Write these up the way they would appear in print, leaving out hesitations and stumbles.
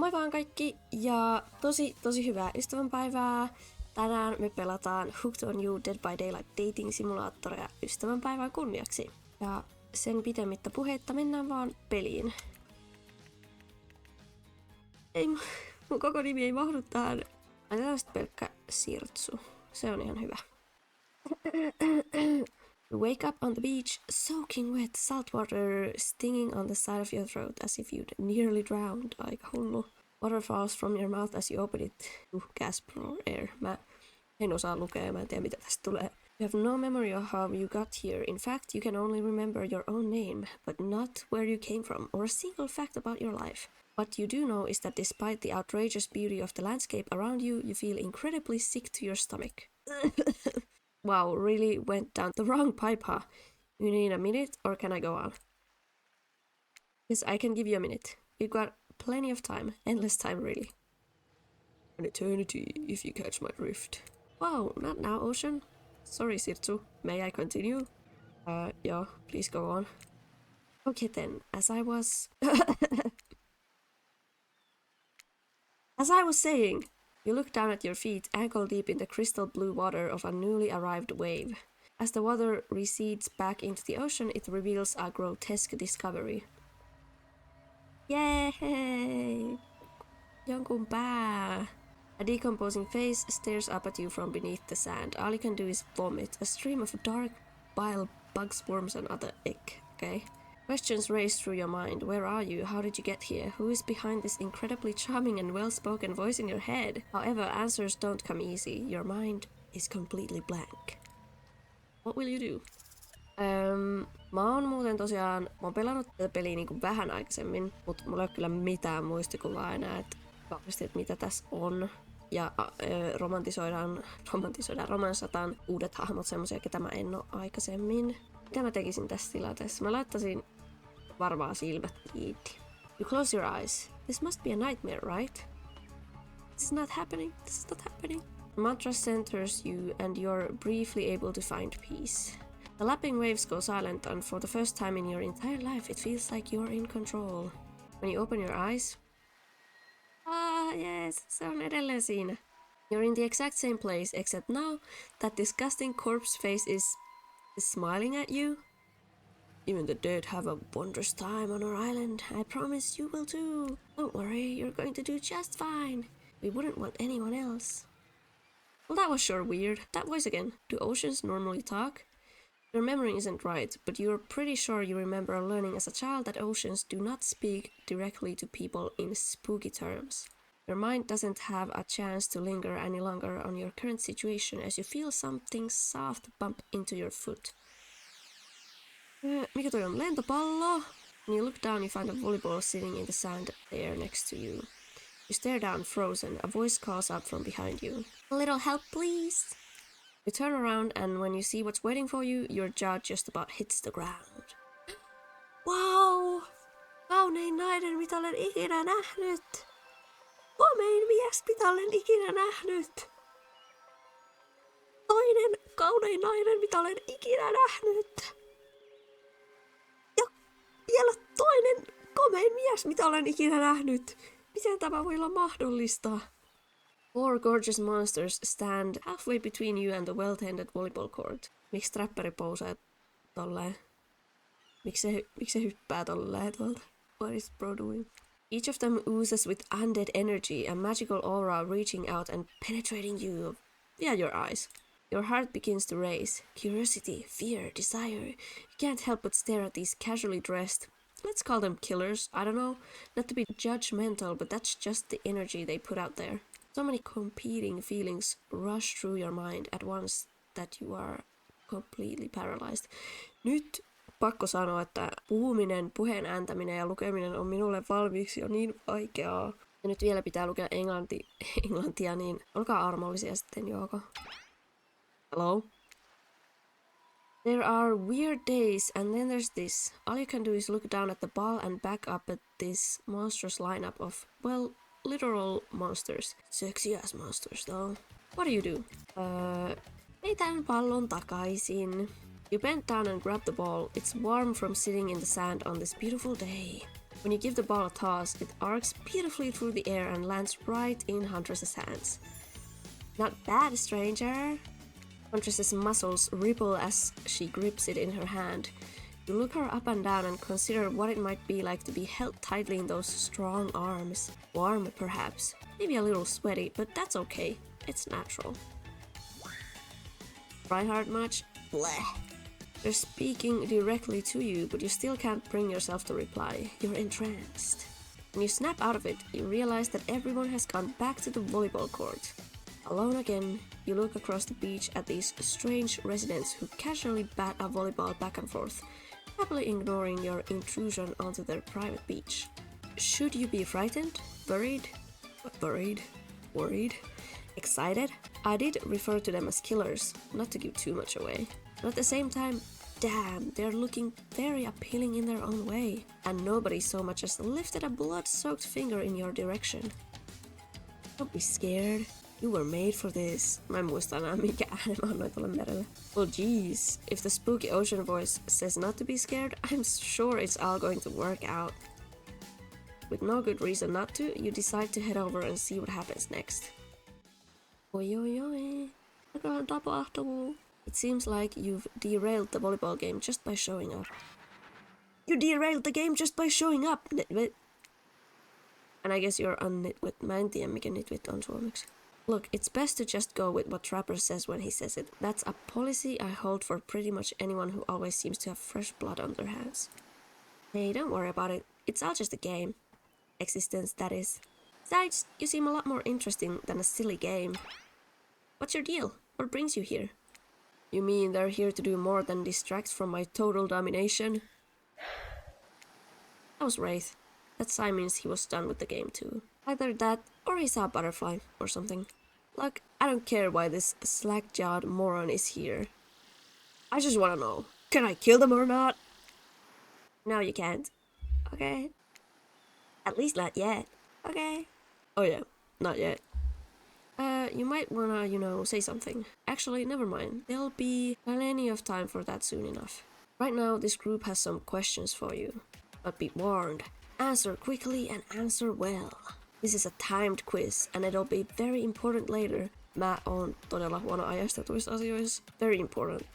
Moi vaan kaikki ja tosi hyvää ystävänpäivää. Tänään me pelataan Hooked on You Dead by Daylight dating simulaattoria ystävänpäivän kunniaksi. Ja sen pitemmittä puheitta mennään vaan peliin. Ei, mun koko nimi ei mahdu tähän. Laitetaan sit pelkkä Sirtsu. Se on ihan hyvä. Wake up on the beach, soaking wet, salt water stinging on the side of your throat as if you'd nearly drowned. Aika hullu. Water falls from your mouth as you open it to gasp for air. Mä en osaa lukea, mä en tiedä mitä tästä tulee. You have no memory of how you got here. In fact, you can only remember your own name, but not where you came from or a single fact about your life. What you do know is that despite the outrageous beauty of the landscape around you, you feel incredibly sick to your stomach. Wow, really went down the wrong pipe, huh? You need a minute, or can I go on? Yes, I can give you a minute. You've got plenty of time. Endless time, really. An eternity, if you catch my drift. Wow, not now, Ocean. Sorry, Sirtsu. May I continue? Yeah, please go on. Okay then, as I was... As I was saying, you look down at your feet, ankle deep in the crystal blue water of a newly arrived wave. As the water recedes back into the ocean, it reveals a grotesque discovery. Yay! Jonkun pää! A decomposing face stares up at you from beneath the sand. All you can do is vomit. A stream of dark bile, bugs, worms and other ick. Okay. Questions race through your mind. Where are you? How did you get here? Who is behind this incredibly charming and well-spoken voice in your head? However, answers don't come easy. Your mind is completely blank. What will you do? Mä oon muuten tosiaan, mä oon pelannut tätä peliä niinku vähän aikaisemmin, mutta mulla ei ole kyllä mitään muistikuvaa enää, että mitä tässä on. Ja romansataan uudet hahmot, semmosia, ketä mä en oo aikaisemmin. Mitä mä tekisin tässä tilanteessa? Mä laittaisin varmaan silmät kiinni. You close your eyes. This must be a nightmare, right? This is not happening. This is not happening. The mantra centers you and you're briefly able to find peace. The lapping waves go silent and for the first time in your entire life it feels like you're in control. When you open your eyes... yes, se on edelleen siinä. You're in the exact same place except now that disgusting corpse face is smiling at you. Even the dead have a wondrous time on our island. I promise you will too. Don't worry, you're going to do just fine. We wouldn't want anyone else. Well, that was sure weird. That voice again. Do oceans normally talk? Your memory isn't right, but you're pretty sure you remember learning as a child that oceans do not speak directly to people in spooky terms. Your mind doesn't have a chance to linger any longer on your current situation as you feel something soft bump into your foot. Mikä toi on? Lentopallo? When you look down, you find a volleyball sitting in the sand there next to you. You stare down, frozen. A voice calls out from behind you. A little help, please? You turn around, and when you see what's waiting for you, your jaw just about hits the ground. Wow! Kaunein nainen, mitä olen ikinä nähnyt! Komein mies, mitä olen ikinä nähnyt! Toinen kaunein nainen, mitä olen ikinä nähnyt! Ja vielä toinen komein mies, mitä olen ikinä nähnyt! Miten tämä voi olla mahdollista? Four gorgeous monsters stand halfway between you and the well-tended volleyball court. Miksi trapperi pousee tolleen? Miksi se hyppää tolleen tuolta? What is bro doing? Each of them oozes with undead energy, a magical aura reaching out and penetrating you via your eyes. Your heart begins to race. Curiosity, fear, desire. You can't help but stare at these casually dressed, let's call them killers, I don't know. Not to be judgmental, but that's just the energy they put out there. So many competing feelings rush through your mind at once that you are completely paralyzed. Nyt pakko sanoa, että puhuminen, puheen ääntäminen ja lukeminen on minulle valmiiksi jo niin vaikeaa. Ja nyt vielä pitää lukea englantia, niin olkaa armollisia sitten, Jouko. Hello? There are weird days, and then there's this. All you can do is look down at the ball and back up at this monstrous lineup of, well, literal monsters. Sexy ass monsters, though. What do? Heitän pallon takaisin. You bend down and grab the ball. It's warm from sitting in the sand on this beautiful day. When you give the ball a toss, it arcs beautifully through the air and lands right in Huntress's hands. Not bad, stranger. Huntress's muscles ripple as she grips it in her hand. You look her up and down and consider what it might be like to be held tightly in those strong arms. Warm, perhaps. Maybe a little sweaty, but that's okay. It's natural. Try hard much? Bleh. They're speaking directly to you, but you still can't bring yourself to reply. You're entranced. When you snap out of it, you realize that everyone has gone back to the volleyball court. Alone again, you look across the beach at these strange residents who casually bat a volleyball back and forth, happily ignoring your intrusion onto their private beach. Should you be frightened? Worried? Worried? Excited? I did refer to them as killers, not to give too much away. But at the same time, damn, they're looking very appealing in their own way. And nobody so much as lifted a blood-soaked finger in your direction. Don't be scared. You were made for this. Mä en muista enää mikä ääni mä annoin tuolle merelle. Well geez, if the spooky ocean voice says not to be scared, I'm sure it's all going to work out. With no good reason not to, you decide to head over and see what happens next. Oi oi oi, mitäköhän tapahtuu? It seems like you've derailed the volleyball game just by showing up. You derailed the game just by showing up, nitwit. And I guess you're unnitwit. Mä en tiedä mikä nitwit on suomeksi. Look, it's best to just go with what Trapper says when he says it. That's a policy I hold for pretty much anyone who always seems to have fresh blood on their hands. Hey, don't worry about it. It's all just a game. Existence, that is. Besides, you seem a lot more interesting than a silly game. What's your deal? What brings you here? You mean they're here to do more than distract from my total domination? That was Wraith. That sign means he was done with the game too. Either that, or he saw a butterfly, or something. Look, I don't care why this slack-jawed moron is here. I just wanna know, can I kill them or not? No, you can't. Okay. At least not yet. Okay. Oh yeah, not yet. You might wanna, say something. Actually, never mind. There'll be plenty of time for that soon enough. Right now, this group has some questions for you. But be warned, answer quickly and answer well. This is a timed quiz, and it'll be very important later. Mä oon todella huono ajastetuissa asioissa. Very important.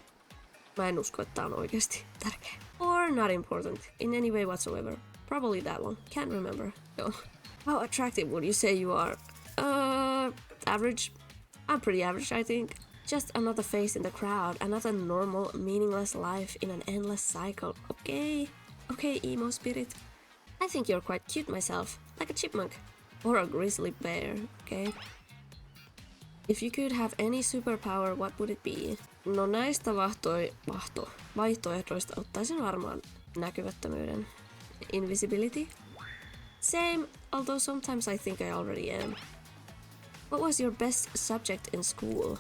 Mä en usko, että tää on oikeesti tärkeä. Or not important, in any way whatsoever. Probably that one. Can't remember. No. How attractive would you say you are? Average. I'm pretty average, I think. Just another face in the crowd, another normal, meaningless life in an endless cycle. Okay, emo spirit. I think you're quite cute myself, like a chipmunk. Or a grizzly bear, okay? If you could have any superpower, what would it be? No näistä vaihtoehdoista ottaisin varmaan näkymättömyyden. Invisibility? Same, although sometimes I think I already am. What was your best subject in school?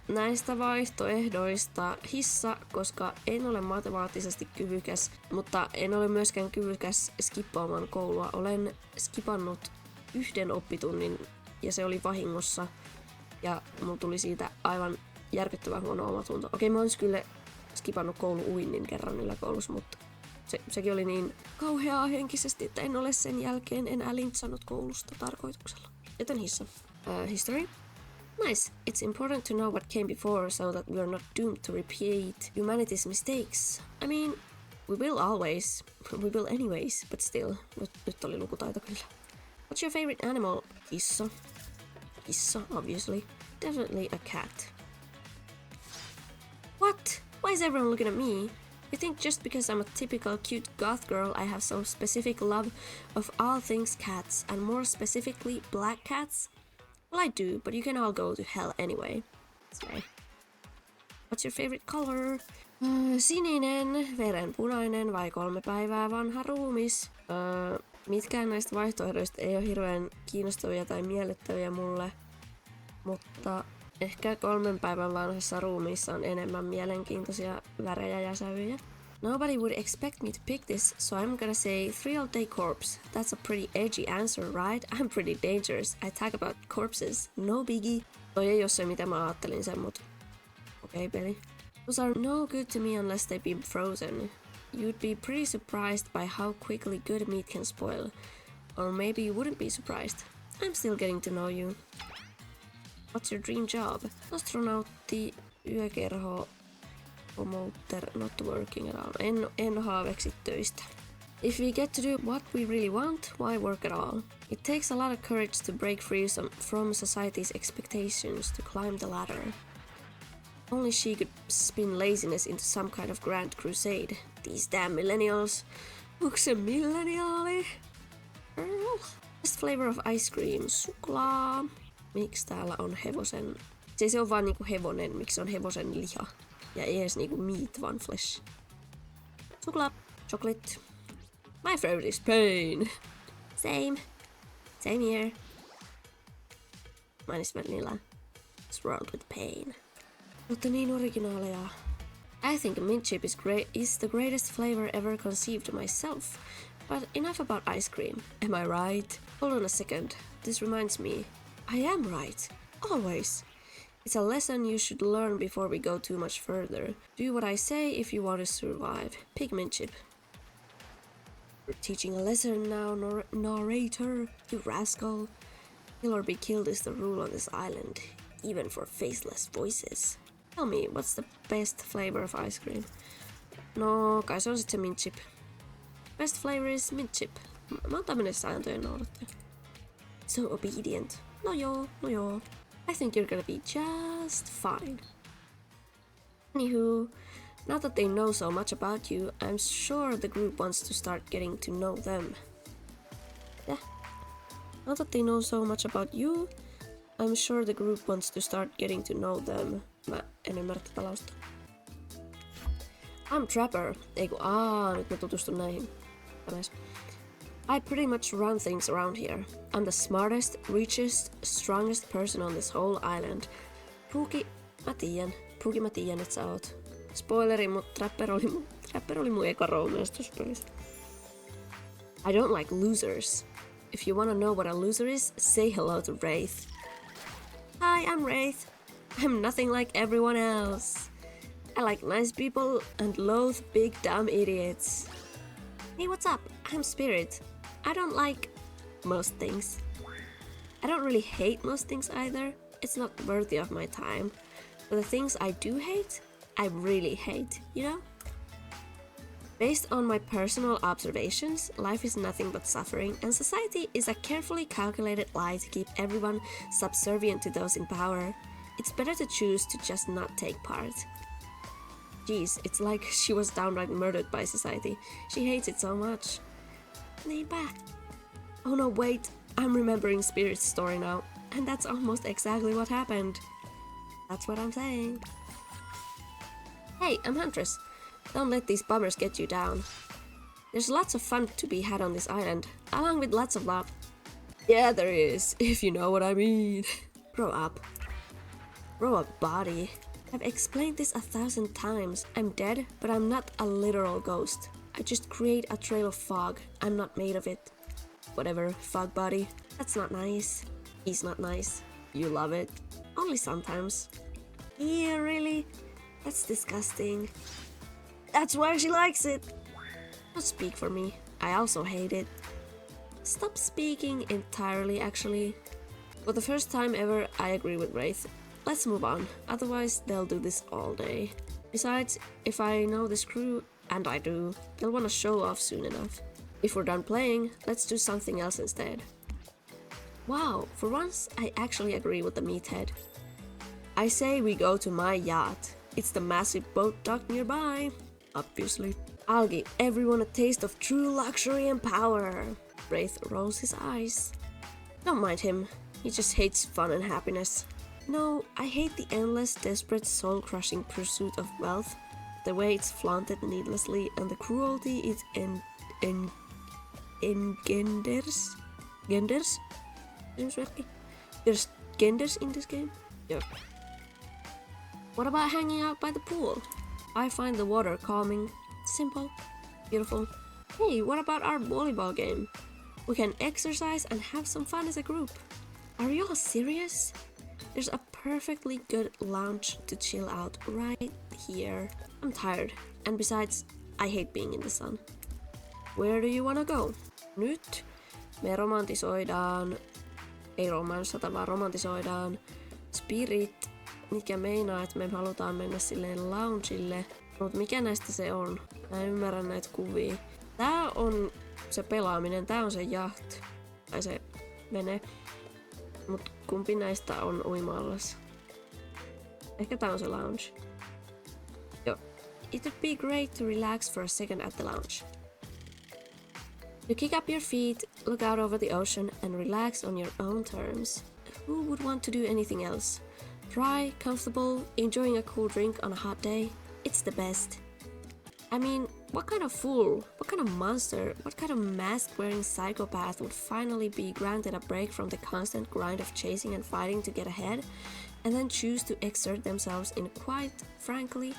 Näistä vaihtoehdoista hissa, koska en ole matemaattisesti kyvykäs, mutta en ole myöskään kyvykäs skippaamaan koulua. Olen skipannut yhden oppitunnin ja se oli vahingossa ja mulla tuli siitä aivan järkyttävän huono omatunto. Okei, mä oon kyllä skipannut koulu-uinnin kerran yläkoulussa, mutta sekin oli niin kauheaa henkisesti, että en ole sen jälkeen enää lintsannut koulusta tarkoituksella. Joten hissa. History? Nice. It's important to know what came before so that we're not doomed to repeat humanity's mistakes. I mean, we will always. We will anyways, but still. Nyt oli lukutaito kyllä. What's your favorite animal? Kissa. Kissa, obviously. Definitely a cat. What? Why is everyone looking at me? You think just because I'm a typical cute goth girl I have some specific love of all things cats, and more specifically black cats? Well, I do, but you can all go to hell anyway. Sorry. What's your favorite color? Sininen, verenpunainen vai 3 päivää vanha ruumis? Mitkään näistä vaihtoehdoista ei ole hirveän kiinnostavia tai miellyttäviä mulle, mutta ehkä 3 päivän vanhassa ruumiissa on enemmän mielenkiintoisia värejä ja sävyjä. Nobody would expect me to pick this, so I'm gonna say 3-day corpse. That's a pretty edgy answer, right? I'm pretty dangerous. I talk about corpses. No biggie. Toi ei oo se, mitä mä ajattelin sen, mut okei, peli. Those are no good to me unless they've been frozen. you'd be pretty surprised by how quickly good meat can spoil. Or maybe you wouldn't be surprised. I'm still getting to know you. What's your dream job? Astronautti, yökerho, promoter, not working at all. En haaveksi töistä. If we get to do what we really want, why work at all? It takes a lot of courage to break free from society's expectations to climb the ladder. Only she could spin laziness into some kind of grand crusade. These damn millennials. Onks se milleniaali? Girl. Best flavor of ice cream. Suklaa. Miksi täällä on hevosen... Se on vaan niinku hevonen, miksi on hevosen liha. Ja ei edes niinku meat, vaan flesh. Suklaa. Chocolate. My favorite is pain. Same. Same here. Mine is vanilla. It's rolled with pain. Mutta niin originaaleja. I think mint chip is the greatest flavor ever conceived myself. But enough about ice cream. Am I right? Hold on a second. This reminds me. I am right. Always. It's a lesson you should learn before we go too much further. Do what I say if you want to survive. Pick mint chip. You're teaching a lesson now, narrator. You rascal. Kill or be killed is the rule on this island. Even for faceless voices. Tell me, what's the best flavor of ice cream? No, kai se on sit se mint chip. Best flavor is mint chip. Mä oon tämmönen sääntöjen noudattaja. So obedient. No joo. I think you're gonna be just fine. Anywho, now that they know so much about you, I'm sure the group wants to start getting to know them. Yeah. Now that they know so much about you, I'm sure the group wants to start getting to know them. Mä en ymmärrä tätä lausta. I'm Trapper. Nyt mä tutustun näihin. I pretty much run things around here. I'm the smartest, richest, strongest person on this whole island. Puuki, mä tiedän, että sä oot. Spoileri, mut Trapper oli mun eka romance tuossa pelissä. I don't like losers. If you wanna know what a loser is, say hello to Wraith. Hi, I'm Wraith. I'm nothing like everyone else. I like nice people and loathe big dumb idiots. Hey, what's up? I'm Spirit. I don't like most things. I don't really hate most things either. It's not worthy of my time. But the things I do hate, I really hate, you know? Based on my personal observations, life is nothing but suffering, and society is a carefully calculated lie to keep everyone subservient to those in power. It's better to choose to just not take part. Jeez, it's like she was downright murdered by society. She hates it so much. Niinpä. Oh no, wait. I'm remembering Spirit's story now. And that's almost exactly what happened. That's what I'm saying. Hey, I'm Huntress. Don't let these bummers get you down. There's lots of fun to be had on this island, along with lots of love. Yeah, there is, if you know what I mean. Grow up. Grow up, body. I've explained this 1,000 times. I'm dead, but I'm not a literal ghost. I just create a trail of fog. I'm not made of it. Whatever, fog body. That's not nice. He's not nice. You love it. Only sometimes. Yeah, really? That's disgusting. That's why she likes it. Don't speak for me. I also hate it. Stop speaking entirely, actually. For the first time ever, I agree with Wraith. Let's move on, otherwise they'll do this all day. Besides, if I know this crew, and I do, they'll want to show off soon enough. If we're done playing, let's do something else instead. Wow, for once I actually agree with the meathead. I say we go to my yacht. It's the massive boat dock nearby. Obviously. I'll give everyone a taste of true luxury and power. Wraith rolls his eyes. Don't mind him, he just hates fun and happiness. No, I hate the endless, desperate, soul-crushing pursuit of wealth, the way it's flaunted needlessly, and the cruelty it engenders. Genders? There's genders in this game? Yep. What about hanging out by the pool? I find the water calming, simple, beautiful. Hey, what about our volleyball game? We can exercise and have some fun as a group. Are you all serious? There's a perfectly good lounge to chill out right here. I'm tired, and besides, I hate being in the sun. Where do you wanna go? Nyt me romantisoidaan Spirit, mikä meinaa, että me halutaan mennä silleen loungelle. Mut mikä näistä se on? Mä en ymmärrä näitä kuvia. Tää on se pelaaminen, tää on se yacht. Tai se vene. Mut kumpi näistä on uima-allas? Ehkä tää on se lounge. Joo. It would be great to relax for a second at the lounge. You kick up your feet, look out over the ocean and relax on your own terms. Who would want to do anything else? Dry, comfortable, enjoying a cool drink on a hot day. It's the best. I mean, what kind of fool, what kind of monster, what kind of mask-wearing psychopath would finally be granted a break from the constant grind of chasing and fighting to get ahead, and then choose to exert themselves in quite frankly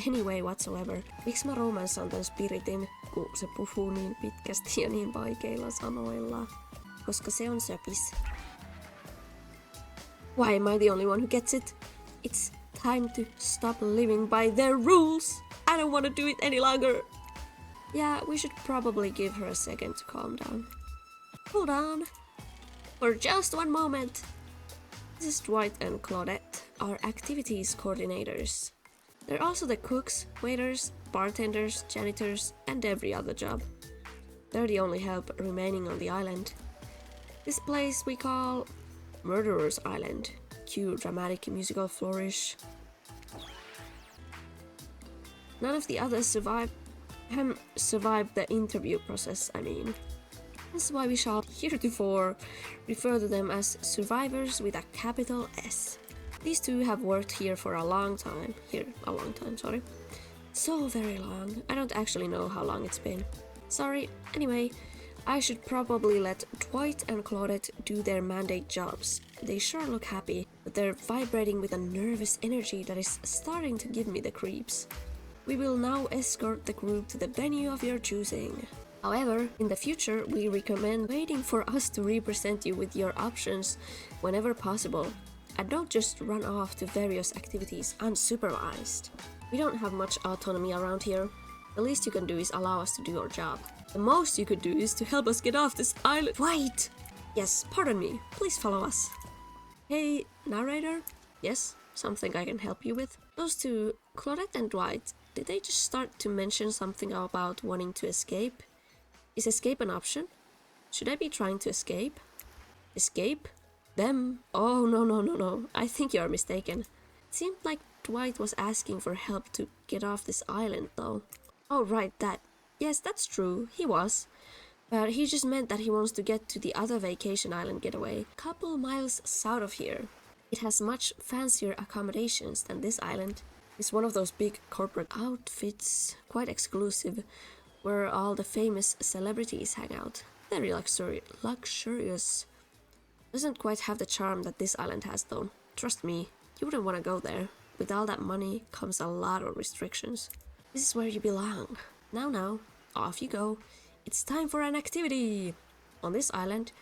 any way whatsoever? Miksi mä romanssan tän Spiritin, kun se puhuu niin pitkästi ja niin vaikeilla sanoilla? Koska se on söpis. Why am I the only one who gets it? It's time to stop living by their rules. I don't want to do it any longer. Yeah, we should probably give her a second to calm down. Hold on. For just one moment. This is Dwight and Claudette, our activities coordinators. They're also the cooks, waiters, bartenders, janitors, and every other job. They're the only help remaining on the island. This place we call Murderer's Island. Cue dramatic musical flourish. None of the others survived the interview process, I mean. This is why we shall heretofore refer to them as survivors with a capital S. These two have worked here for a long time. So very long. I don't actually know how long it's been. Sorry. Anyway, I should probably let Dwight and Claudette do their mandate jobs. They sure look happy, but they're vibrating with a nervous energy that is starting to give me the creeps. We will now escort the group to the venue of your choosing. However, in the future, we recommend waiting for us to represent you with your options whenever possible, and don't just run off to various activities unsupervised. We don't have much autonomy around here. The least you can do is allow us to do our job. The most you could do is to help us get off this island. Wait! Yes, pardon me. Please follow us. Hey, narrator? Yes, something I can help you with? Those two, Claudette and Dwight, did they just start to mention something about wanting to escape? Is escape an option? Should I be trying to escape? Escape? Them? Oh, no. I think you're mistaken. It seemed like Dwight was asking for help to get off this island, though. Oh, right, that. Yes, that's true, he was. But he just meant that he wants to get to the other vacation island getaway, a couple miles south of here. It has much fancier accommodations than this island. It's one of those big corporate outfits, quite exclusive, where all the famous celebrities hang out. Very luxurious. Doesn't quite have the charm that this island has, though. Trust me, you wouldn't want to go there. With all that money comes a lot of restrictions. This is where you belong. Now, off you go. It's time for an activity! On this island,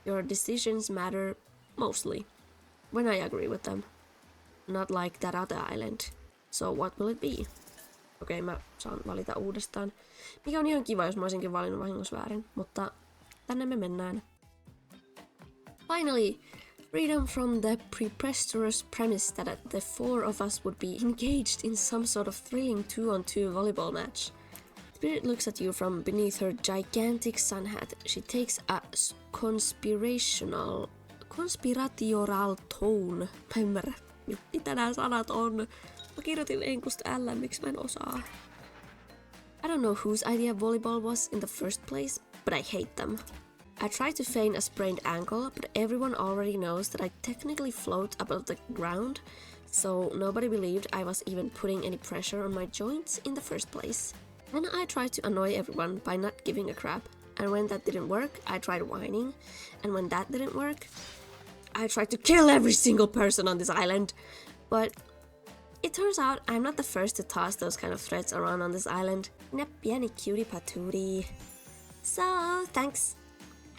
your decisions matter mostly. When I agree with them. Not like that other island. So what will it be? Okei, mä saan valita uudestaan. Mikä on ihan kiva, jos mä olisinkin valinnut vahingossa väärin. Mutta tänne me mennään. Finally! Freedom from the preposterous premise that the four of us would be engaged in some sort of thrilling 2-on-2 volleyball match. Spirit looks at you from beneath her gigantic sun hat. She takes a conspirational tone. Mä ymmärrän, mitä nämä sanat on. Mä kirjoitin enkusta L, miksi mä en osaa. I don't know whose idea volleyball was in the first place, but I hate them. I tried to feign a sprained ankle, but everyone already knows that I technically float above the ground, so nobody believed I was even putting any pressure on my joints in the first place. Then I tried to annoy everyone by not giving a crap, and when that didn't work, I tried whining, and when that didn't work, I tried to kill every single person on this island. But it turns out I'm not the first to toss those kind of threats around on this island. Minä pieni cutie patootie. So, thanks,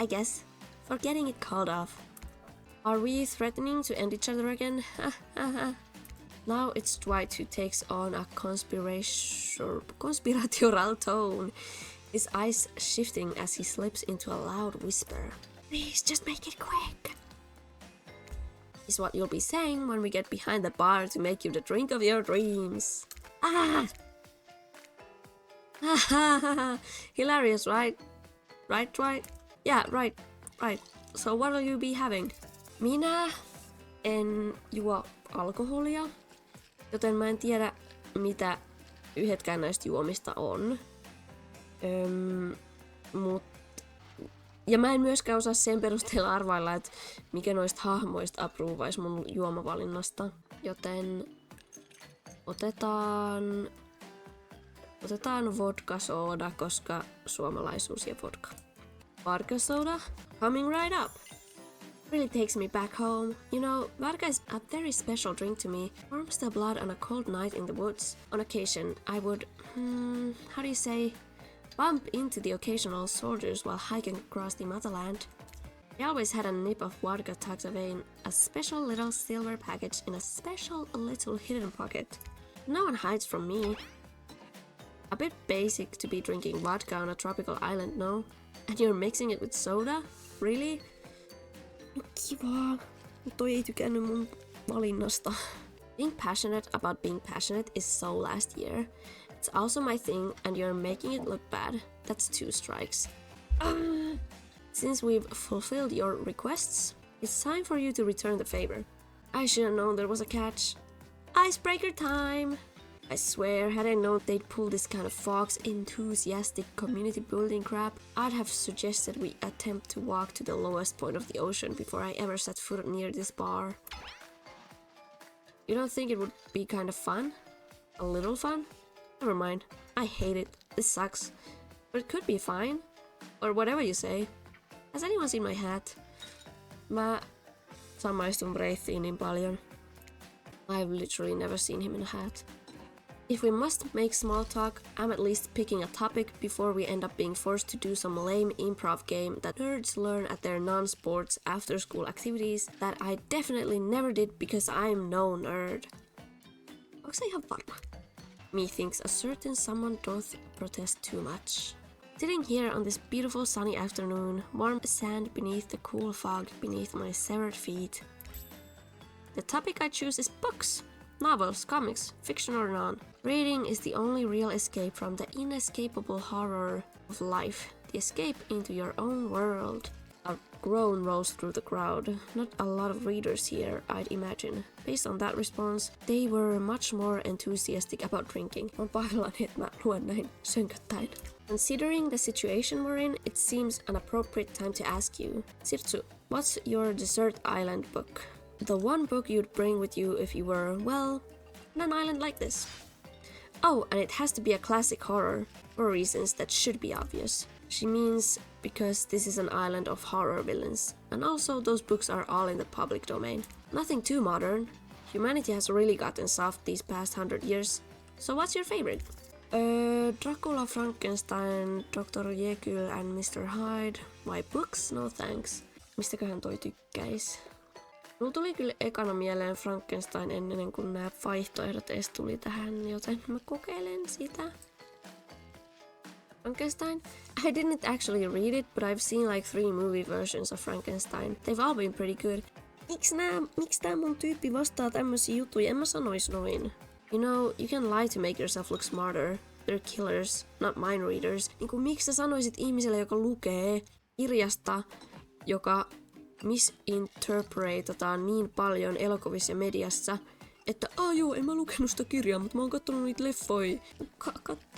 I guess, for getting it called off. Are we threatening to end each other again? Now it's Dwight who takes on a conspiratorial tone, his eyes shifting as he slips into a loud whisper. Please, just make it quick. Is what you'll be saying when we get behind the bar to make you the drink of your dreams. Ah! Hilarious, right? Right, Dwight? Yeah, right. So what will you be having? Minä en juo alkoholia, joten mä en tiedä mitä yhdetkään näistä juomista on. Ja mä en myöskään osaa sen perusteella arvailla, että mikä noista hahmoista approvaisi mun juomavalinnasta. Joten otetaan vodka-sooda, koska suomalaisuus ja vodka. Vodka soda, coming right up. Really takes me back home. You know, vodka is a very special drink to me. Warms the blood on a cold night in the woods. On occasion, I would, how do you say, bump into the occasional soldiers while hiking across the motherland. I always had a nip of vodka tucked away in a special little silver package in a special little hidden pocket. No one hides from me. A bit basic to be drinking vodka on a tropical island, no? And you're mixing it with soda? Really? No kivaa. Toi ei tykännyt mun valinnasta. Being passionate about being passionate is so last year. It's also my thing and you're making it look bad. That's 2 strikes. Since we've fulfilled your requests, it's time for you to return the favor. I should have known there was a catch. Icebreaker time! I swear, had I known they'd pull this kind of fox enthusiastic community building crap, I'd have suggested we attempt to walk to the lowest point of the ocean before I ever set foot near this bar. You don't think it would be kind of fun? A little fun? Never mind. I hate it. This sucks. But it could be fine. Or whatever you say. Has anyone seen my hat? Mä samaistun Wraithiin niin paljon. I've literally never seen him in a hat. If we must make small talk, I'm at least picking a topic before we end up being forced to do some lame improv game that nerds learn at their non-sports after-school activities that I definitely never did because I'm no nerd. Onko se ihan varma? Methinks a certain someone doth protest too much. Sitting here on this beautiful sunny afternoon, warm sand beneath the cool fog beneath my severed feet. The topic I choose is books. Novels, comics, fiction or none. Reading is the only real escape from the inescapable horror of life. The escape into your own world. A groan rose through the crowd. Not a lot of readers here, I'd imagine. Based on that response, they were much more enthusiastic about drinking. On pahoillani, että mä luen näin sönköttäin. Considering the situation we're in, it seems an appropriate time to ask you. Sirtsu, what's your desert island book? The one book you'd bring with you if you were, well, on an island like this. Oh, and it has to be a classic horror, for reasons that should be obvious. She means because this is an island of horror villains, and also those books are all in the public domain. Nothing too modern. Humanity has really gotten soft these past 100 years. So what's your favorite? Dracula, Frankenstein, Dr. Jekyll and Mr. Hyde. Why books? No thanks. Mistäköhän toi tykkäis? Mulla tuli kyllä ekana mieleen Frankenstein ennen kuin nämä vaihtoehdot edes tuli tähän, joten mä kokeilen sitä. Frankenstein? I didn't actually read it, but I've seen like 3 movie versions of Frankenstein. They've all been pretty good. Miksi tää mun tyyppi vastaa tämmösiä juttuja? En mä sanois noin. You know, you can lie to make yourself look smarter. They're killers, not mind readers. Niinku miksi sä sanoisit ihmiselle, joka lukee kirjasta, joka misinterpretataan niin paljon elokuvissa ja mediassa, että joo, en mä lukenut sitä kirjaa, mutta mä oon kattonut niitä leffoja.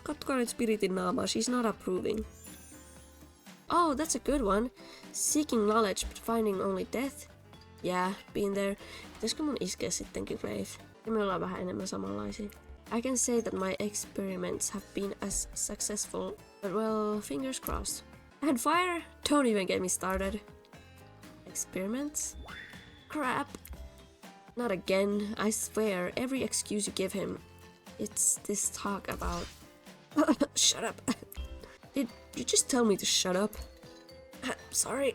Kattokaa nyt Spiritin naamaa, she's not approving. Oh, that's a good one. Seeking knowledge but finding only death. Yeah, been there. Pitäisikö mun iskeä sittenkin Wraith? Ja me ollaan vähän enemmän samanlaisia. I can say that my experiments have been as successful, but well, fingers crossed. And fire? Don't even get me started. Experiments? Crap. Not again, I swear, every excuse you give him, it's this talk about... Shut up. Did you just tell me to shut up? Sorry.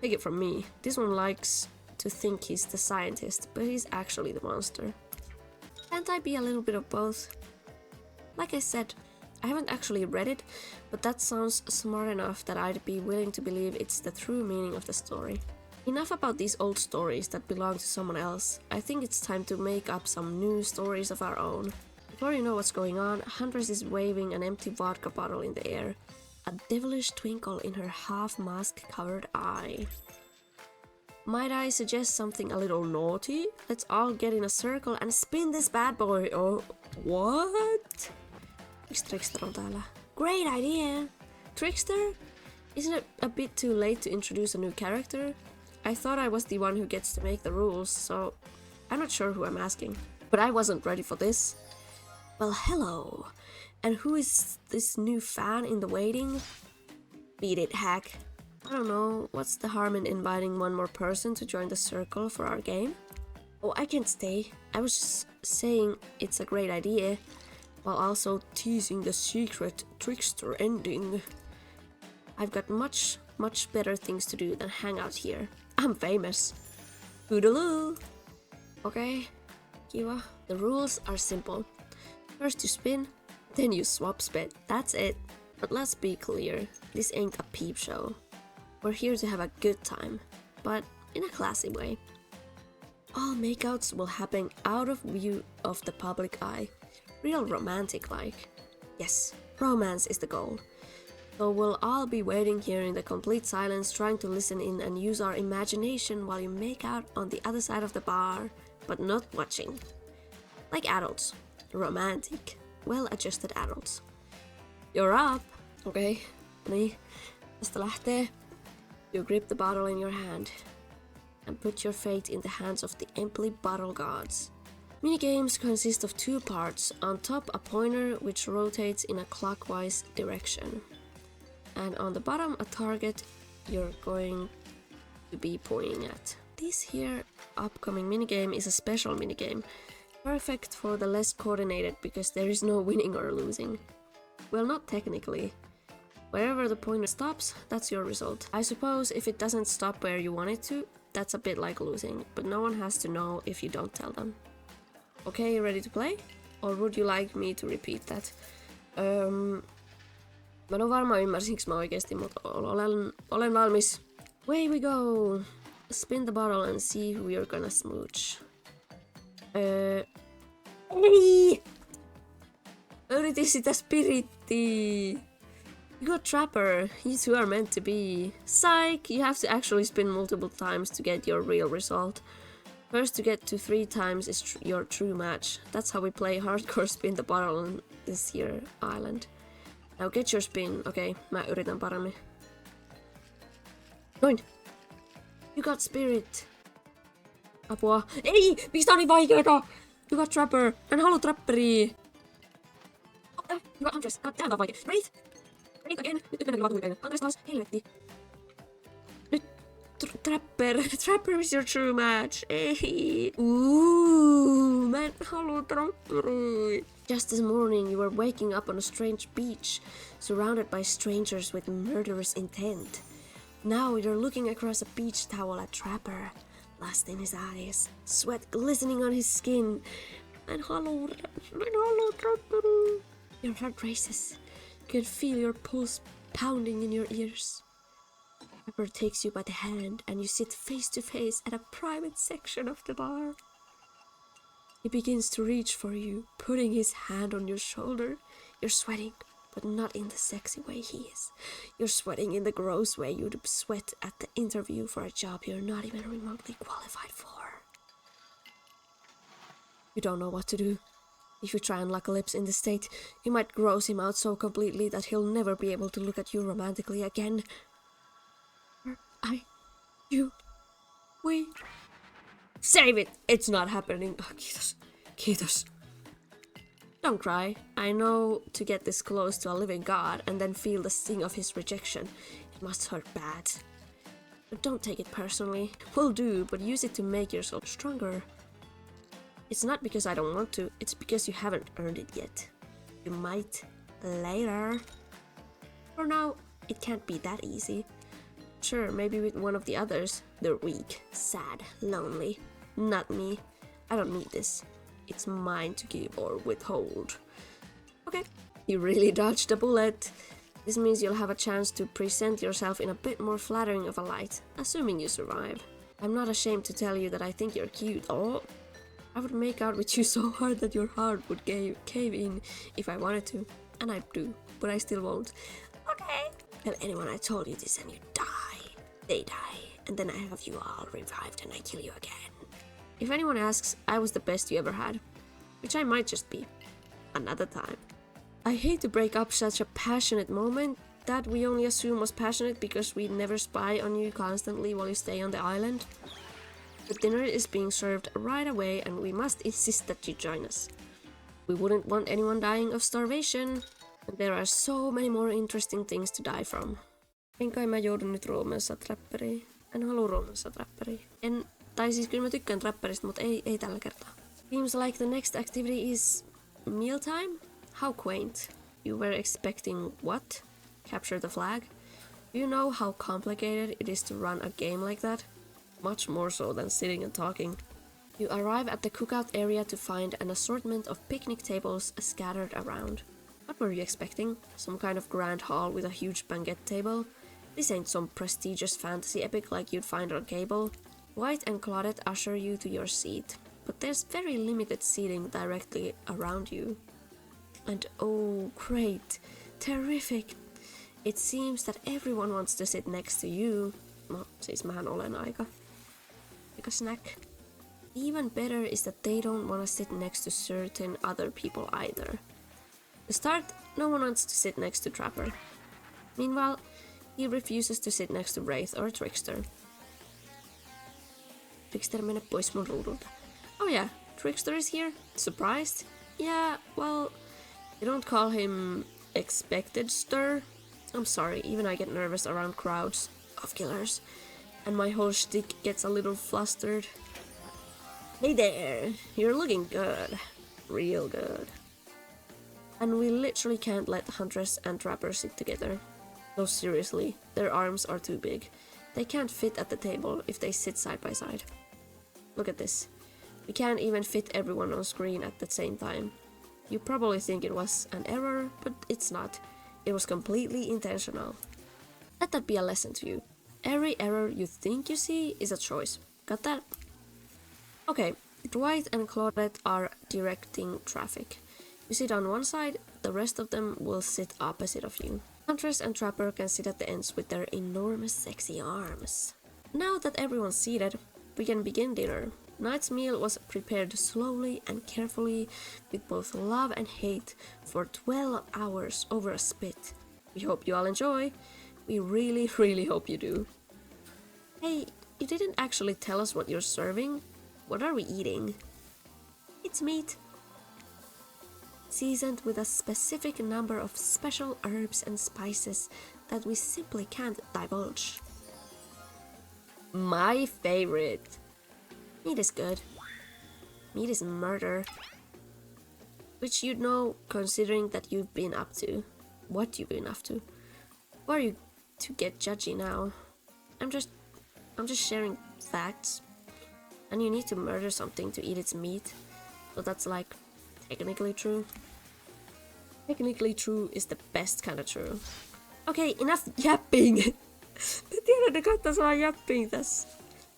Take it from me. This one likes to think he's the scientist, but he's actually the monster. Can't I be a little bit of both? Like I said, I haven't actually read it, but that sounds smart enough that I'd be willing to believe it's the true meaning of the story. Enough about these old stories that belong to someone else. I think it's time to make up some new stories of our own. Before you know what's going on, Huntress is waving an empty vodka bottle in the air, a devilish twinkle in her half-mask-covered eye. Might I suggest something a little naughty? Let's all get in a circle and spin this bad boy. Oh, what? Trickster on täällä. Great idea! Trickster? Isn't it a bit too late to introduce a new character? I thought I was the one who gets to make the rules, so I'm not sure who I'm asking. But I wasn't ready for this. Well, hello. And who is this new fan in the waiting? Beat it, hack. I don't know, what's the harm in inviting one more person to join the circle for our game? Oh, I can't stay. I was just saying it's a great idea, while also teasing the secret trickster ending. I've got much better things to do than hang out here. I'm famous. Toodaloo! Okay, kiva. The rules are simple. First you spin, then you swap spit. That's it. But let's be clear, this ain't a peep show. We're here to have a good time, but in a classy way. All makeouts will happen out of view of the public eye. Real romantic-like. Yes, romance is the goal. So we'll all be waiting here in the complete silence, trying to listen in and use our imagination while you make out on the other side of the bar, but not watching. Like adults. Romantic. Well-adjusted adults. You're up! Okay, niin, tästä lähtee. You grip the bottle in your hand and put your fate in the hands of the empty bottle gods. Minigames consist of two parts. On top, a pointer which rotates in a clockwise direction. And on the bottom, a target you're going to be pointing at. This here upcoming minigame is a special minigame. Perfect for the less coordinated because there is no winning or losing. Well, not technically. Wherever the pointer stops, that's your result. I suppose if it doesn't stop where you want it to, that's a bit like losing, but no one has to know if you don't tell them. Okay, ready to play? Or would you like me to repeat that? Mä en oo varma ymmärsinkö mä oikeesti, mutta olen valmis. Away we go! Spin the bottle and see who you're gonna smooch. Ei! Yritin sitä spirittiä! You got Trapper, you two are meant to be. Psych! You have to actually spin multiple times to get your real result. First to get to 3 times is your true match. That's how we play hardcore spin the bottle on this here island. Now get your spin. Okei, mä yritän paremmin. Noin! You got spirit! Apua! Ei! Miksi tää on niin vaikeeta? You got Trapper! En halua Trapperia! You got Huntress! Tää on vaikea. Breathe! Breathe again! Nyt mennäänkin vaan tulipäin. Huntress taas! Helvetti! Nyt! Trapper! Trapper is your true match! Ei! Mä en halua Trapperia! Just this morning you were waking up on a strange beach, surrounded by strangers with murderous intent. Now you're looking across a beach towel at Trapper, lust in his eyes, sweat glistening on his skin. Mä en halua Trapperia! Your heart races. You can feel your pulse pounding in your ears. Trapper takes you by the hand and you sit face to face at a private section of the bar. He begins to reach for you, putting his hand on your shoulder. You're sweating, but not in the sexy way he is. You're sweating in the gross way you'd sweat at the interview for a job you're not even remotely qualified for. You don't know what to do. If you try and lock lips in this state, you might gross him out so completely that he'll never be able to look at you romantically again. We... Save it! It's not happening. Oh, kiitos. Don't cry. I know to get this close to a living god and then feel the sting of his rejection. It must hurt bad. But don't take it personally. Will do, but use it to make yourself stronger. It's not because I don't want to, it's because you haven't earned it yet. You might later. For now, it can't be that easy. Sure, maybe with one of the others. They're weak, sad, lonely. Not me. I don't need this. It's mine to give or withhold. Okay, you really dodged a bullet. This means you'll have a chance to present yourself in a bit more flattering of a light, assuming you survive. I'm not ashamed to tell you that I think you're cute. Oh, I would make out with you so hard that your heart would cave in if I wanted to. And I do, but I still won't. Okay. Tell anyone I told you this and you die. They die. And then I have you all revived and I kill you again. If anyone asks, I was the best you ever had. Which I might just be. Another time. I hate to break up such a passionate moment that we only assume was passionate because we never spy on you constantly while you stay on the island. The dinner is being served right away and we must insist that you join us. We wouldn't want anyone dying of starvation. And there are so many more interesting things to die from. En kai mä joudun nyt roomassa trapperiin. En halua roomassa trapperiin. Tai siis kyllä mä tykkään trapperista, mutta ei tällä kertaa. Seems like the next activity is mealtime? How quaint. You were expecting what? Capture the flag? Do you know how complicated it is to run a game like that? Much more so than sitting and talking. You arrive at the cookout area to find an assortment of picnic tables scattered around. What were you expecting? Some kind of grand hall with a huge banquet table? This ain't some prestigious fantasy epic like you'd find on cable. White and Claudette usher you to your seat, but there's very limited seating directly around you. And oh, great, terrific! It seems that everyone wants to sit next to you. No, siis mähän olen aika snack. Even better is that they don't want to sit next to certain other people either. To start, no one wants to sit next to Trapper. Meanwhile, he refuses to sit next to Wraith or Trickster. Trickster, mene pois mun ruudulta. Oh yeah, Trickster is here? Surprised? Yeah, well, you don't call him expected stir? I'm sorry, even I get nervous around crowds of killers. And my whole shtick gets a little flustered. Hey there, you're looking good. Real good. And we literally can't let Huntress and Trapper sit together. No, seriously, their arms are too big. They can't fit at the table if they sit side by side. Look at this. We can't even fit everyone on screen at the same time. You probably think it was an error, but it's not. It was completely intentional. Let that be a lesson to you. Every error you think you see is a choice. Got that? Okay, Dwight and Claudette are directing traffic. You sit on one side, the rest of them will sit opposite of you. Huntress and Trapper can sit at the ends with their enormous sexy arms. Now that everyone's seated, we can begin dinner. Night's meal was prepared slowly and carefully with both love and hate for 12 hours over a spit. We hope you all enjoy. We really, really hope you do. Hey, you didn't actually tell us what you're serving. What are we eating? It's meat. Seasoned with a specific number of special herbs and spices that we simply can't divulge. My favorite. Meat is good. Meat is murder. Which you'd know considering that you've been up to. What you've been up to. Who are you to get judgy now? I'm just sharing facts. And you need to murder something to eat its meat. So that's like technically true. Technically true is the best kind of true. Okay, enough yapping. Tiedän, ne kattas vaan yapping tässä.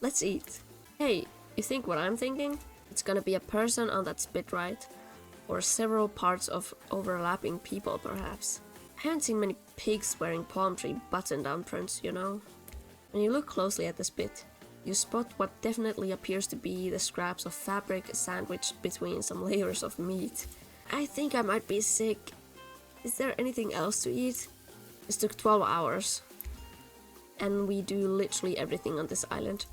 Let's eat. Hey, you think what I'm thinking? It's gonna be a person on that spit, right? Or several parts of overlapping people, perhaps. I haven't seen many pigs wearing palm tree button-down prints, you know? When you look closely at the spit, you spot what definitely appears to be the scraps of fabric sandwiched between some layers of meat. I think I might be sick. Is there anything else to eat? This took 12 hours. And we do literally everything on this island.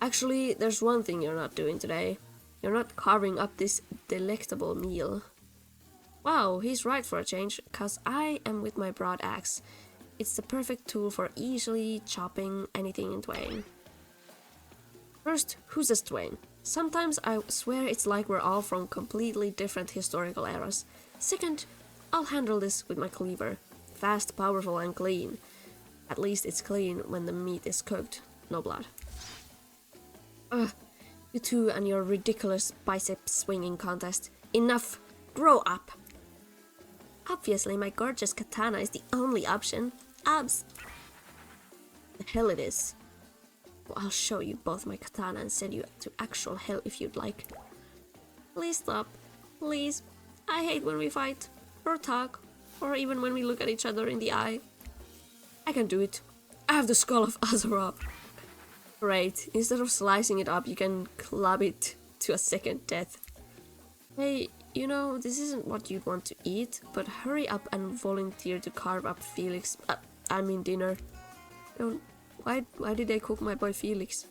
Actually, there's one thing you're not doing today. You're not carving up this delectable meal. Wow, he's right for a change, cause I am with my broad axe. It's the perfect tool for easily chopping anything in twain. First, who's this twain? Sometimes I swear it's like we're all from completely different historical eras. Second, I'll handle this with my cleaver. Fast, powerful, and clean. At least it's clean when the meat is cooked. No blood. Ugh. You two and your ridiculous bicep swinging contest. Enough! Grow up! Obviously, my gorgeous katana is the only option. Abs! The hell it is. Well, I'll show you both my katana and send you to actual hell if you'd like. Please stop. Please. I hate when we fight, or talk, or even when we look at each other in the eye. I can do it. I have the skull of Azura. Great. Instead of slicing it up, you can club it to a second death. Hey, you know, this isn't what you'd want to eat, but hurry up and volunteer to carve up Felix. Dinner. Why did they cook my boy Felix?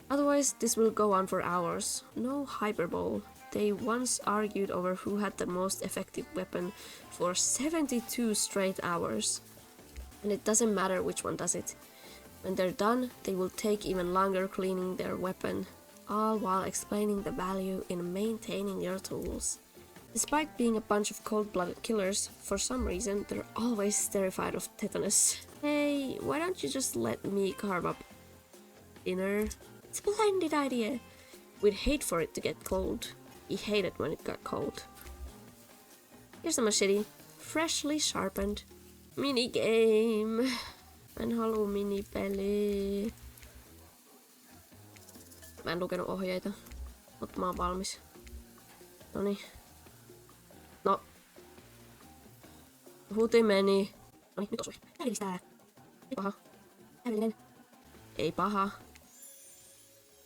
Otherwise, this will go on for hours. No hyperbole. They once argued over who had the most effective weapon for 72 straight hours. And it doesn't matter which one does it. When they're done, they will take even longer cleaning their weapon, all while explaining the value in maintaining your tools. Despite being a bunch of cold-blooded killers, for some reason they're always terrified of tetanus. Hey, why don't you just let me carve up dinner? Splendid idea! We'd hate for it to get cold. We hated when it got cold. Here's a machete, freshly sharpened. Minigame. En halua minipeliä. Mä en lukenut ohjeita, mutta mä oon valmis. Noniin. No. Huti meni. Noniin, nyt osui. Täydellistä. Ei paha. Täydellinen. Ei paha.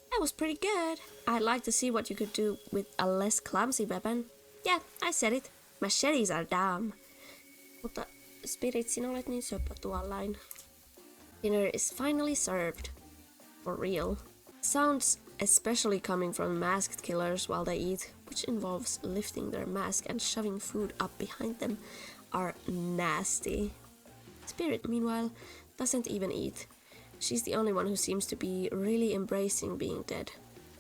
That was pretty good. I'd like to see what you could do with a less clumsy weapon. Yeah, I said it. Machetes are dumb. Mutta Spirit, sinä olet niin söppä tuollain. Dinner is finally served. For real. Sounds, especially coming from masked killers while they eat, which involves lifting their mask and shoving food up behind them, are nasty. Spirit, meanwhile, doesn't even eat. She's the only one who seems to be really embracing being dead.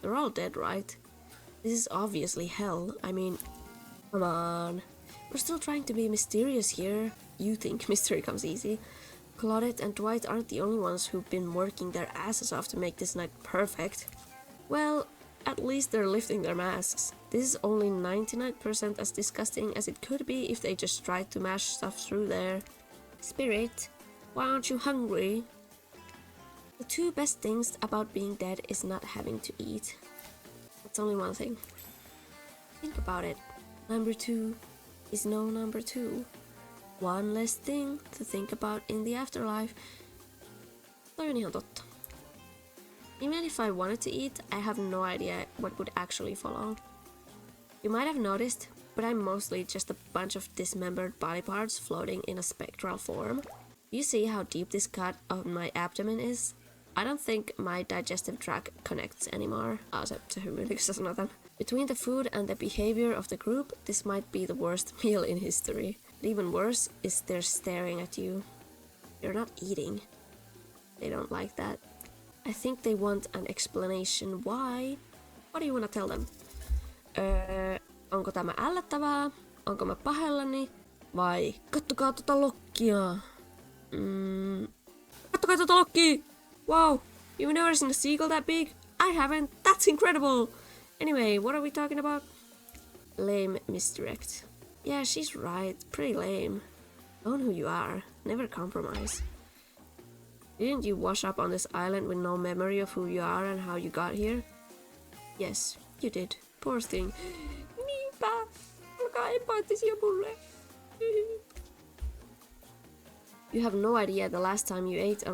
They're all dead, right? This is obviously hell. I mean, come on. We're still trying to be mysterious here. You think mystery comes easy. Claudette and Dwight aren't the only ones who've been working their asses off to make this night perfect. Well, at least they're lifting their masks. This is only 99% as disgusting as it could be if they just tried to mash stuff through there. Spirit, why aren't you hungry? The two best things about being dead is not having to eat. That's only one thing. Think about it. Number two is no number two. One less thing to think about in the afterlife. Toi on ihan totta. Even if I wanted to eat, I have no idea what would actually follow. You might have noticed, but I'm mostly just a bunch of dismembered body parts floating in a spectral form. You see how deep this cut of my abdomen is? I don't think my digestive tract connects anymore. Se hymyilyksessä sanotaan. Between the food and the behavior of the group, this might be the worst meal in history. But even worse is they're staring at you. You're not eating. They don't like that. I think they want an explanation why. What do you want to tell them? Onko tämä ällöttävää? Onko mä pahellani? Vai kattokaa tota lokkia. Kattokaa tota lokkia! Wow, you've never seen a seagull that big? I haven't. That's incredible! Anyway, what are we talking about? Lame misdirect. Yeah, she's right. Pretty lame. Own who you are. Never compromise. Didn't you wash up on this island with no memory of who you are and how you got here? Yes, you did. Poor thing. Niinpä. Olkaa empaattisia mulle. You have no idea the last time you ate a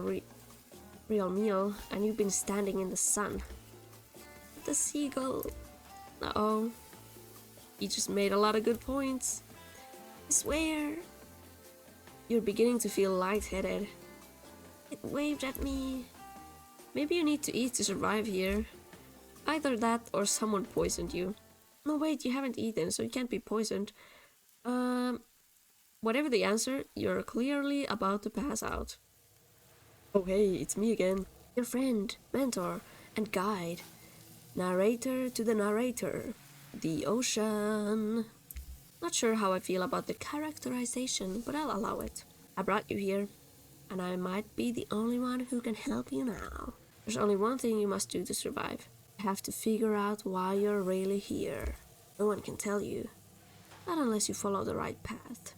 real meal and you've been standing in the sun. The seagull. Uh-oh. You just made a lot of good points. I swear. You're beginning to feel lightheaded. It waved at me. Maybe you need to eat to survive here. Either that or someone poisoned you. No, wait, you haven't eaten, so you can't be poisoned. Whatever the answer, you're clearly about to pass out. Oh hey, it's me again. Your friend, mentor, and guide. Narrator to the narrator. The ocean. Not sure how I feel about the characterization, but I'll allow it. I brought you here, and I might be the only one who can help you now. There's only one thing you must do to survive. You have to figure out why you're really here. No one can tell you. Not unless you follow the right path.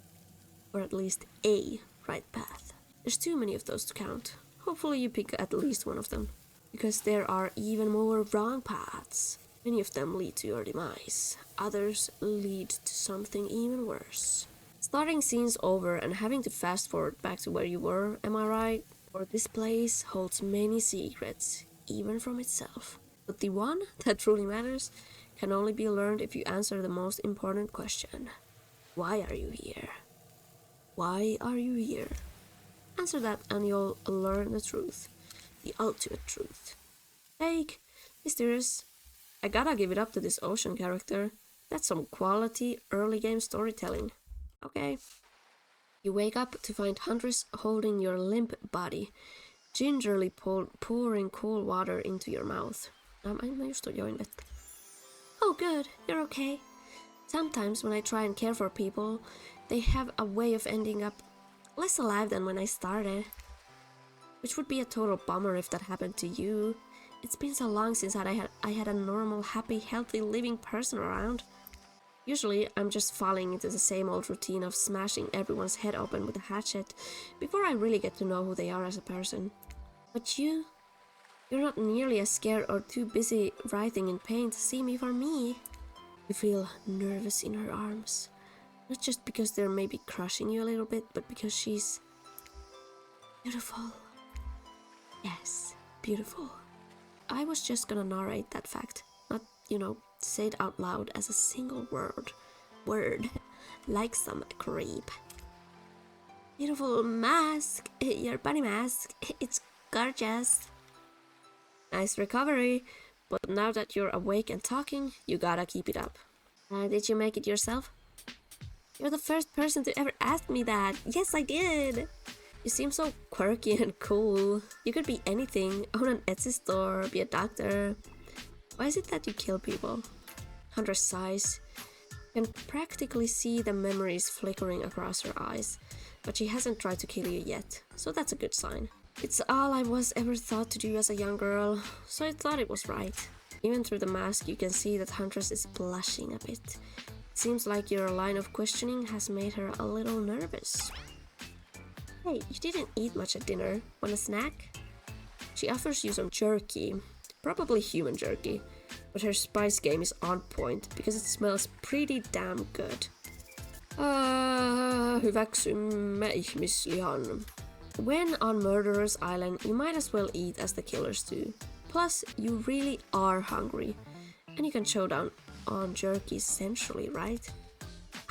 Or at least a right path. There's too many of those to count. Hopefully you pick at least one of them. Because there are even more wrong paths. Many of them lead to your demise. Others lead to something even worse. Starting scenes over and having to fast forward back to where you were, am I right? Or this place holds many secrets, even from itself. But the one that truly matters can only be learned if you answer the most important question. Why are you here? Why are you here? Answer that and you'll learn the truth. The ultimate truth. Fake, mysterious. I gotta give it up to this ocean character. That's some quality early game storytelling. Okay. You wake up to find Huntress holding your limp body, gingerly pouring cool water into your mouth. Mä just join vettä. Oh good, you're okay. Sometimes when I try and care for people, they have a way of ending up less alive than when I started. Which would be a total bummer if that happened to you. It's been so long since I had a normal, happy, healthy, living person around. Usually, I'm just falling into the same old routine of smashing everyone's head open with a hatchet before I really get to know who they are as a person. But you're not nearly as scared or too busy writhing in pain to see me for me. You feel nervous in her arms. Not just because they're maybe crushing you a little bit, but because she's beautiful. Yes, beautiful. I was just gonna narrate that fact, not, say it out loud as a single word, like some creep. Beautiful mask, your bunny mask, it's gorgeous. Nice recovery, but now that you're awake and talking, you gotta keep it up. Did you make it yourself? You're the first person to ever ask me that. Yes, I did. You seem so quirky and cool. You could be anything, own an Etsy store, be a doctor. Why is it that you kill people? Huntress sighs. You can practically see the memories flickering across her eyes, but she hasn't tried to kill you yet, so that's a good sign. It's all I was ever thought to do as a young girl, so I thought it was right. Even through the mask you can see that Huntress is blushing a bit. It seems like your line of questioning has made her a little nervous. Hey, you didn't eat much at dinner. Want a snack? She offers you some jerky. Probably human jerky. But her spice game is on point because it smells pretty damn good. Hyväksymme ihmislihan. When on Murderer's Island, you might as well eat as the killers do. Plus, you really are hungry. And you can chow down on jerky sensually, right?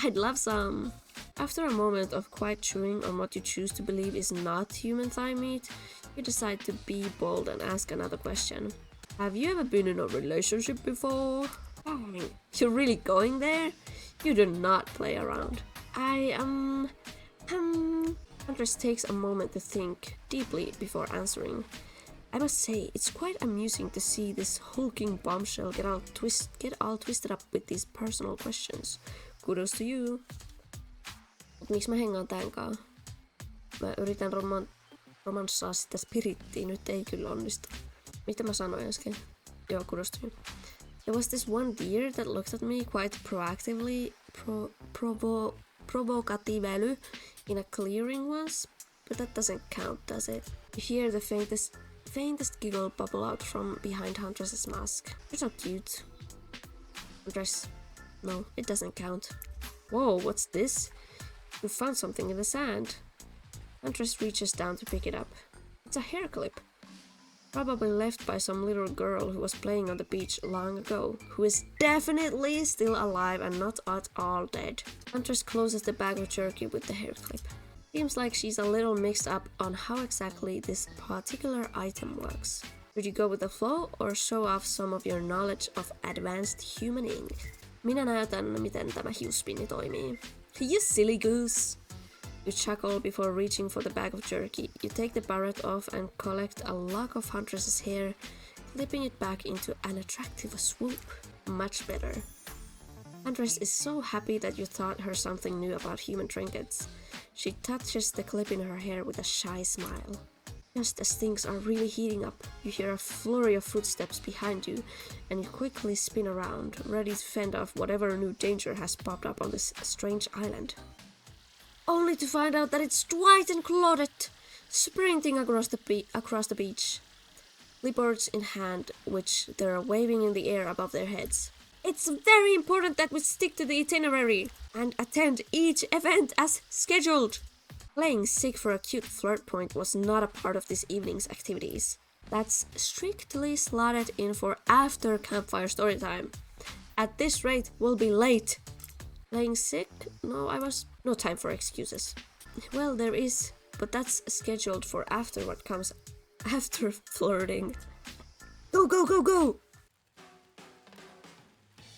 I'd love some. After a moment of quiet chewing on what you choose to believe is not human thigh meat, you decide to be bold and ask another question. Have you ever been in a relationship before? Dang, you're really going there? You do not play around. Huntress takes a moment to think deeply before answering. I must say, it's quite amusing to see this hulking bombshell get all twisted up with these personal questions. Kudos to you. Miksi mä hengaan tän kaa? Mä yritän romanssaa sitä spirittiä, nyt ei kyllä onnistu. Mitä mä sanoin äsken? Joo, kudos to you. There was this one deer that looked at me quite proactively, provocatively in a clearing once, but that doesn't count, does it? You hear the faintest giggle bubble out from behind Huntress's mask. You're so cute. Huntress. No, it doesn't count. Whoa, what's this? You found something in the sand. Huntress reaches down to pick it up. It's a hair clip. Probably left by some little girl who was playing on the beach long ago, who is definitely still alive and not at all dead. Huntress closes the bag of jerky with the hair clip. Seems like she's a little mixed up on how exactly this particular item works. Should you go with the flow or show off some of your knowledge of advanced humaning? Minä näytän, miten tämä hiuspinni toimii. You silly goose! You chuckle before reaching for the bag of jerky. You take the barrette off and collect a lock of Huntress's hair, clipping it back into an attractive swoop. Much better. Huntress is so happy that you taught her something new about human trinkets. She touches the clip in her hair with a shy smile. Just as things are really heating up, you hear a flurry of footsteps behind you, and you quickly spin around, ready to fend off whatever new danger has popped up on this strange island. Only to find out that it's Dwight and Claudette, sprinting across the beach, clipboards in hand, which they're waving in the air above their heads. It's very important that we stick to the itinerary and attend each event as scheduled. Playing sick for a cute flirt point was not a part of this evening's activities. That's strictly slotted in for after campfire story time. At this rate, we'll be late. Playing sick? No time for excuses. Well, there is, but that's scheduled for after what comes after flirting. Go, go, go, go!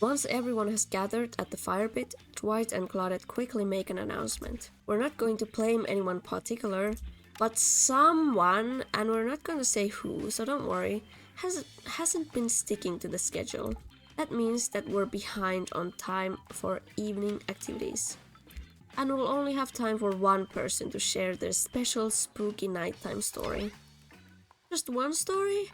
Once everyone has gathered at the fire pit, Dwight and Claudette quickly make an announcement. We're not going to blame anyone particular, but someone, and we're not going to say who, so don't worry, hasn't been sticking to the schedule. That means that we're behind on time for evening activities. And we'll only have time for one person to share their special spooky nighttime story. Just one story?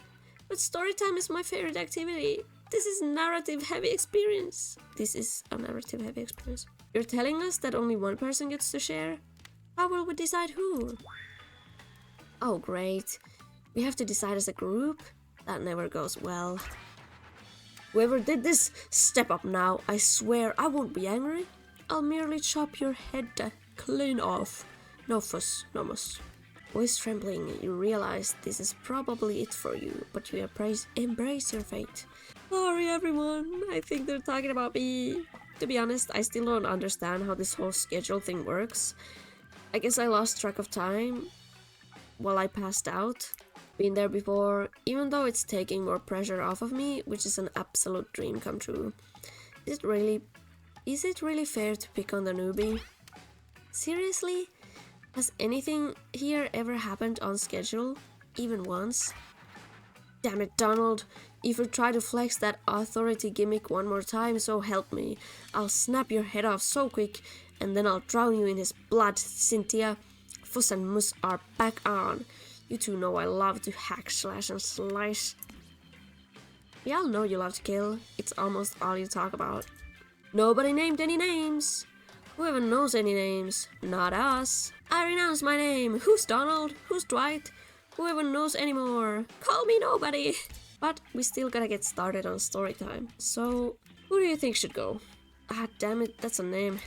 But story time is my favorite activity. This is a narrative heavy experience. You're telling us that only one person gets to share? How will we decide who? Oh great. We have to decide as a group? That never goes well. Whoever did this, step up now. I swear I won't be angry. I'll merely chop your head clean off. No fuss, no muss. Voice trembling, you realize this is probably it for you, but you embrace your fate. Sorry everyone, I think they're talking about me. To be honest, I still don't understand how this whole schedule thing works. I guess I lost track of time while I passed out. Been there before, even though it's taking more pressure off of me, which is an absolute dream come true. Is it really fair to pick on the newbie? Seriously? Has anything here ever happened on schedule? Even once? Damn it, Donald. If you try to flex that authority gimmick one more time, so help me. I'll snap your head off so quick, and then I'll drown you in his blood, Cynthia. Fuss and Muss are back on. You two know I love to hack, slash, and slice. We all know you love to kill. It's almost all you talk about. Nobody named any names. Whoever knows any names? Not us. I renounce my name. Who's Donald? Who's Dwight? Whoever knows anymore? Call me nobody. But we still gotta get started on story time. So, who do you think should go? Ah, damn it, that's a name.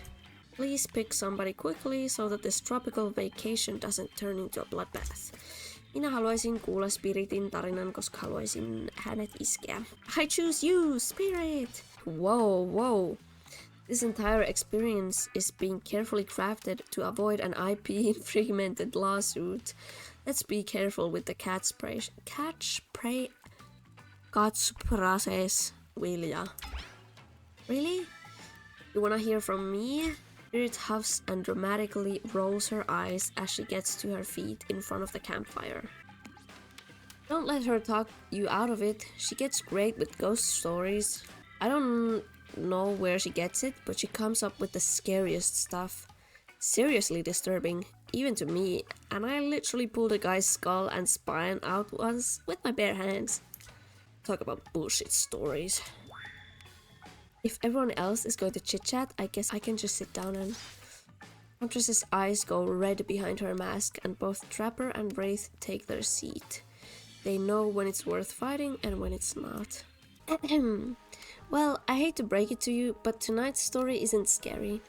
Please pick somebody quickly so that this tropical vacation doesn't turn into a bloodbath. Minä haluaisin kuulla Spiritin tarinan, koska haluaisin hänet iskeä. I choose you, Spirit! Whoa. This entire experience is being carefully crafted to avoid an IP-infringement lawsuit. Let's be careful with the catchphrase, Vilja. Really? You wanna hear from me? Spirit huffs and dramatically rolls her eyes as she gets to her feet in front of the campfire. Don't let her talk you out of it. She gets great with ghost stories. I don't know where she gets it, but she comes up with the scariest stuff. Seriously disturbing, even to me, and I literally pulled a guy's skull and spine out once with my bare hands. Talk about bullshit stories. If everyone else is going to chit-chat, I guess I can just sit down and... Huntress's eyes go red behind her mask, and both Trapper and Wraith take their seat. They know when it's worth fighting and when it's not. Well, I hate to break it to you, but tonight's story isn't scary.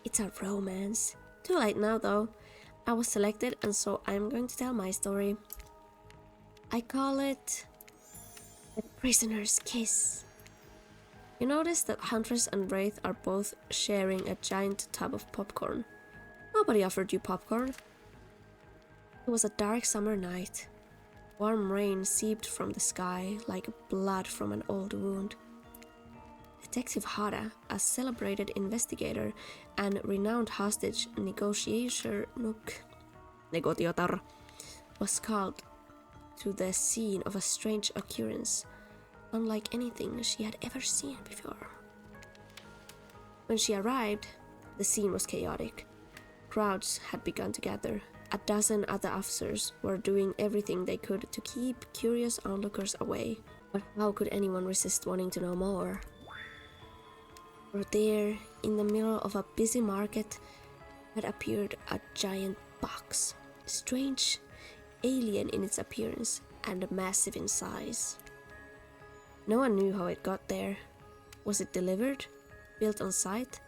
It's a romance. Too late now, though. I was selected, and so I'm going to tell my story. I call it... The Prisoner's Kiss. You notice that Huntress and Wraith are both sharing a giant tub of popcorn. Nobody offered you popcorn. It was a dark summer night. Warm rain seeped from the sky like blood from an old wound. Detective Hara, a celebrated investigator and renowned hostage negotiator, was called to the scene of a strange occurrence, unlike anything she had ever seen before. When she arrived, the scene was chaotic. Crowds had begun to gather. a dozen other officers were doing everything they could to keep curious onlookers away. But how could anyone resist wanting to know more? For there, in the middle of a busy market, had appeared a giant box, strange, alien in its appearance, and massive in size. No one knew how it got there. Was it delivered? Built on site?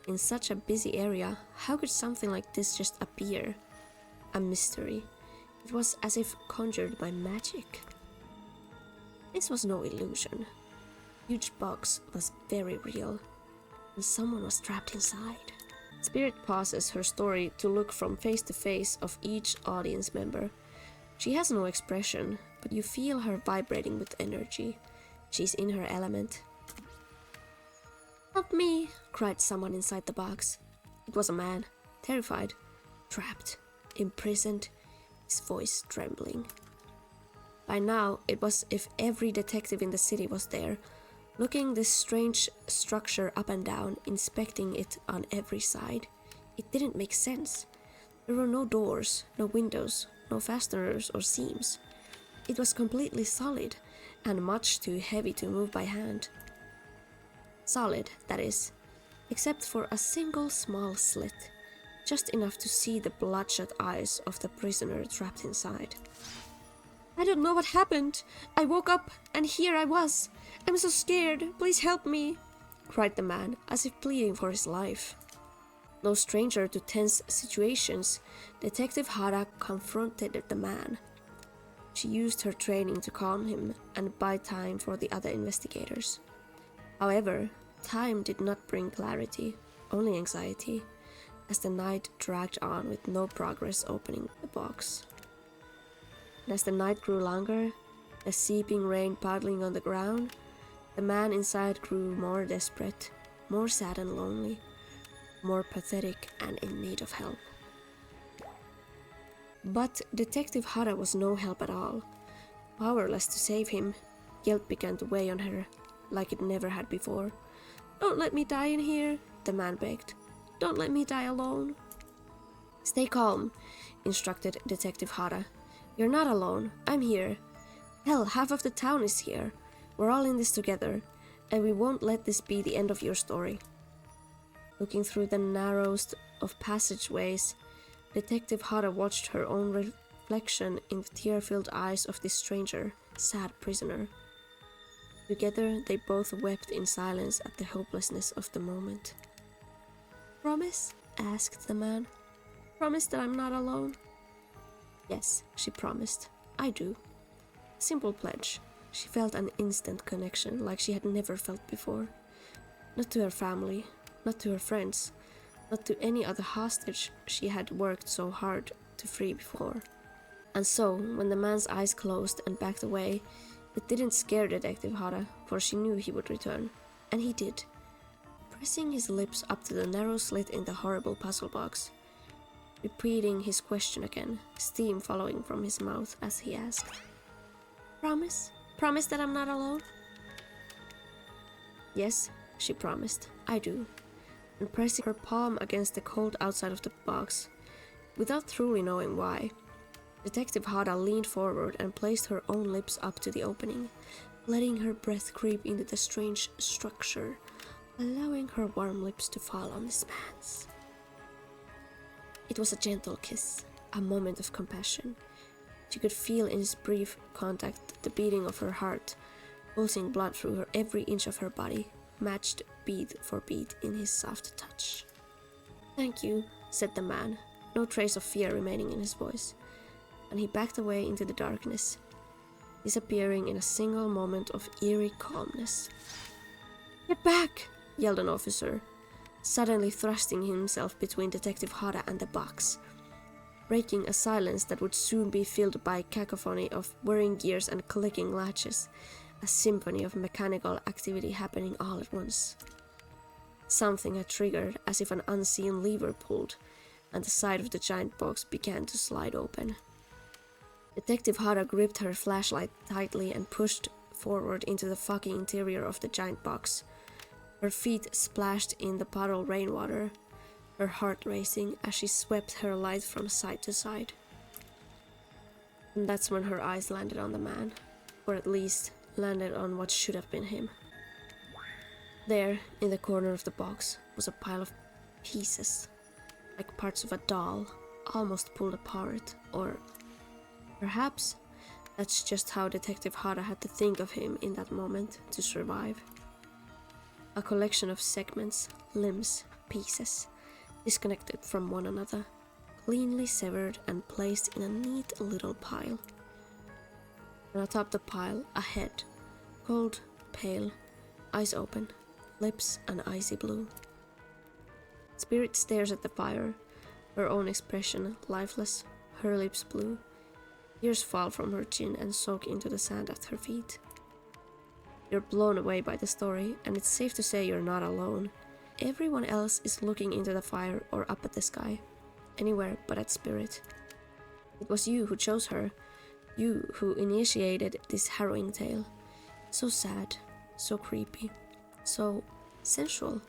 In such a busy area, how could something like this just appear? A mystery. It was as if conjured by magic. This was no illusion. The huge box was very real, and someone was trapped inside. Spirit pauses her story to look from face to face of each audience member. She has no expression, but you feel her vibrating with energy. She's in her element. "Help me!" cried someone inside the box. It was a man, terrified, trapped, imprisoned, his voice trembling. By now, it was as if every detective in the city was there, looking this strange structure up and down, inspecting it on every side. It didn't make sense. There were no doors, no windows, no fasteners or seams. It was completely solid, and much too heavy to move by hand. Solid, that is, except for a single small slit, just enough to see the bloodshot eyes of the prisoner trapped inside. "I don't know what happened. I woke up and here I was. I'm so scared. Please help me," cried the man, as if pleading for his life. No stranger to tense situations, Detective Hara confronted the man. She used her training to calm him and buy time for the other investigators. However, time did not bring clarity, only anxiety, as the night dragged on with no progress opening the box. And as the night grew longer, the seeping rain puddling on the ground, the man inside grew more desperate, more sad and lonely, more pathetic and in need of help. But Detective Hara was no help at all. Powerless to save him, guilt began to weigh on her like it never had before. "Don't let me die in here," the man begged. "Don't let me die alone." "Stay calm," instructed Detective Hara. "You're not alone. I'm here. Hell, half of the town is here. We're all in this together, and we won't let this be the end of your story." Looking through the narrowest of passageways, Detective Hara watched her own reflection in the tear-filled eyes of this stranger, sad prisoner. Together, they both wept in silence at the hopelessness of the moment. "Promise?" asked the man. "Promise that I'm not alone?" "Yes," she promised. "I do." Simple pledge. She felt an instant connection like she had never felt before. Not to her family, not to her friends, not to any other hostage she had worked so hard to free before. And so, when the man's eyes closed and backed away, it didn't scare Detective Hara, for she knew he would return. And he did, pressing his lips up to the narrow slit in the horrible puzzle box, repeating his question again, steam following from his mouth as he asked, "Promise? Promise that I'm not alone?" "Yes," she promised, "I do." And pressing her palm against the cold outside of the box, without truly knowing why, Detective Hara leaned forward and placed her own lips up to the opening, letting her breath creep into the strange structure, allowing her warm lips to fall on this man's. It was a gentle kiss, a moment of compassion. She could feel in his brief contact the beating of her heart, pulsing blood through her every inch of her body, matched beat for beat in his soft touch. "Thank you," said the man, no trace of fear remaining in his voice, and he backed away into the darkness, disappearing in a single moment of eerie calmness. "Get back!" yelled an officer, suddenly thrusting himself between Detective Hara and the box, breaking a silence that would soon be filled by a cacophony of whirring gears and clicking latches, a symphony of mechanical activity happening all at once. Something had triggered as if an unseen lever pulled, and the side of the giant box began to slide open. Detective Hara gripped her flashlight tightly and pushed forward into the foggy interior of the giant box. Her feet splashed in the puddle rainwater, her heart racing as she swept her light from side to side. And that's when her eyes landed on the man, or at least landed on what should have been him. There, in the corner of the box, was a pile of pieces, like parts of a doll, almost pulled apart, or perhaps that's just how Detective Hara had to think of him in that moment to survive. A collection of segments, limbs, pieces, disconnected from one another, cleanly severed and placed in a neat little pile. And atop the pile, a head, cold, pale, eyes open, lips an icy blue. Spirit stares at the fire, her own expression lifeless, her lips blue. Tears fall from her chin and soak into the sand at her feet. You're blown away by the story, and it's safe to say you're not alone. Everyone else is looking into the fire or up at the sky, anywhere but at Spirit. It was you who chose her, you who initiated this harrowing tale. So sad, so creepy, so sensual.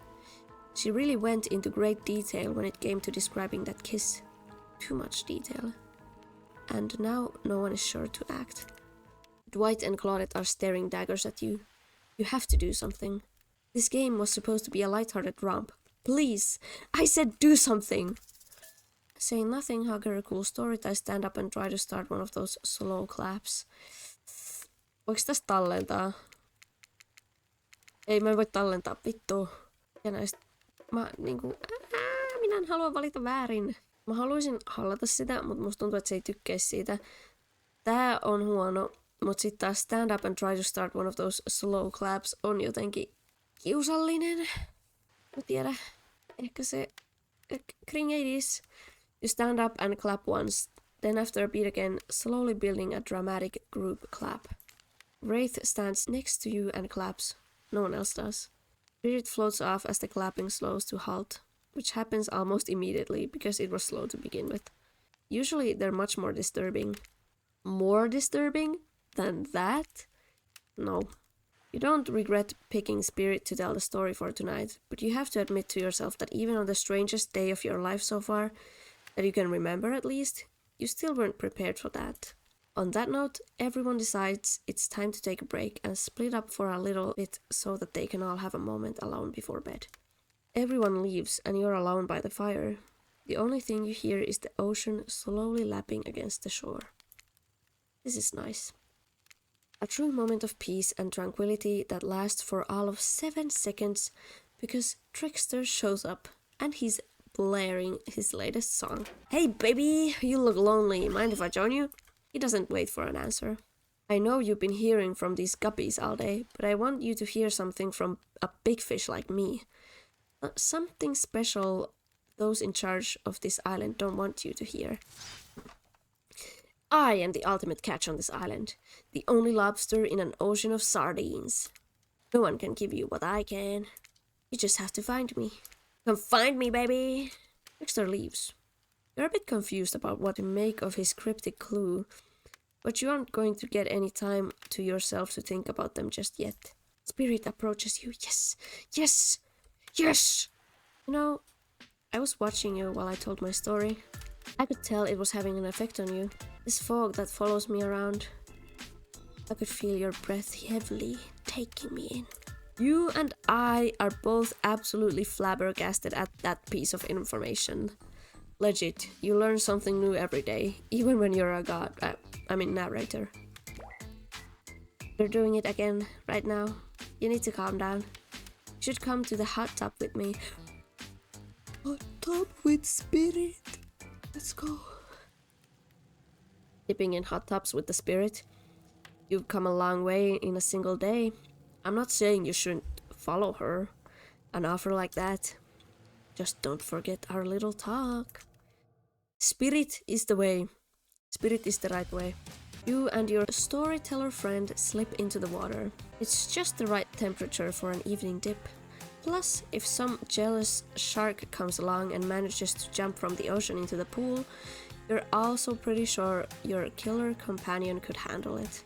She really went into great detail when it came to describing that kiss. Too much detail. And now no one is sure to act. Dwight and Claudette are staring daggers at you. You have to do something. This game was supposed to be a lighthearted romp. Please! I said do something! Say nothing, hug her a cool story, tai stand up and try to start one of those slow claps. Voiko tästä tallentaa? Ei, mä en voi tallentaa, vittu. Ja näistä... Minä en halua valita väärin. Mä haluaisin hallata sitä, mutta musta tuntuu, että se ei tykkäisi siitä. Tää on huono, mutta sitten taas stand up and try to start one of those slow claps on jotenkin kiusallinen. Mä tiedä. Ehkä se... Kring ei this. You stand up and clap once, then after a beat again, slowly building a dramatic group clap. Wraith stands next to you and claps. No one else does. Spirit floats off as the clapping slows to halt, which happens almost immediately because it was slow to begin with. Usually they're much more disturbing. More disturbing than that? No. You don't regret picking Spirit to tell the story for tonight, but you have to admit to yourself that even on the strangest day of your life so far, that you can remember at least, you still weren't prepared for that. On that note, everyone decides it's time to take a break and split up for a little bit so that they can all have a moment alone before bed. Everyone leaves and you're alone by the fire. The only thing you hear is the ocean slowly lapping against the shore. This is nice. A true moment of peace and tranquility that lasts for all of 7 seconds because Trickster shows up and he's blaring his latest song. Hey baby, you look lonely, mind if I join you? He doesn't wait for an answer. I know you've been hearing from these guppies all day, but I want you to hear something from a big fish like me. Something special those in charge of this island don't want you to hear. I am the ultimate catch on this island, the only lobster in an ocean of sardines. No one can give you what I can. You just have to find me. Come find me, baby! Dexter leaves. You're a bit confused about what to make of his cryptic clue, but you aren't going to get any time to yourself to think about them just yet. Spirit approaches you. Yes! Yes! Yes! You know, I was watching you while I told my story. I could tell it was having an effect on you. This fog that follows me around. I could feel your breath heavily taking me in. You and I are both absolutely flabbergasted at that piece of information. Legit, you learn something new every day, even when you're a narrator. You're doing it again, right now. You need to calm down. You should come to the hot tub with me. Hot tub with Spirit. Let's go. Dipping in hot tubs with the Spirit. You've come a long way in a single day. I'm not saying you shouldn't follow her. An offer like that. Just don't forget our little talk. Spirit is the way. Spirit is the right way. You and your storyteller friend slip into the water. It's just the right temperature for an evening dip. Plus, if some jealous shark comes along and manages to jump from the ocean into the pool, you're also pretty sure your killer companion could handle it.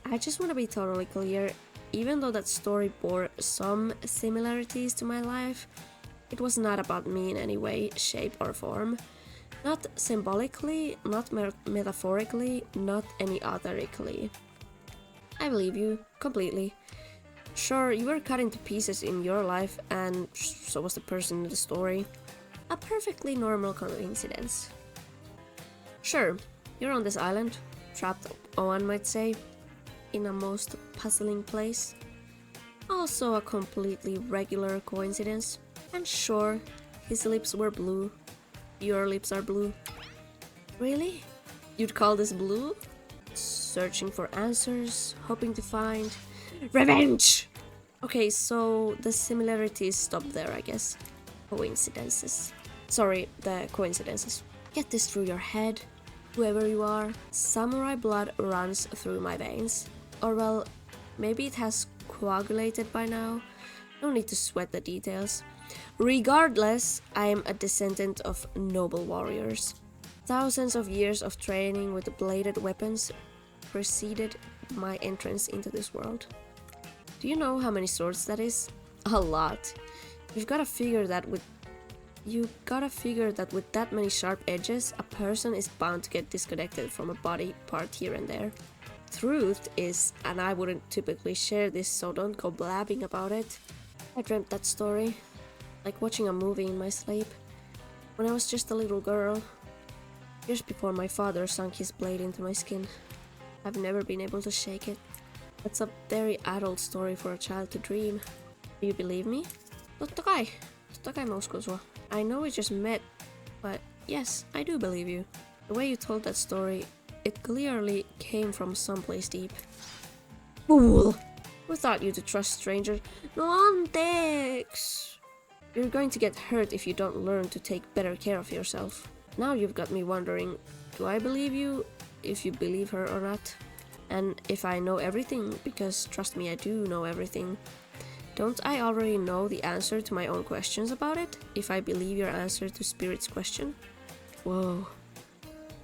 I just want to be totally clear, even though that story bore some similarities to my life, It was not about me in any way, shape or form. Not symbolically, not metaphorically, not any otherically. I believe you, completely. Sure, you were cut into pieces in your life, and so was the person in the story. A perfectly normal coincidence. Sure, you're on this island, trapped, one might say, in a most puzzling place. Also a completely regular coincidence. And sure, his lips were blue. Your lips are blue. Really? You'd call this blue? Searching for answers, hoping to find revenge! Okay, so the similarities stop there, I guess. Coincidences. Sorry, the coincidences. Get this through your head, whoever you are. Samurai blood runs through my veins. Or well, maybe it has coagulated by now. No need to sweat the details. Regardless, I am a descendant of noble warriors. Thousands of years of training with bladed weapons preceded my entrance into this world. Do you know how many swords that is? A lot. You've gotta figure that with that many sharp edges, a person is bound to get disconnected from a body part here and there. Truth is, and I wouldn't typically share this, so don't go blabbing about it, I dreamt that story, like watching a movie in my sleep, when I was just a little girl, years before my father sunk his blade into my skin. I've never been able to shake it. That's a very adult story for a child to dream. Do you believe me? Totta kai mä uskon sua. I know we just met, but yes, I do believe you. The way you told that story, it clearly came from someplace deep. Fool! Who taught you to trust strangers? No anteeksi! You're going to get hurt if you don't learn to take better care of yourself. Now you've got me wondering, do I believe you, if you believe her or not? And if I know everything, because trust me, I do know everything. Don't I already know the answer to my own questions about it, if I believe your answer to Spirit's question? Whoa.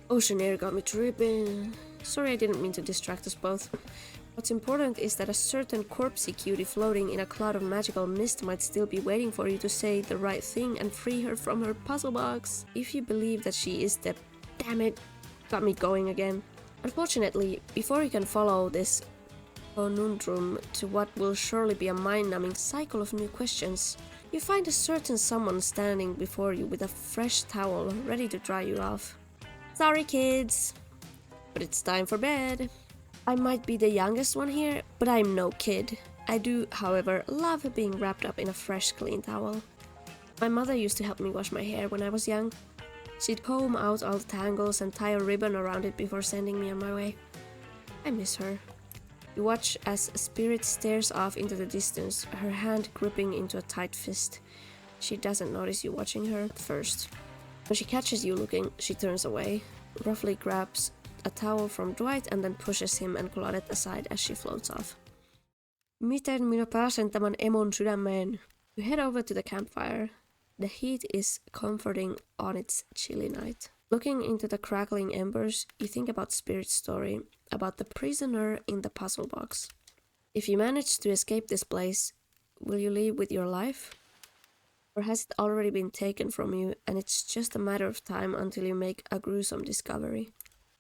Ocean air got me tripping. Sorry, I didn't mean to distract us both. What's important is that a certain corpsey cutie floating in a cloud of magical mist might still be waiting for you to say the right thing and free her from her puzzle box. If you believe that she is the... Damn it, got me going again. Unfortunately, before you can follow this conundrum to what will surely be a mind-numbing cycle of new questions, you find a certain someone standing before you with a fresh towel ready to dry you off. Sorry kids, but it's time for bed. I might be the youngest one here, but I'm no kid. I do, however, love being wrapped up in a fresh, clean towel. My mother used to help me wash my hair when I was young. She'd comb out all the tangles and tie a ribbon around it before sending me on my way. I miss her. You watch as Spirit stares off into the distance, her hand gripping into a tight fist. She doesn't notice you watching her at first. When she catches you looking, she turns away, roughly grabs a towel from Dwight and then pushes him and Claudette aside as she floats off. Miten minä pääsen tämän emon sydämeen? You head over to the campfire. The heat is comforting on its chilly night. Looking into the crackling embers, you think about Spirit's story, about the prisoner in the puzzle box. If you manage to escape this place, will you leave with your life? Or has it already been taken from you and it's just a matter of time until you make a gruesome discovery?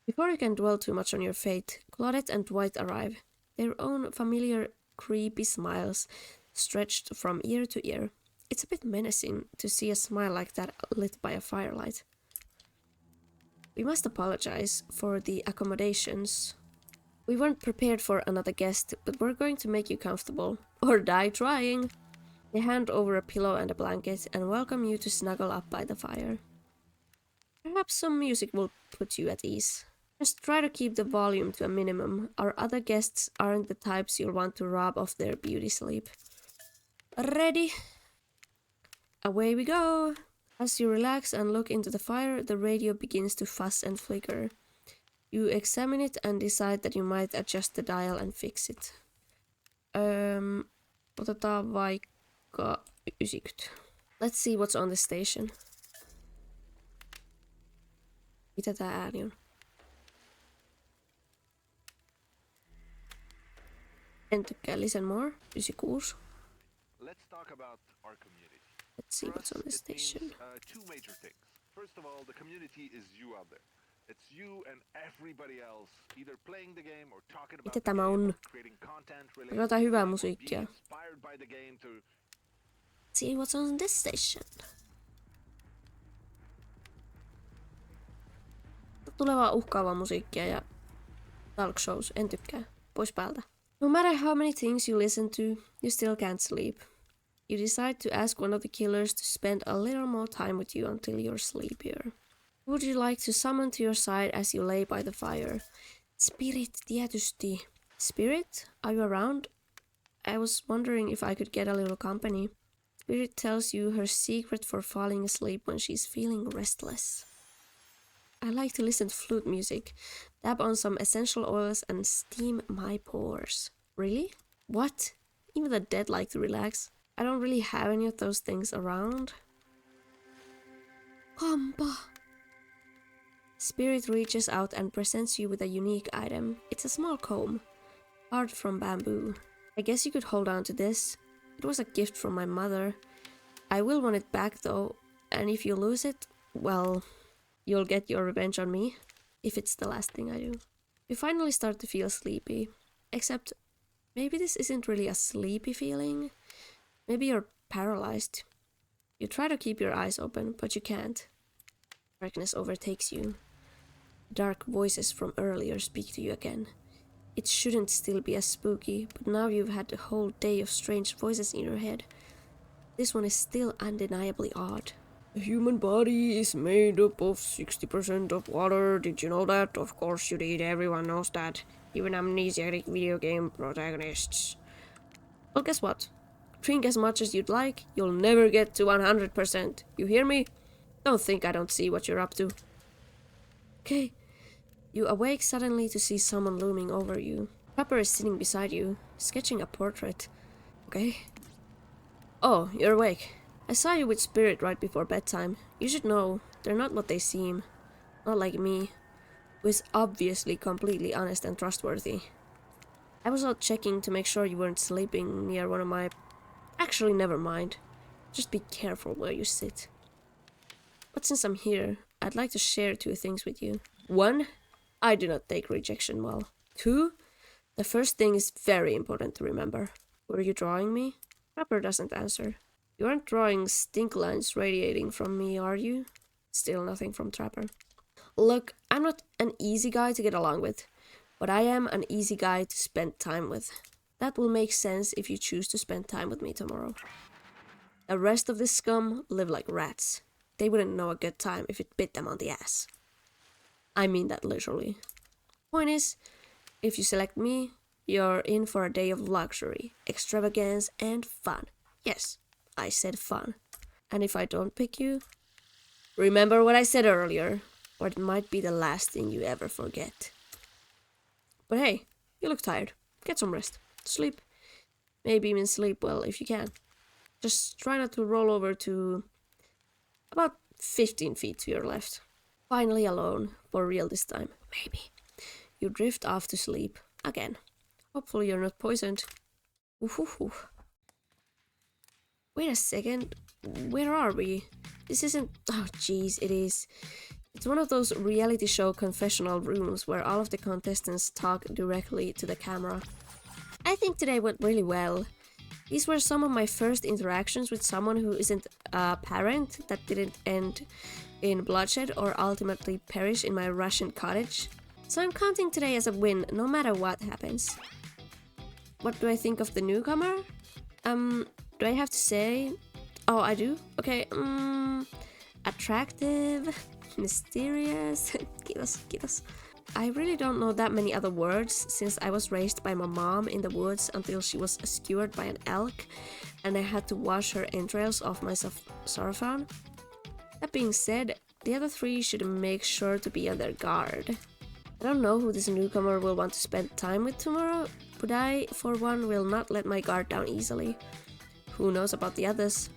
Before you can dwell too much on your fate, Claudette and Dwight arrive, their own familiar creepy smiles stretched from ear to ear. It's a bit menacing to see a smile like that lit by a firelight. We must apologize for the accommodations. We weren't prepared for another guest, but we're going to make you comfortable. Or die trying! They hand over a pillow and a blanket and welcome you to snuggle up by the fire. Perhaps some music will put you at ease. Just try to keep the volume to a minimum. Our other guests aren't the types you'll want to rob of their beauty sleep. Ready? Away we go! As you relax and look into the fire, the radio begins to fuzz and flicker. You examine it and decide that you might adjust the dial and fix it. Otetaan vaikka 90. Let's see what's on the station. Mitä tää ääni on? En tykkää, listen more. 96. Let's talk about our community. Let's see what's on the station. Two major things. First of all, the community is you out there. It's you and everybody else either playing the game or talking about Mitä tämä on? creating content related Jotain hyvää musiikkia. inspired by the game to See what's on this station. Tulevaa uhkaavaa musiikkia ja talk shows. En tykkää. Pois päältä. No matter how many things you listen to, you still can't sleep. You decide to ask one of the killers to spend a little more time with you until you're sleepier. Who would you like to summon to your side as you lay by the fire? Spirit, tietysti. Spirit, are you around? I was wondering if I could get a little company. Spirit tells you her secret for falling asleep when she's feeling restless. I like to listen to flute music, dab on some essential oils and steam my pores. Really? What? Even the dead like to relax. I don't really have any of those things around. Kampa! Spirit reaches out and presents you with a unique item. It's a small comb, carved from bamboo. I guess you could hold on to this. It was a gift from my mother. I will want it back though, and if you lose it, well, you'll get your revenge on me, if it's the last thing I do. You finally start to feel sleepy, except maybe this isn't really a sleepy feeling. Maybe you're paralyzed. You try to keep your eyes open, but you can't. Darkness overtakes you. Dark voices from earlier speak to you again. It shouldn't still be as spooky, but now you've had a whole day of strange voices in your head. This one is still undeniably odd. The human body is made up of 60% of water. Did you know that? Of course you did. Everyone knows that. Even amnesiac video game protagonists. Well, guess what? Drink as much as you'd like. You'll never get to 100%. You hear me? Don't think I don't see what you're up to. Okay. You awake suddenly to see someone looming over you. Trapper is sitting beside you, sketching a portrait. Okay. Oh, you're awake. I saw you with Spirit right before bedtime. You should know, they're not what they seem. Not like me, who is obviously completely honest and trustworthy. I was out checking to make sure you weren't sleeping near one of my... Actually, never mind. Just be careful where you sit. But since I'm here, I'd like to share two things with you. One, I do not take rejection well. Two, the first thing is very important to remember. Were you drawing me? Trapper doesn't answer. You aren't drawing stink lines radiating from me, are you? Still nothing from Trapper. Look, I'm not an easy guy to get along with, but I am an easy guy to spend time with. That will make sense if you choose to spend time with me tomorrow. The rest of this scum live like rats. They wouldn't know a good time if it bit them on the ass. I mean that literally. Point is, if you select me, you're in for a day of luxury, extravagance, and fun. Yes, I said fun. And if I don't pick you, remember what I said earlier, or it might be the last thing you ever forget. But hey, you look tired. Get some rest. Sleep. Maybe even sleep well if you can. Just try not to roll over to about 15 feet to your left. Finally alone, for real this time. Maybe. You drift off to sleep again. Hopefully you're not poisoned. Ooh. Wait a second. Where are we? This isn't... Oh jeez, it is. It's one of those reality show confessional rooms where all of the contestants talk directly to the camera. I think today went really well. These were some of my first interactions with someone who isn't a parent that didn't end in bloodshed or ultimately perish in my Russian cottage. So I'm counting today as a win, no matter what happens. What do I think of the newcomer? Do I have to say? Oh, I do? Okay, attractive, mysterious, kiitos. I really don't know that many other words since I was raised by my mom in the woods until she was skewered by an elk and I had to wash her entrails off my sarafan. That being said, the other three should make sure to be on their guard. I don't know who this newcomer will want to spend time with tomorrow, but I, for one, will not let my guard down easily. Who knows about the others?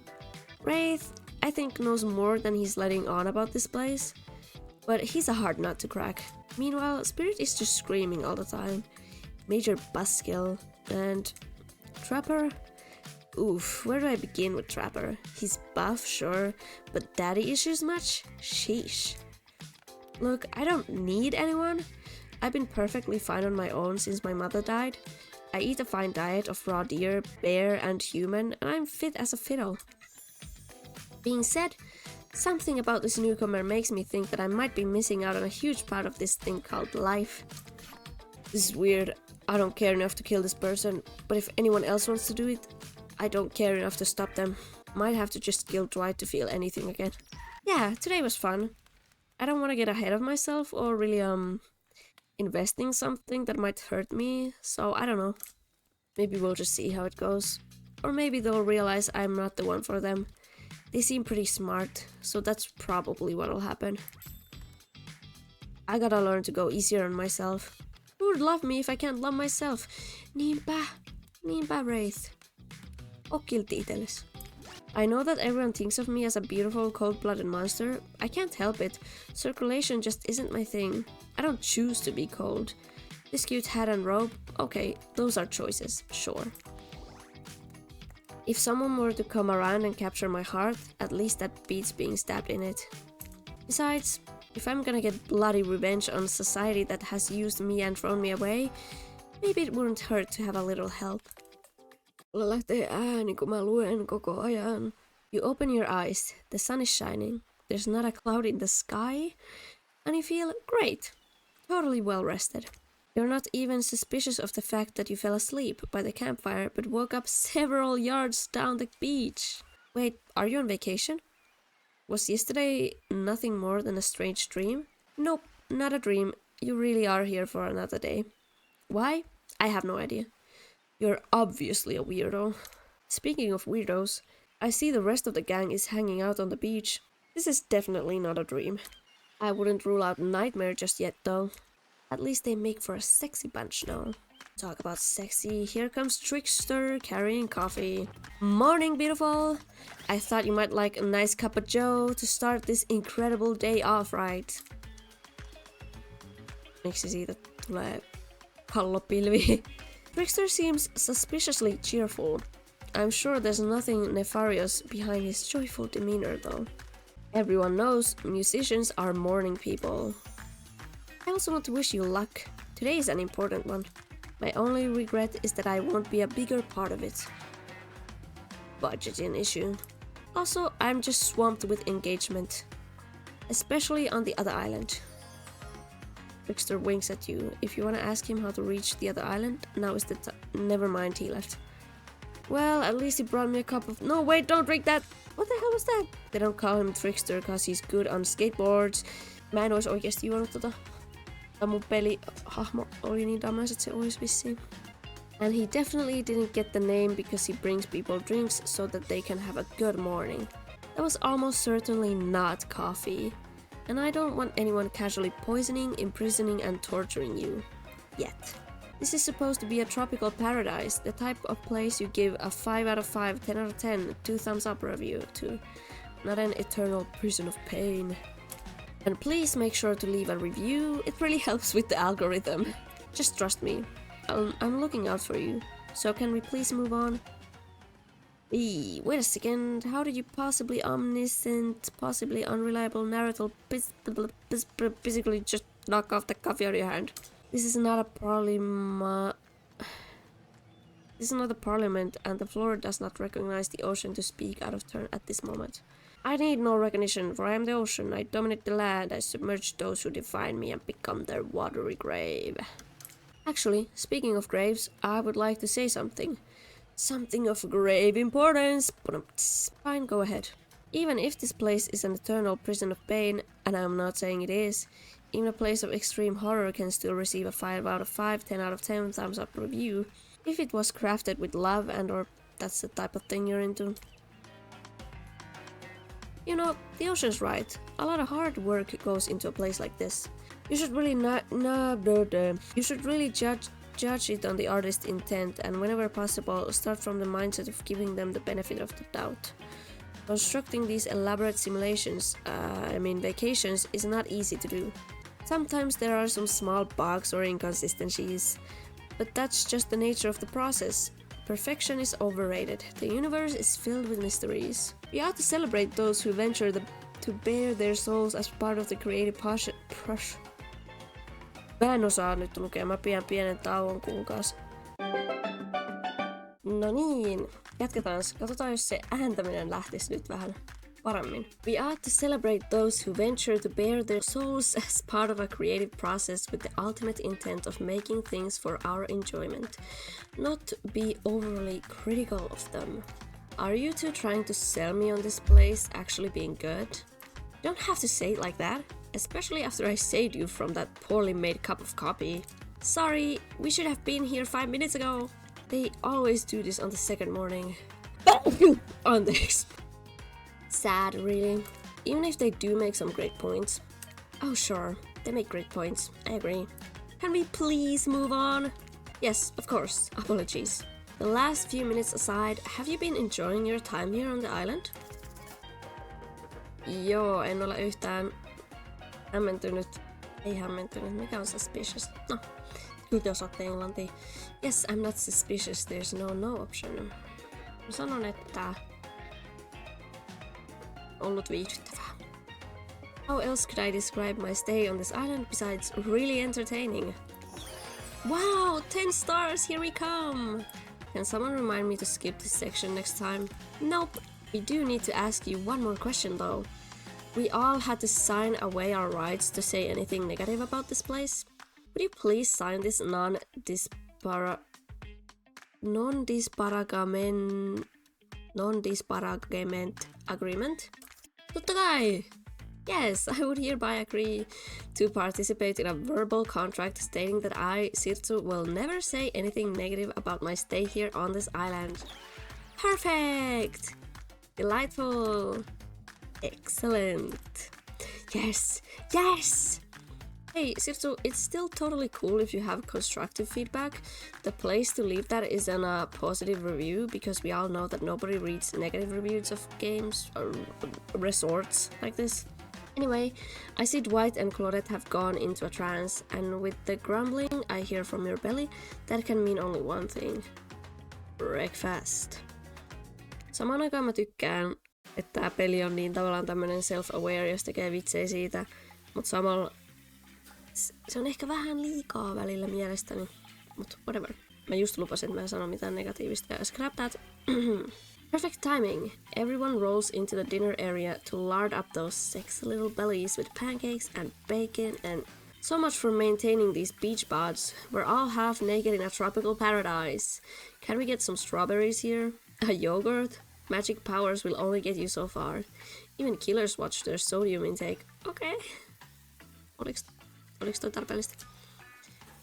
Wraith, I think, knows more than he's letting on about this place, but he's a hard nut to crack. Meanwhile, Spirit is just screaming all the time. Major buzzkill. And Trapper? Oof, where do I begin with Trapper? He's buff, sure, but daddy issues much? Sheesh. Look, I don't need anyone. I've been perfectly fine on my own since my mother died. I eat a fine diet of raw deer, bear, and human, and I'm fit as a fiddle. Being said, something about this newcomer makes me think that I might be missing out on a huge part of this thing called life. This is weird. I don't care enough to kill this person, but if anyone else wants to do it, I don't care enough to stop them. Might have to just guilt right to feel anything again. Yeah, today was fun. I don't want to get ahead of myself or really investing something that might hurt me, so I don't know. Maybe we'll just see how it goes. Or maybe they'll realize I'm not the one for them. They seem pretty smart, so that's probably what'll happen. I gotta learn to go easier on myself. Who would love me if I can't love myself? Niinpä Wraith. Oo kiltti itelles. I know that everyone thinks of me as a beautiful, cold-blooded monster. I can't help it. Circulation just isn't my thing. I don't choose to be cold. This cute hat and robe, okay, those are choices, sure. If someone were to come around and capture my heart, at least that beats being stabbed in it. Besides, if I'm gonna get bloody revenge on society that has used me and thrown me away, maybe it wouldn't hurt to have a little help. Mulla lähtee ääni, kun mä luen koko ajan. You open your eyes, the sun is shining, there's not a cloud in the sky, and you feel great, totally well rested. You're not even suspicious of the fact that you fell asleep by the campfire but woke up several yards down the beach. Wait, are you on vacation? Was yesterday nothing more than a strange dream? Nope, not a dream. You really are here for another day. Why? I have no idea. You're obviously a weirdo. Speaking of weirdos, I see the rest of the gang is hanging out on the beach. This is definitely not a dream. I wouldn't rule out nightmare just yet though. At least they make for a sexy bunch now. Talk about sexy, here comes Trickster carrying coffee. Morning, beautiful! I thought you might like a nice cup of joe to start this incredible day off, right? Miksi siitä tulee kallopilvi? Trickster seems suspiciously cheerful. I'm sure there's nothing nefarious behind his joyful demeanor though. Everyone knows musicians are morning people. I also want to wish you luck. Today is an important one. My only regret is that I won't be a bigger part of it. Budgeting issue. Also, I'm just swamped with engagement. Especially on the other island. Trickster winks at you. If you want to ask him how to reach the other island, now is the time. Never mind, he left. Well, at least he brought me a cup of... No, wait, don't drink that! What the hell was that? They don't call him Trickster cause he's good on skateboards. Mä en ois oikeesti juonut tota. Mun pelihahmo oli niin dumbass, että se ois vissiin. And he definitely didn't get the name because he brings people drinks so that they can have a good morning. That was almost certainly not coffee. And I don't want anyone casually poisoning, imprisoning, and torturing you. Yet. This is supposed to be a tropical paradise, the type of place you give a 5 out of 5, 10 out of 10, 2 thumbs up review to. Not an eternal prison of pain. And please make sure to leave a review, it really helps with the algorithm. Just trust me, I'm looking out for you. So can we please move on? Wait a second, how did you possibly omniscient, possibly unreliable narrative physically just knock off the coffee out of your hand? This is not a parliament and the floor does not recognize the ocean to speak out of turn at this moment. I need no recognition, for I am the ocean, I dominate the land, I submerge those who define me and become their watery grave. Actually, speaking of graves, I would like to say something. Something of grave importance. Fine, go ahead. Even if this place is an eternal prison of pain, and I'm not saying it is, even a place of extreme horror can still receive a 5 out of 5, 10 out of 10 thumbs up review, if it was crafted with love and or that's the type of thing you're into. You know, the ocean's right. A lot of hard work goes into a place like this. You should really You should really judge it on the artist's intent, and whenever possible, start from the mindset of giving them the benefit of the doubt. Constructing these elaborate simulations, vacations, is not easy to do. Sometimes there are some small bugs or inconsistencies, but that's just the nature of the process. Perfection is overrated. The universe is filled with mysteries. We ought to celebrate those who venture to bare their souls as part of the creative process. Mä en osaa nyt lukea, mä pidän pienen tauon, kuulkaas. No niin, jatketaan. Katsotaan, jos se ääntäminen lähtisi nyt vähän paremmin. We ought to celebrate those who venture to bare their souls as part of a creative process with the ultimate intent of making things for our enjoyment, not be overly critical of them. Are you two trying to sell me on this place actually being good? You don't have to say it like that, especially after I saved you from that poorly made cup of coffee. Sorry, we should have been here 5 minutes ago. They always do this on the second morning. On this. Sad, really. Even if they do make some great points. Oh sure, they make great points, I agree. Can we please move on? Yes, of course, apologies. The last few minutes aside, have you been enjoying your time here on the island? Joo, en ole yhtään hämmentynyt. Ei hämmentynyt, mikä on suspicious? No, nyt jos otte englantia. Yes, I'm not suspicious, there's no option. Mä sanon, että ollut viihdyttävää. How else could I describe my stay on this island besides really entertaining? Wow, 10 stars, here we come! Can someone remind me to skip this section next time? Nope. We do need to ask you one more question though. We all had to sign away our rights to say anything negative about this place. Would you please sign this non-disparagement agreement? Totta kai! Yes, I would hereby agree to participate in a verbal contract stating that I, Sirtsu, will never say anything negative about my stay here on this island. Perfect! Delightful! Excellent! Yes! Yes! Hey, Sirtsu, it's still totally cool if you have constructive feedback. The place to leave that is in a positive review, because we all know that nobody reads negative reviews of games or resorts like this. Anyway, I see Dwight and Claudette have gone into a trance, and with the grumbling I hear from your belly, that can mean only one thing. Breakfast. Samaan aikaan mä tykkään, että tää peli on niin tavallaan tämmönen self-aware, jos tekee vitsejä siitä, mutta samalla se on ehkä vähän liikaa välillä mielestäni, mut whatever. Mä just lupasin, että mä en sano mitään negatiivista ja scrap that. Perfect timing. Everyone rolls into the dinner area to lard up those sexy little bellies with pancakes and bacon, and so much for maintaining these beach bods. We're all half naked in a tropical paradise. Can we get some strawberries here? A yogurt? Magic powers will only get you so far. Even killers watch their sodium intake. Okay. Oliks toi tarpeellista?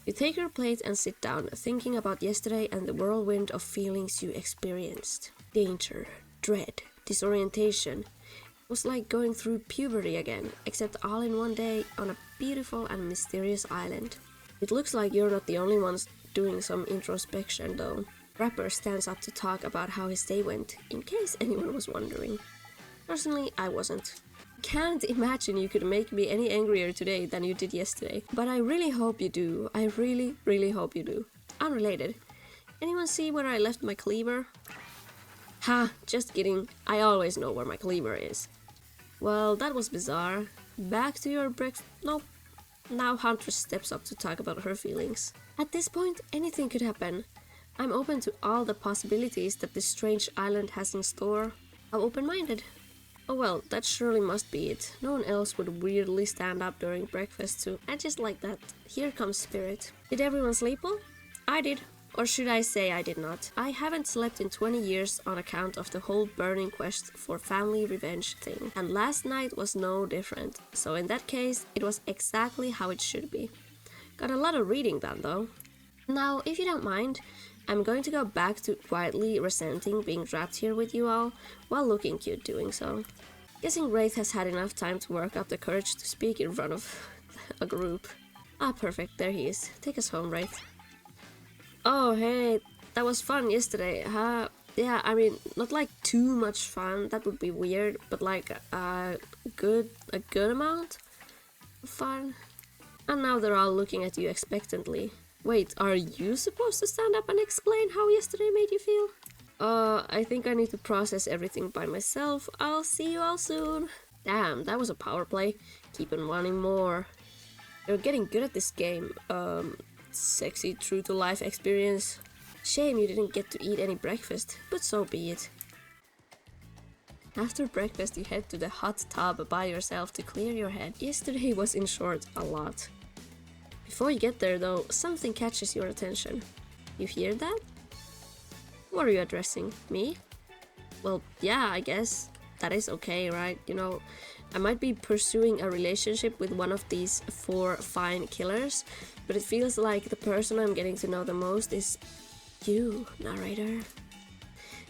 You take your plate and sit down, thinking about yesterday and the whirlwind of feelings you experienced. Danger, dread, disorientation. It was like going through puberty again, except all in one day on a beautiful and mysterious island. It looks like you're not the only ones doing some introspection though. Rapper stands up to talk about how his day went, in case anyone was wondering. Personally, I wasn't. Can't imagine you could make me any angrier today than you did yesterday, but I really hope you do. I really hope you do. Unrelated. Anyone see where I left my cleaver? Ha, just kidding. I always know where my cleaver is. Well, that was bizarre. Back to your breakfast. Nope. Now Huntress steps up to talk about her feelings. At this point, anything could happen. I'm open to all the possibilities that this strange island has in store. I'm open-minded. Oh well, that surely must be it. No one else would weirdly stand up during breakfast too. I just like that. Here comes spirit. Did everyone sleep well? I did. Or should I say I did not. I haven't slept in 20 years on account of the whole burning quest for family revenge thing. And last night was no different. So in that case, it was exactly how it should be. Got a lot of reading done though. Now, if you don't mind, I'm going to go back to quietly resenting being trapped here with you all, while looking cute doing so. Guessing Wraith has had enough time to work up the courage to speak in front of a group. Ah, perfect, there he is. Take us home, Wraith. Oh, hey, that was fun yesterday, huh? Yeah, I mean, not like too much fun, that would be weird, but like a good amount of fun. And now they're all looking at you expectantly. Wait, are you supposed to stand up and explain how yesterday made you feel? I think I need to process everything by myself. I'll see you all soon. Damn, that was a power play. Keep on wanting more. You're getting good at this game. Sexy true to life experience. Shame you didn't get to eat any breakfast, but so be it. After breakfast you head to the hot tub by yourself to clear your head. Yesterday was in short a lot. Before you get there though, something catches your attention. You hear that? What are you addressing? Me? Well, yeah, I guess. That is okay, right? You know, I might be pursuing a relationship with one of these 4 fine killers, but it feels like the person I'm getting to know the most is you, narrator.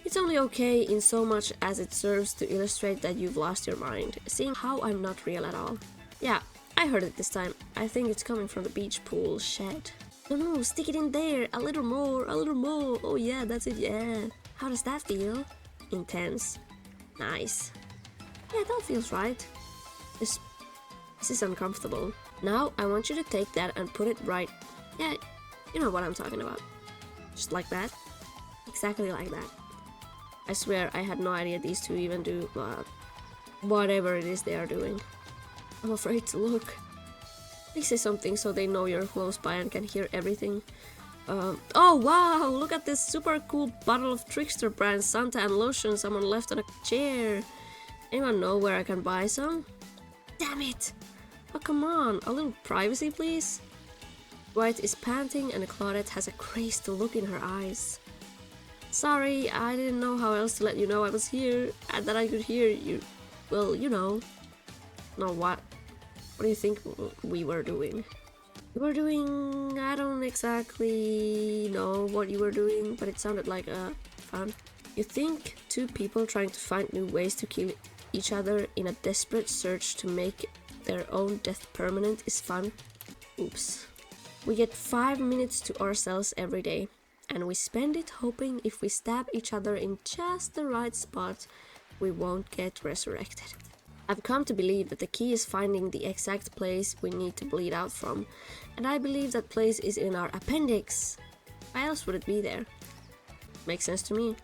It's only okay in so much as it serves to illustrate that you've lost your mind, seeing how I'm not real at all. Yeah, I heard it this time. I think it's coming from the beach pool shed. No, stick it in there. A little more, a little more. Oh yeah, that's it, yeah. How does that feel? Intense. Nice. Yeah, that feels right. This is uncomfortable. Now I want you to take that and put it right. Yeah, you know what I'm talking about. Just like that. Exactly like that. I swear I had no idea these two even do whatever it is they are doing. I'm afraid to look. Please say something so they know you're close by and can hear everything. Oh wow, look at this super cool bottle of Trickster brand suntan lotion someone left on a chair. Anyone know where I can buy some? Damn it! Oh come on, a little privacy please? White is panting and Claudette has a crazed look in her eyes. Sorry, I didn't know how else to let you know I was here and that I could hear you. Well, you know. No, what? What do you think we were doing? We were doing... I don't exactly know what you were doing, but it sounded like fun. You think 2 people trying to find new ways to kill each other in a desperate search to make their own death permanent is fun? Oops. We get 5 minutes to ourselves every day, and we spend it hoping if we stab each other in just the right spot, we won't get resurrected. I've come to believe that the key is finding the exact place we need to bleed out from, and I believe that place is in our appendix. Why else would it be there? Makes sense to me.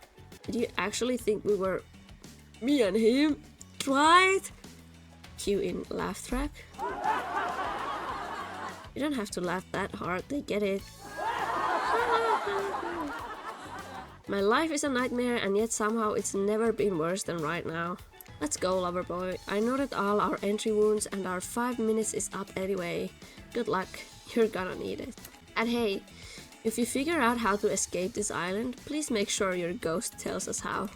Did you actually think we were me and him? Right? Cue in laugh track. You don't have to laugh that hard, they get it. My life is a nightmare and yet somehow it's never been worse than right now. Let's go, lover boy. I know that all our entry wounds and our 5 minutes is up anyway. Good luck, you're gonna need it. And hey, if you figure out how to escape this island, please make sure your ghost tells us how.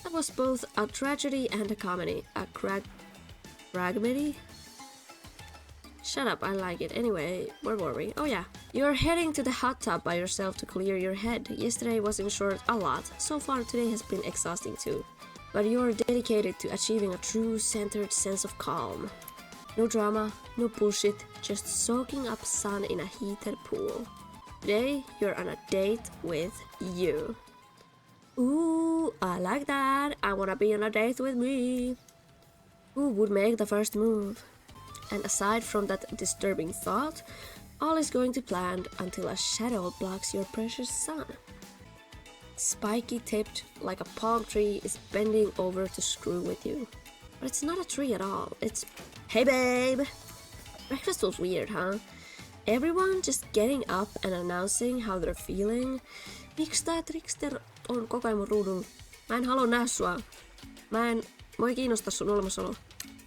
That was both a tragedy and a comedy. A cragmedy? Shut up, I like it. Anyway, where were we? Oh yeah. You're heading to the hot tub by yourself to clear your head. Yesterday was in short a lot. So far today has been exhausting too. But you're dedicated to achieving a true centered sense of calm. No drama, no bullshit, just soaking up sun in a heated pool. Today, you're on a date with you. Ooh, I like that. I wanna be on a date with me. Who would make the first move? And aside from that disturbing thought, all is going to plan until a shadow blocks your precious sun. Spiky tipped like a palm tree is bending over to screw with you. But it's not a tree at all, it's... Hey babe! Breakfast was weird, huh? Everyone just getting up and announcing how they're feeling. Miksi tää Trickster on koko ajan mun ruudulla? Mä en halua nähdä sua. Mua ei kiinnosta sun olemassaolo.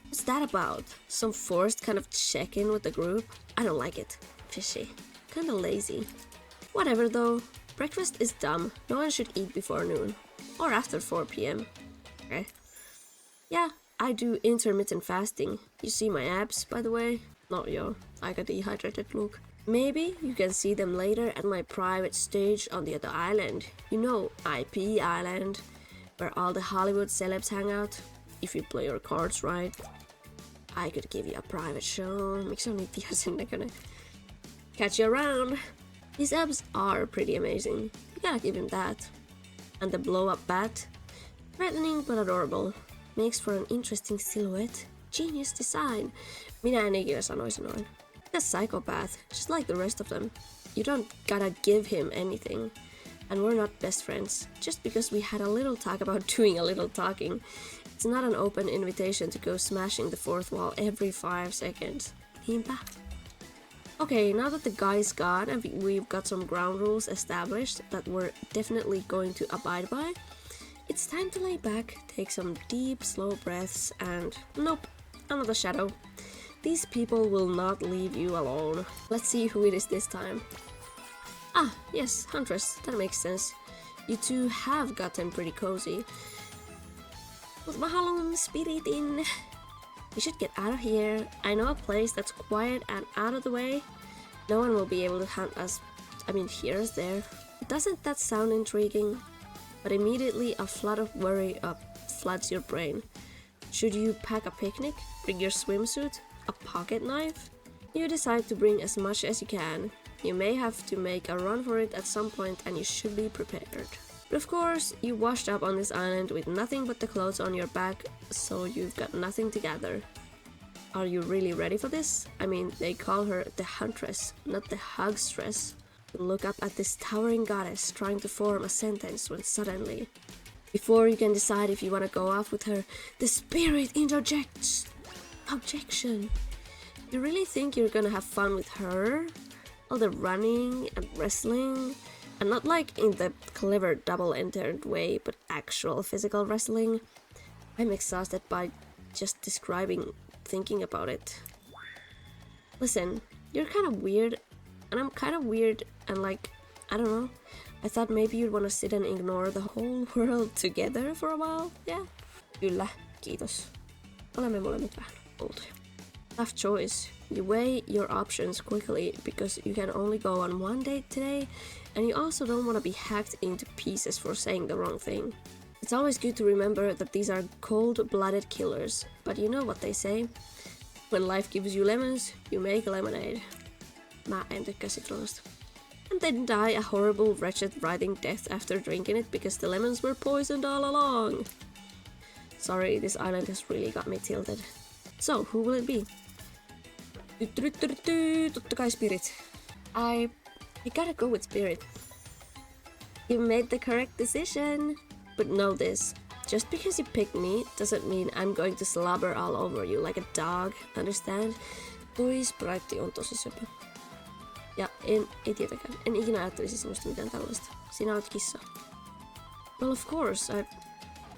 What's that about? Some forced kind of check-in with the group? I don't like it. Fishy. Kinda lazy. Whatever though. Breakfast is dumb. No one should eat before noon. Or after 4 p.m. Okay. Yeah, I do intermittent fasting. You see my abs, by the way? Not yo. I got dehydrated look. Maybe you can see them later at my private stage on the other island. You know, IP Island. Where all the Hollywood celebs hang out. If you play your cards right. I could give you a private show. Miksi on niin tiaisen näköinen? Catch you around! His abs are pretty amazing. You gotta give him that. And the blow-up bat? Threatening but adorable. Makes for an interesting silhouette. Genius design. Minä en ikinä sanoisi noin. A psychopath, just like the rest of them. You don't gotta give him anything. And we're not best friends. Just because we had a little talk about doing a little talking. It's not an open invitation to go smashing the fourth wall every 5 seconds. Niinpä. Okay, now that the guy's gone and we've got some ground rules established that we're definitely going to abide by, it's time to lay back, take some deep, slow breaths, and nope, another shadow. These people will not leave you alone. Let's see who it is this time. Ah, yes, Huntress, that makes sense. You two have gotten pretty cozy. Mut mä haluan spiritin. We should get out of here. I know a place that's quiet and out of the way. No one will be able to hunt us. Hear us there. Doesn't that sound intriguing? But immediately a flood of worry floods your brain. Should you pack a picnic? Bring your swimsuit? A pocket knife? You decide to bring as much as you can. You may have to make a run for it at some point and you should be prepared. But of course, you washed up on this island with nothing but the clothes on your back, so you've got nothing to gather. Are you really ready for this? They call her the Huntress, not the Hugstress. You look up at this towering goddess trying to form a sentence when suddenly, before you can decide if you want to go off with her, the spirit interjects. Objection. You really think you're gonna have fun with her? All the running and wrestling? And not like in the clever double-entered way, but actual physical wrestling. I'm exhausted by just thinking about it. Listen, you're kind of weird, and I'm kind of weird, and I don't know. I thought maybe you'd want to sit and ignore the whole world together for a while, yeah? Kyllä, kiitos. Olemme molemmat vähän outoja. Tough choice. You weigh your options quickly because you can only go on one date today, and you also don't want to be hacked into pieces for saying the wrong thing. It's always good to remember that these are cold-blooded killers, but you know what they say? When life gives you lemons, you make lemonade. Mä en tykkää sitruunasta. And then die a horrible, wretched, writhing death after drinking it because the lemons were poisoned all along. Sorry, this island has really got me tilted. So, who will it be? Totta kai Spirit. You gotta go with Spirit. You made the correct decision. But know this, just because you picked me doesn't mean I'm going to slobber all over you like a dog, understand? Toi sprite on tosi söpö. Ja ei tietenkään, en ikinä ajattelisi sinusta mitään tällaista. Sinä olet kissa. Well, of course,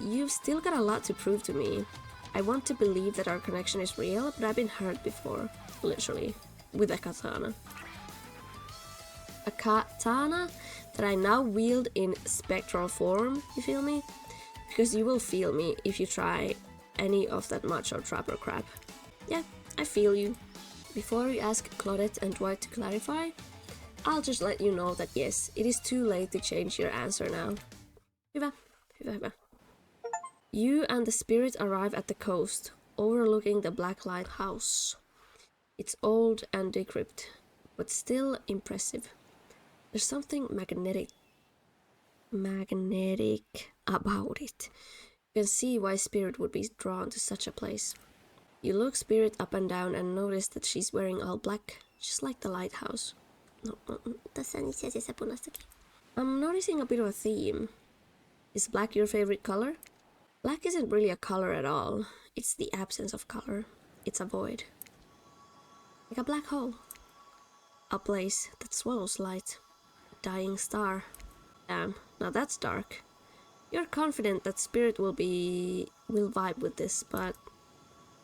you've still got a lot to prove to me. I want to believe that our connection is real, but I've been hurt before. Literally. With a katana. A katana that I now wield in spectral form, you feel me? Because you will feel me if you try any of that macho trapper crap. Yeah, I feel you. Before you ask Claudette and Dwight to clarify, I'll just let you know that yes, it is too late to change your answer now. Hyvä. You and the Spirit arrive at the coast, overlooking the black lighthouse. It's old and decrepit, but still impressive. There's something magnetic about it. You can see why Spirit would be drawn to such a place. You look Spirit up and down and notice that she's wearing all black, just like the lighthouse. No, tässä on itse asiassa punaistakin. I'm noticing a bit of a theme. Is black your favorite color? Black isn't really a color at all. It's the absence of color. It's a void. Like a black hole. A place that swallows light. A dying star. Damn, now that's dark. You're confident that Spirit will vibe with this, but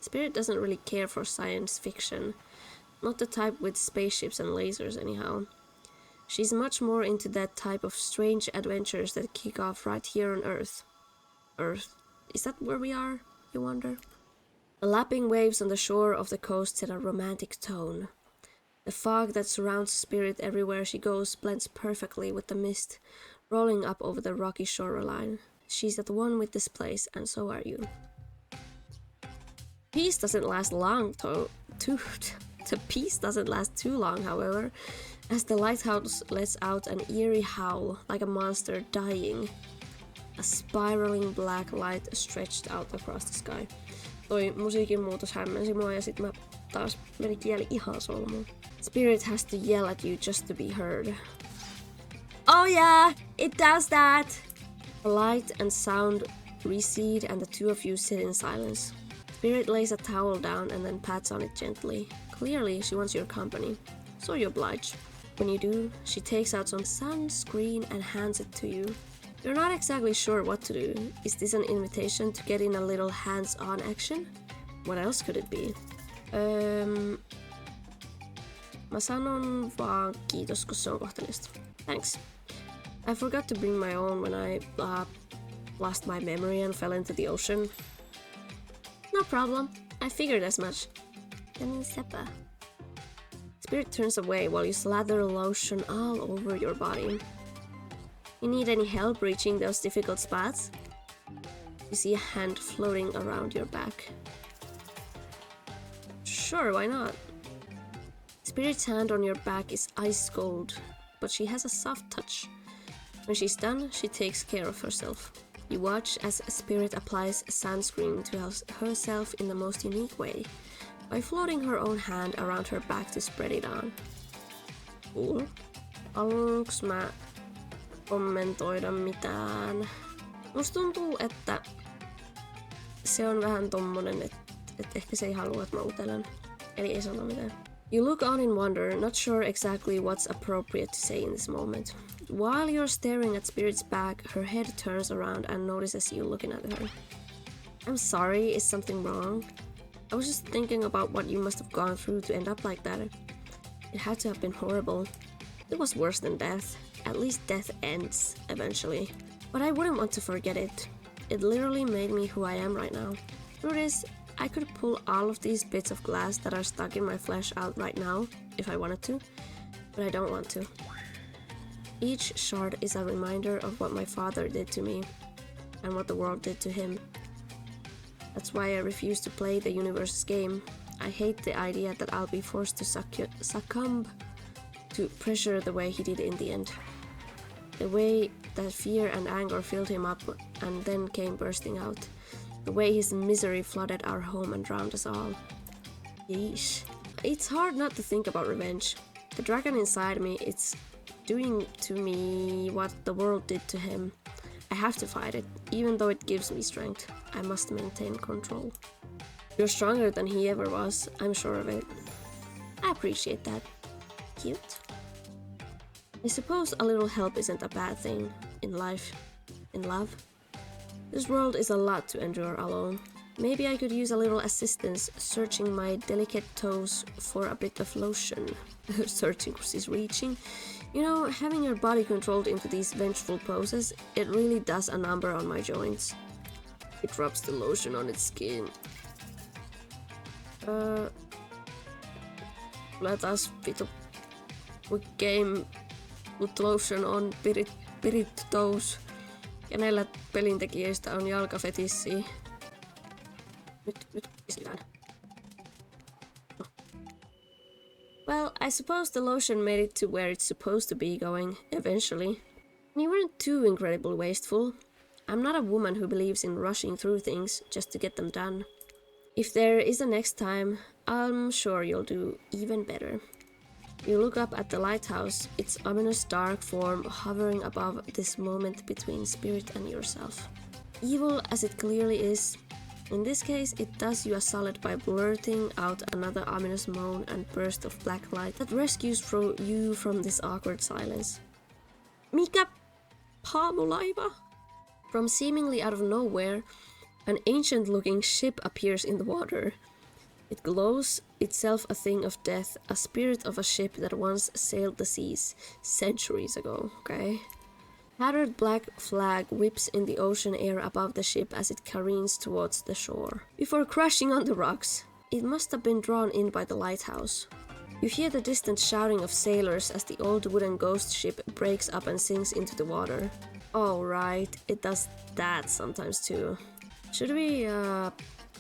Spirit doesn't really care for science fiction. Not the type with spaceships and lasers anyhow. She's much more into that type of strange adventures that kick off right here on Earth. Earth? Is that where we are, you wonder? The lapping waves on the shore of the coast set a romantic tone. The fog that surrounds Spirit everywhere she goes blends perfectly with the mist rolling up over the rocky shoreline. She's at one with this place, and so are you. Peace doesn't last long, the peace doesn't last too long, however, as the lighthouse lets out an eerie howl like a monster dying. A spiraling black light stretched out across the sky. Toi musiikin muutos hämmensi mua ja sit mä taas meni kieli ihan solmuun. Spirit has to yell at you just to be heard. Oh yeah, it does that! The light and sound recede and the two of you sit in silence. Spirit lays a towel down and then pats on it gently. Clearly, she wants your company, so you oblige. When you do, she takes out some sunscreen and hands it to you. You're not exactly sure what to do. Is this an invitation to get in a little hands-on action? What else could it be? Mä sanon vaan kiitos, kun se on kohteliasta. Thanks. I forgot to bring my own when I lost my memory and fell into the ocean. No problem. I figured as much. Spirit turns away while you slather lotion all over your body. You need any help reaching those difficult spots? You see a hand floating around your back. Sure, why not? Spirit's hand on your back is ice cold, but she has a soft touch. When she's done, she takes care of herself. You watch as Spirit applies sunscreen to herself in the most unique way, by floating her own hand around her back to spread it on. Cool. Haluanko mä kommentoida mitään? Musta tuntuu, että se on vähän tommonen, että ehkä se ei halua, että mä utelen. Eli ei sano mitään. You look on in wonder, not sure exactly what's appropriate to say in this moment. While you're staring at Spirit's back, her head turns around and notices you looking at her. I'm sorry, is something wrong? I was just thinking about what you must have gone through to end up like that. It had to have been horrible. It was worse than death. At least death ends, eventually. But I wouldn't want to forget it. It literally made me who I am right now. Truth is, I could pull all of these bits of glass that are stuck in my flesh out right now, if I wanted to, but I don't want to. Each shard is a reminder of what my father did to me, and what the world did to him. That's why I refuse to play the universe's game. I hate the idea that I'll be forced to succumb to pressure the way he did in the end. The way that fear and anger filled him up and then came bursting out. The way his misery flooded our home and drowned us all. Yeesh. It's hard not to think about revenge. The dragon inside me, it's doing to me what the world did to him. I have to fight it, even though it gives me strength. I must maintain control. You're stronger than he ever was, I'm sure of it. I appreciate that. Cute. I suppose a little help isn't a bad thing in life, in love. This world is a lot to endure alone. Maybe I could use a little assistance searching my delicate toes for a bit of lotion. Searching is reaching. You know, having your body controlled into these vengeful poses, it really does a number on my joints. It rubs the lotion on its skin. Tulee taas vitu game with lotion on pirit toes. Kenellä pelintekijöistä on jalkafetissi? Nyt pistetään. No. Well, I suppose the lotion made it to where it's supposed to be going, eventually. And you weren't too incredibly wasteful. I'm not a woman who believes in rushing through things just to get them done. If there is a next time, I'm sure you'll do even better. You look up at the lighthouse, its ominous dark form hovering above this moment between Spirit and yourself. Evil as it clearly is, in this case it does you a solid by blurting out another ominous moan and burst of black light that rescues you from this awkward silence. Mikä paamulaiva? From seemingly out of nowhere, an ancient-looking ship appears in the water. It glows, itself a thing of death, a spirit of a ship that once sailed the seas, centuries ago, okay? Tattered black flag whips in the ocean air above the ship as it careens towards the shore, before crashing on the rocks. It must have been drawn in by the lighthouse. You hear the distant shouting of sailors as the old wooden ghost ship breaks up and sinks into the water. Oh right, it does that sometimes too. Should we,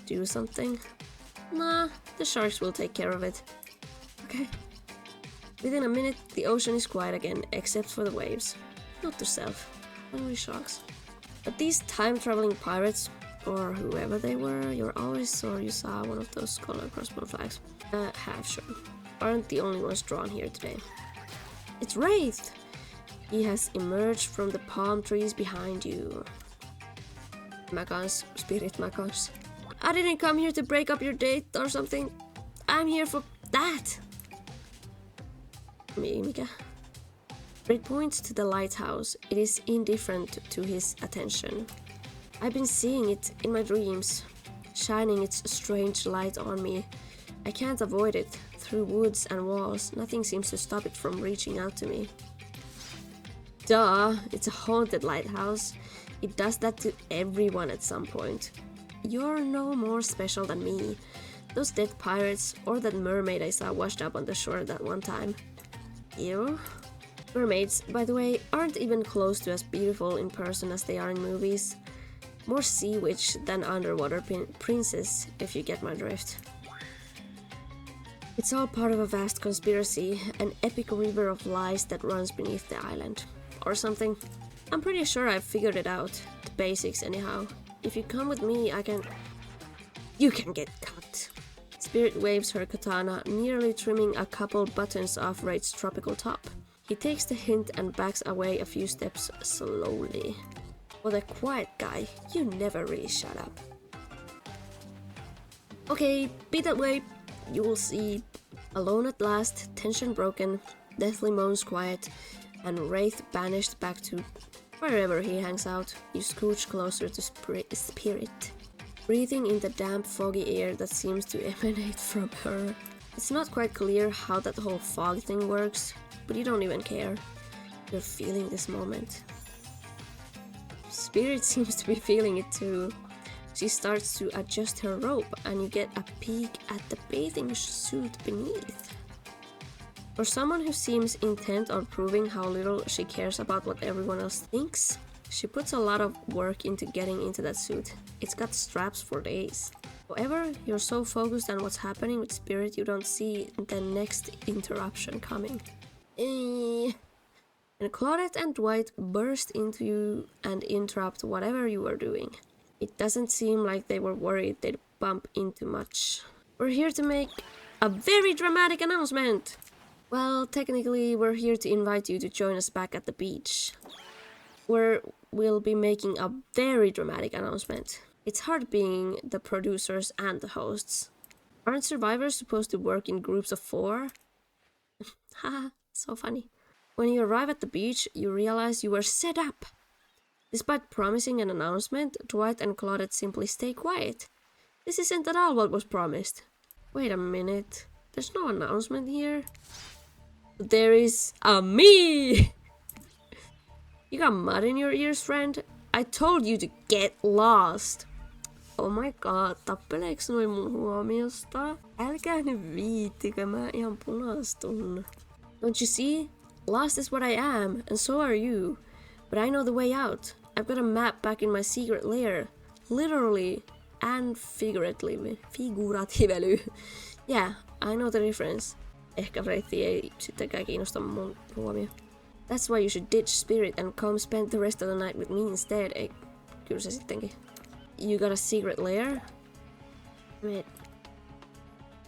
do something? Nah, the sharks will take care of it. Okay. Within a minute, the ocean is quiet again, except for the waves. Note to self, only sharks. But these time-traveling pirates, or whoever they were, you always saw you saw one of those skull and crossbones flags. Half sure. Aren't the only ones drawn here today. It's Wraith! He has emerged from the palm trees behind you. Makans, spirit Makans. I didn't come here to break up your date or something. I'm here for that! Mikä? It points to the lighthouse. It is indifferent to his attention. I've been seeing it in my dreams, shining its strange light on me. I can't avoid it. Through woods and walls, nothing seems to stop it from reaching out to me. Duh, it's a haunted lighthouse. It does that to everyone at some point. You're no more special than me. Those dead pirates, or that mermaid I saw washed up on the shore that one time. Ew. Mermaids, by the way, aren't even close to as beautiful in person as they are in movies. More sea witch than underwater princess, if you get my drift. It's all part of a vast conspiracy, an epic river of lies that runs beneath the island. Or something. I'm pretty sure I've figured it out. The basics anyhow. If you come with me, you can get cut. Spirit waves her katana, nearly trimming a couple buttons off Wraith's tropical top. He takes the hint and backs away a few steps slowly. What a quiet guy. You never really shut up. Okay, be that way. You will see. Alone at last, tension broken, deathly moans quiet, and Wraith banished back to wherever he hangs out. You scooch closer to Spirit, breathing in the damp, foggy air that seems to emanate from her. It's not quite clear how that whole fog thing works, but you don't even care. You're feeling this moment. Spirit seems to be feeling it too. She starts to adjust her rope, and you get a peek at the bathing suit beneath. For someone who seems intent on proving how little she cares about what everyone else thinks, she puts a lot of work into getting into that suit. It's got straps for days. However, you're so focused on what's happening with Spirit you don't see the next interruption coming. And Claudette and Dwight burst into you and interrupt whatever you were doing. It doesn't seem like they were worried they'd bump into much. We're here to make a very dramatic announcement! Well, technically, we're here to invite you to join us back at the beach, where we'll be making a very dramatic announcement. It's hard being the producers and the hosts. Aren't survivors supposed to work in groups of 4? Haha, so funny. When you arrive at the beach, you realize you were set up. Despite promising an announcement, Dwight and Claudette simply stay quiet. This isn't at all what was promised. Wait a minute, there's no announcement here. There is a me! You got mud in your ears, friend? I told you to get lost. Oh my god, tappeleeks noin mun huomiosta? Älkää nyt viittikö, mä ihan punastun. Don't you see? Lost is what I am, and so are you. But I know the way out. I've got a map back in my secret lair. Literally and figuratively. Yeah, I know the difference. Ehkä Wraithia ei sittenkään kiinnosta mun huomio. That's why you should ditch Spirit and come spend the rest of the night with me instead. Ei, kyllä se sittenkin. You got a secret lair? Wait.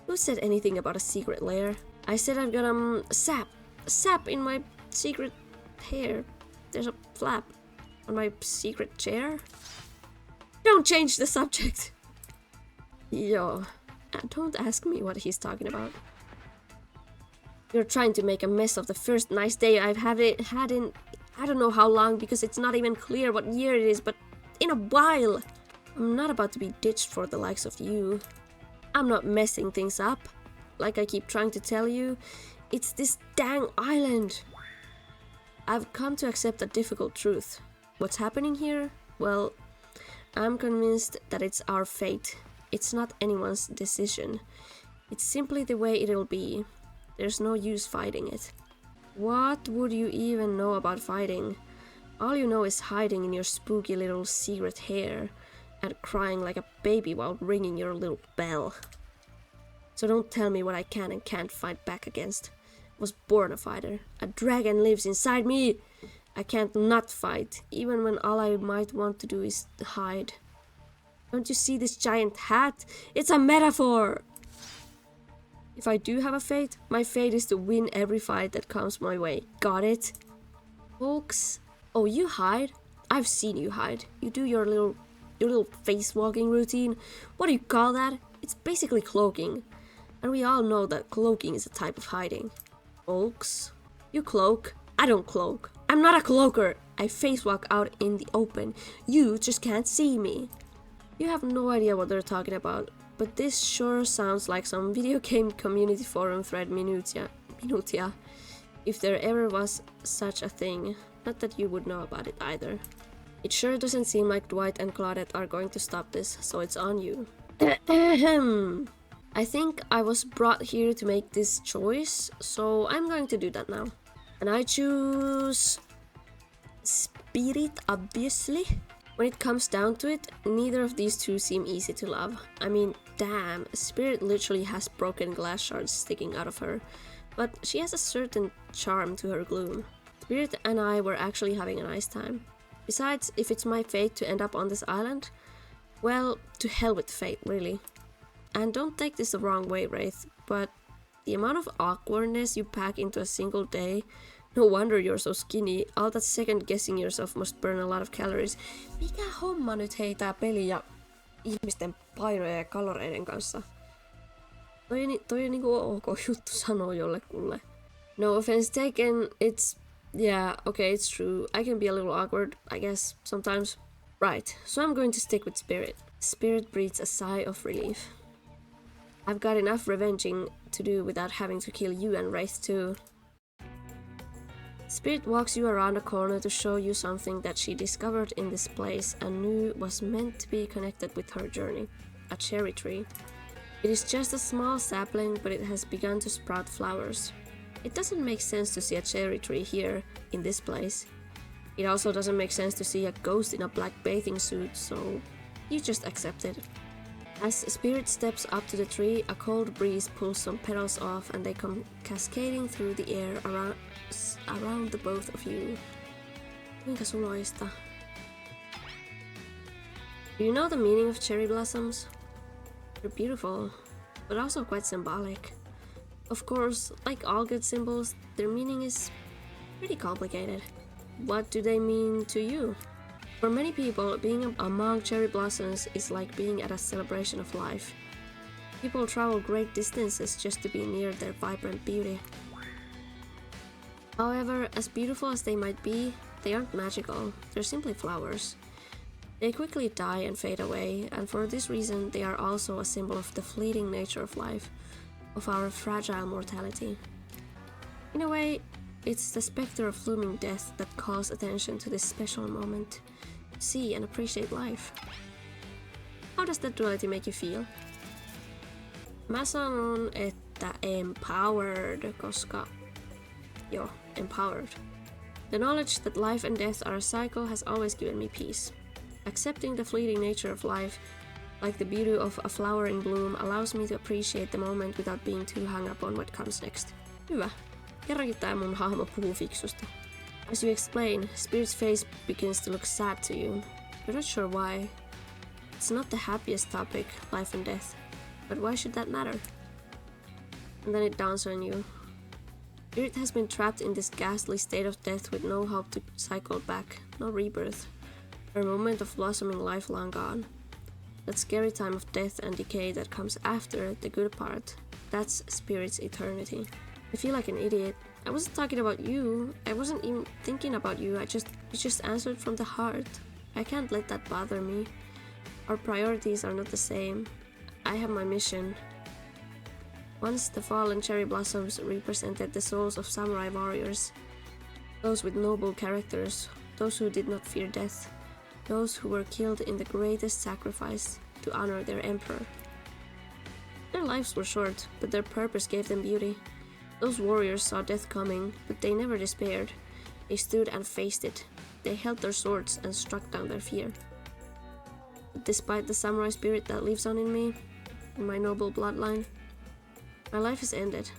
Who said anything about a secret lair? I said I've got sap in my secret hair. There's a flap on my secret chair. Don't change the subject. Yo, don't ask me what he's talking about. You're trying to make a mess of the first nice day I've had in I don't know how long, because it's not even clear what year it is, but in a while. I'm not about to be ditched for the likes of you. I'm not messing things up. Like I keep trying to tell you, it's this dang island. I've come to accept a difficult truth. What's happening here? Well, I'm convinced that it's our fate. It's not anyone's decision. It's simply the way it'll be. There's no use fighting it. What would you even know about fighting? All you know is hiding in your spooky little secret hair and crying like a baby while ringing your little bell. So don't tell me what I can and can't fight back against. I was born a fighter. A dragon lives inside me. I can't not fight, even when all I might want to do is hide. Don't you see this giant hat? It's a metaphor! If I do have a fate, my fate is to win every fight that comes my way. Got it? Folks? Oh, you hide? I've seen you hide. You do your little face walking routine. What do you call that? It's basically cloaking. And we all know that cloaking is a type of hiding. Folks? You cloak. I don't cloak. I'm not a cloaker. I face walk out in the open. You just can't see me. You have no idea what they're talking about, but this sure sounds like some video game community forum thread minutia. If there ever was such a thing. Not that you would know about it either. It sure doesn't seem like Dwight and Claudette are going to stop this, so it's on you. I think I was brought here to make this choice, so I'm going to do that now. And I choose... Spirit, obviously. When it comes down to it, neither of these two seem easy to love. I mean, damn, Spirit literally has broken glass shards sticking out of her. But she has a certain charm to her gloom. Spirit and I were actually having a nice time. Besides, if it's my fate to end up on this island, well, to hell with fate, really. And don't take this the wrong way, Wraith, but the amount of awkwardness you pack into a single day, no wonder you're so skinny. All that second guessing yourself must burn a lot of calories. Mikä homma nyt hei tää peli ja ihmisten painojen ja kaloreiden kanssa? Toi on niinku ok juttu sanoa jollekulle. No offense taken, it's... Yeah, okay, it's true. I can be a little awkward, I guess, sometimes. Right, so I'm going to stick with Spirit. Spirit breathes a sigh of relief. I've got enough revenging to do without having to kill you and Wraith too. Spirit walks you around a corner to show you something that she discovered in this place and knew was meant to be connected with her journey. A cherry tree. It is just a small sapling, but it has begun to sprout flowers. It doesn't make sense to see a cherry tree here, in this place. It also doesn't make sense to see a ghost in a black bathing suit, so you just accept it. As Spirit steps up to the tree, a cold breeze pulls some petals off and they come cascading through the air around the both of you. Kuinka suloista. Do you know the meaning of cherry blossoms? They're beautiful, but also quite symbolic. Of course, like all good symbols, their meaning is pretty complicated. What do they mean to you? For many people, being among cherry blossoms is like being at a celebration of life. People travel great distances just to be near their vibrant beauty. However, as beautiful as they might be, they aren't magical, they're simply flowers. They quickly die and fade away, and for this reason they are also a symbol of the fleeting nature of life, of our fragile mortality. In a way, it's the specter of looming death that calls attention to this special moment. See and appreciate life. How does that duality make you feel? Mä sanon, että empowered, koska... Joo, empowered. The knowledge that life and death are a cycle has always given me peace. Accepting the fleeting nature of life, like the beauty of a flower in bloom, allows me to appreciate the moment without being too hung up on what comes next. Hyvä. Kerrankin tää mun hahmo puhuu fiksusta. As you explain, Spirit's face begins to look sad to you. You're not sure why. It's not the happiest topic, life and death. But why should that matter? And then it dawns on you. Spirit has been trapped in this ghastly state of death with no hope to cycle back, no rebirth. Her moment of blossoming life long gone. That scary time of death and decay that comes after the good part. That's Spirit's eternity. I feel like an idiot. I wasn't talking about you. I wasn't even thinking about you. You just answered from the heart. I can't let that bother me. Our priorities are not the same. I have my mission. Once the fallen cherry blossoms represented the souls of samurai warriors. Those with noble characters. Those who did not fear death. Those who were killed in the greatest sacrifice to honor their emperor. Their lives were short, but their purpose gave them beauty. Those warriors saw death coming, but they never despaired. They stood and faced it. They held their swords and struck down their fear. But despite the samurai spirit that lives on in me, in my noble bloodline, my life is ended,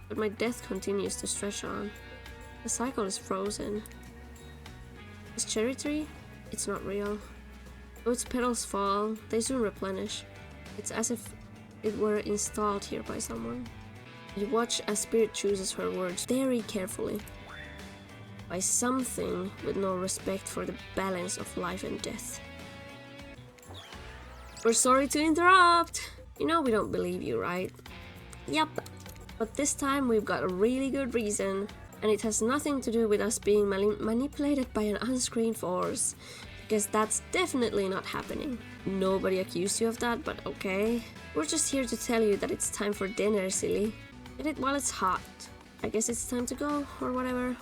but my death continues to stretch on. The cycle is frozen. This cherry tree? It's not real. Though its petals fall, they soon replenish. It's as if it were installed here by someone. You watch as Spirit chooses her words very carefully. By something with no respect for the balance of life and death. We're sorry to interrupt! You know we don't believe you, right? Yep. But this time we've got a really good reason. And it has nothing to do with us being manipulated by an unscreened force. Because that's definitely not happening. Nobody accused you of that, but okay. We're just here to tell you that it's time for dinner, silly. Get it while it's hot. I guess it's time to go, or whatever.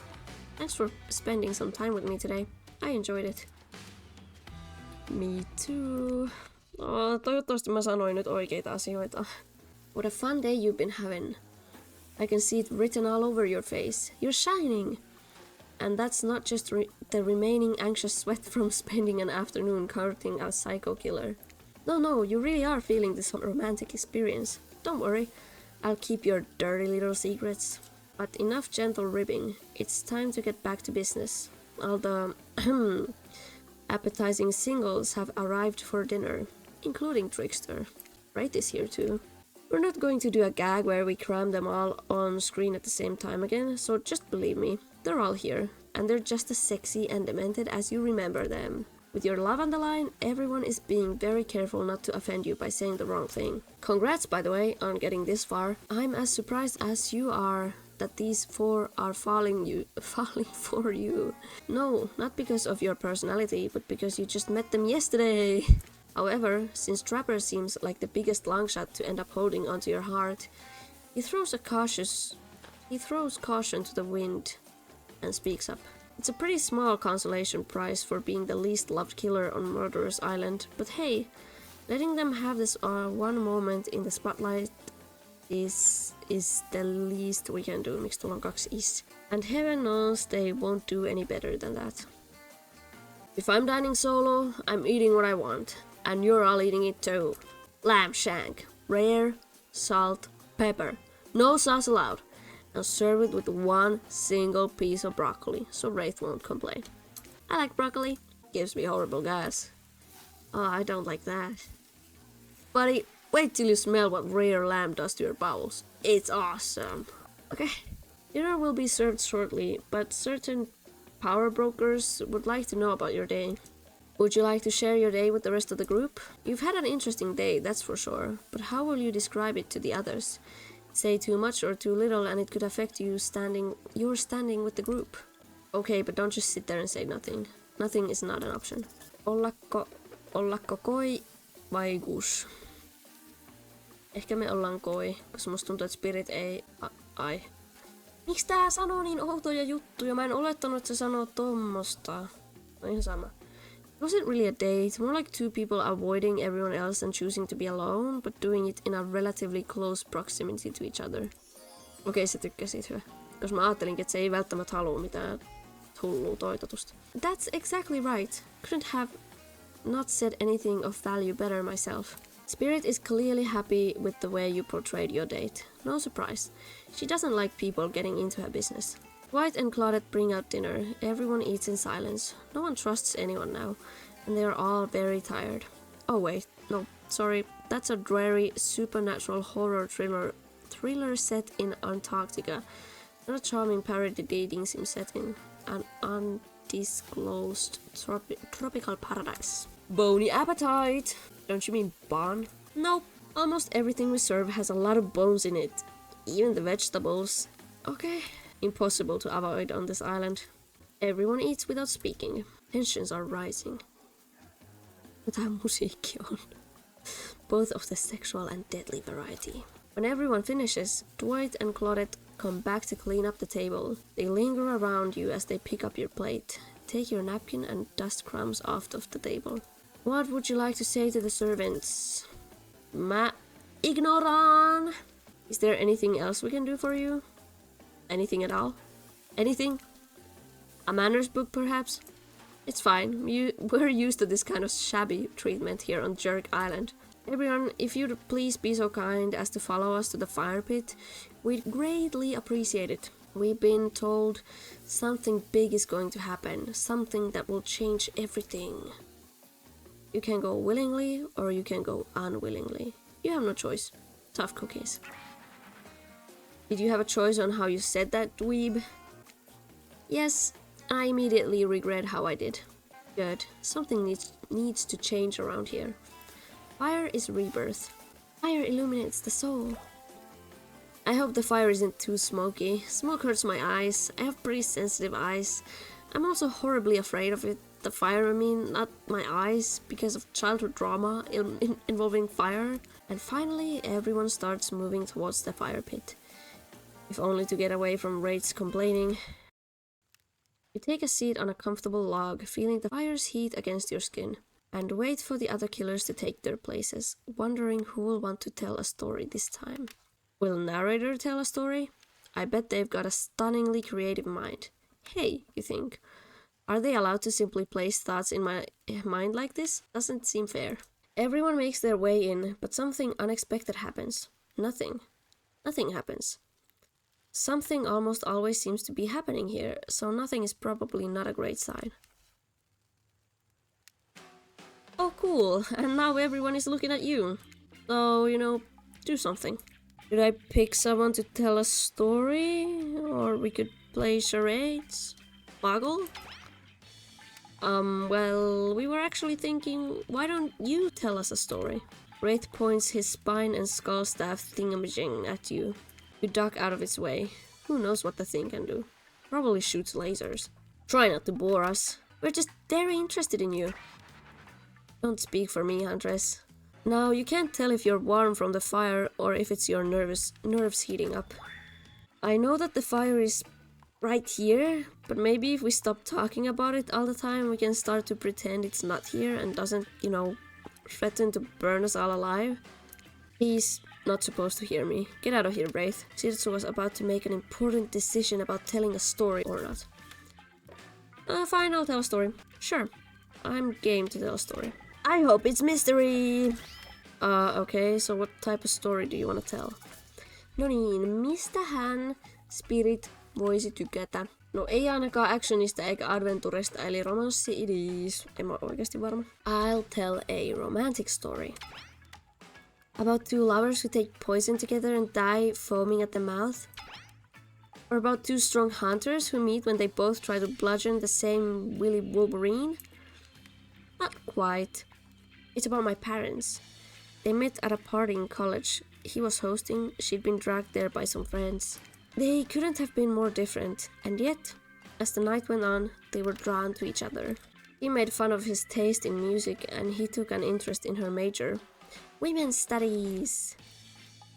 Thanks for spending some time with me today. I enjoyed it. Me too. Oh, toivottavasti mä sanoin nyt oikeita asioita. What a fun day you've been having. I can see it written all over your face. You're shining! And that's not just the remaining anxious sweat from spending an afternoon courting a psycho killer. No, you really are feeling this romantic experience. Don't worry, I'll keep your dirty little secrets. But enough gentle ribbing. It's time to get back to business. All the appetizing singles have arrived for dinner, including Trickster. Wraith is here too. We're not going to do a gag where we cram them all on screen at the same time again, so just believe me, they're all here, and they're just as sexy and demented as you remember them. With your love on the line, everyone is being very careful not to offend you by saying the wrong thing. Congrats, by the way, on getting this far. I'm as surprised as you are that these four are falling for you. No, not because of your personality, but because you just met them yesterday. However, since Trapper seems like the biggest longshot to end up holding onto your heart, he throws caution to the wind and speaks up. It's a pretty small consolation prize for being the least loved killer on Murderous Island, but hey, letting them have this one moment in the spotlight is the least we can do. Miksi tuolla on 2 is? And heaven knows they won't do any better than that. If I'm dining solo, I'm eating what I want. And you're all eating it too. Lamb shank. Rare, salt, pepper. No sauce allowed. And serve it with one single piece of broccoli, so Wraith won't complain. I like broccoli. Gives me horrible gas. Oh, I don't like that. Buddy, wait till you smell what rare lamb does to your bowels. It's awesome. Okay, dinner will be served shortly, but certain power brokers would like to know about your day. Would you like to share your day with the rest of the group? You've had an interesting day, that's for sure, but how will you describe it to the others? Say too much or too little and it could affect your standing with the group. Okay, but don't just sit there and say nothing. Nothing is not an option. Ollako koi vai gus? Ehkä me ollaan koi, koska musta tuntuu, että Spirit ei... Ai. Miksi tää sanoo niin outoja juttuja? Mä en olettanut, että se sanoo tommosta. No ihan sama. It wasn't really a date, more like two people avoiding everyone else and choosing to be alone, but doing it in a relatively close proximity to each other. Okei, se tykkäsit, hyvä. Jos mä ajattelinkin, että se ei välttämättä halua mitään hullua toitotusta. That's exactly right. Couldn't have not said anything of value better myself. Spirit is clearly happy with the way you portrayed your date. No surprise. She doesn't like people getting into her business. White and Claudette bring out dinner. Everyone eats in silence. No one trusts anyone now, and they are all very tired. Oh wait, no, sorry. That's a dreary, supernatural horror thriller set in Antarctica. Not a charming parody dating sim setting. An undisclosed tropical paradise. Bony appetite! Don't you mean bon? Nope. Almost everything we serve has a lot of bones in it. Even the vegetables. Okay. Impossible to avoid on this island. Everyone eats without speaking. Tensions are rising. Mitä musiikki on? Both of the sexual and deadly variety. When everyone finishes, Dwight and Claudette come back to clean up the table. They linger around you as they pick up your plate, take your napkin and dust crumbs off of the table. What would you like to say to the servants? Mä ignoran! Is there anything else we can do for you? Anything at all? Anything? A manners book, perhaps? It's fine. We're used to this kind of shabby treatment here on Jerk Island. Everyone, if you'd please be so kind as to follow us to the fire pit, we'd greatly appreciate it. We've been told something big is going to happen. Something that will change everything. You can go willingly or you can go unwillingly. You have no choice. Tough cookies. Did you have a choice on how you said that, dweeb? Yes, I immediately regret how I did. Good. Something needs to change around here. Fire is rebirth. Fire illuminates the soul. I hope the fire isn't too smoky. Smoke hurts my eyes. I have pretty sensitive eyes. I'm also horribly afraid of it. The fire, I mean, not my eyes, because of childhood trauma involving fire. And finally, everyone starts moving towards the fire pit. If only to get away from Riitt's complaining. You take a seat on a comfortable log, feeling the fire's heat against your skin, and wait for the other killers to take their places, wondering who will want to tell a story this time. Will narrator tell a story? I bet they've got a stunningly creative mind. Hey, you think. Are they allowed to simply place thoughts in my mind like this? Doesn't seem fair. Everyone makes their way in, but something unexpected happens. Nothing. Nothing happens. Something almost always seems to be happening here, so nothing is probably not a great sign. Oh cool, and now everyone is looking at you. So, you know, do something. Should I pick someone to tell a story? Or we could play charades? Boggle? Well, we were actually thinking, why don't you tell us a story? Wraith points his spine and skull staff thingamajig at you. You duck out of its way. Who knows what the thing can do? Probably shoots lasers. Try not to bore us. We're just very interested in you. Don't speak for me, Huntress. Now, you can't tell if you're warm from the fire or if it's your nerves heating up. I know that the fire is right here, but maybe if we stop talking about it all the time, we can start to pretend it's not here and doesn't, you know, threaten to burn us all alive. He's not supposed to hear me. Get out of here, Wraith. Rizz was about to make an important decision about telling a story or not. Fine, I'll tell a story. Sure. I'm game to tell a story. I hope it's mystery! Okay, so what type of story do you want to tell? No niin, mistähän Spirit voisi tykätä? No ei ainakaan actionista eikä adventuresta, eli romanssi-idis. En mä oikeasti varma. I'll tell a romantic story. About two lovers who take poison together and die foaming at the mouth? Or about two strong hunters who meet when they both try to bludgeon the same Willy Wolverine? Not quite. It's about my parents. They met at a party in college. He was hosting, she'd been dragged there by some friends. They couldn't have been more different, and yet, as the night went on, they were drawn to each other. He made fun of his taste in music, and he took an interest in her major. Women's studies!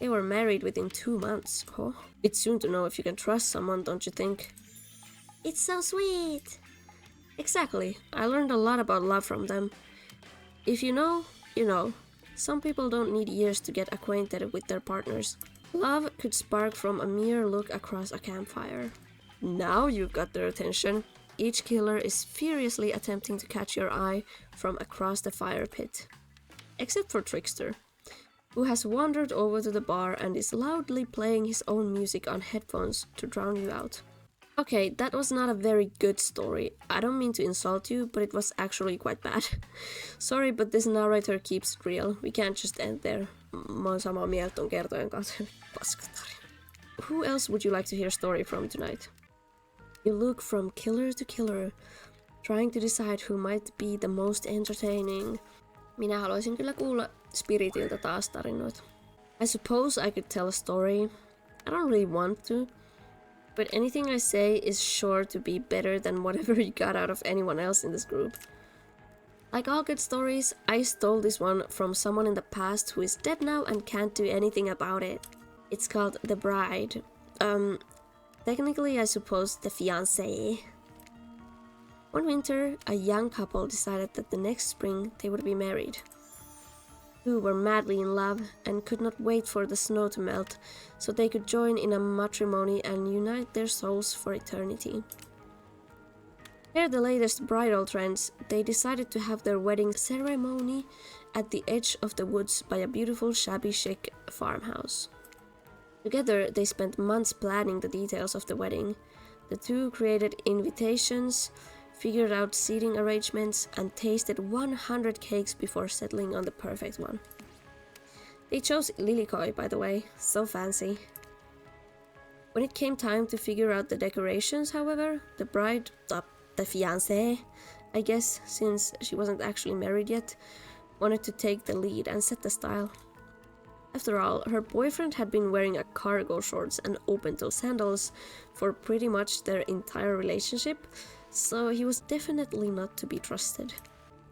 They were married within 2 months. Oh, it's soon to know if you can trust someone, don't you think? It's so sweet! Exactly. I learned a lot about love from them. If you know, you know. Some people don't need years to get acquainted with their partners. Love could spark from a mere look across a campfire. Now you've got their attention. Each killer is furiously attempting to catch your eye from across the fire pit. Except for Trickster, who has wandered over to the bar and is loudly playing his own music on headphones to drown you out. Okay, that was not a very good story. I don't mean to insult you, but it was actually quite bad. Sorry, but this narrator keeps it real. We can't just end there. Mä oon samaa mieltä ton kertojan kanssa. Paskatarina. Who else would you like to hear a story from tonight? You look from killer to killer, trying to decide who might be the most entertaining. Minä haluaisin kyllä kuulla Spiritiltä taas tarinoita. I suppose I could tell a story. I don't really want to. But anything I say is sure to be better than whatever you got out of anyone else in this group. Like all good stories, I stole this one from someone in the past who is dead now and can't do anything about it. It's called The Bride. Technically I suppose the fiancé. One winter, a young couple decided that the next spring they would be married. Two were madly in love and could not wait for the snow to melt so they could join in a matrimony and unite their souls for eternity. Per the latest bridal trends, they decided to have their wedding ceremony at the edge of the woods by a beautiful shabby chic farmhouse. Together, they spent months planning the details of the wedding. The two created invitations, figured out seating arrangements, and tasted 100 cakes before settling on the perfect one. They chose lilikoi, by the way, so fancy. When it came time to figure out the decorations, however, the bride, the fiancé, I guess, since she wasn't actually married yet, wanted to take the lead and set the style. After all, her boyfriend had been wearing a cargo shorts and open-toe sandals for pretty much their entire relationship, so he was definitely not to be trusted.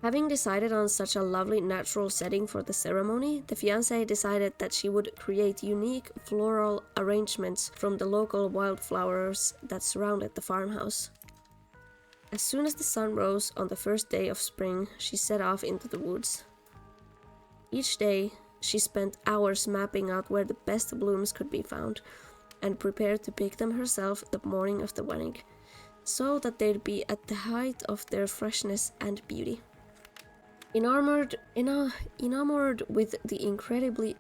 Having decided on such a lovely natural setting for the ceremony, the fiancée decided that she would create unique floral arrangements from the local wildflowers that surrounded the farmhouse. As soon as the sun rose on the first day of spring, she set off into the woods. Each day, she spent hours mapping out where the best blooms could be found, and prepared to pick them herself the morning of the wedding, so that they'd be at the height of their freshness and beauty. Enamored with the incredible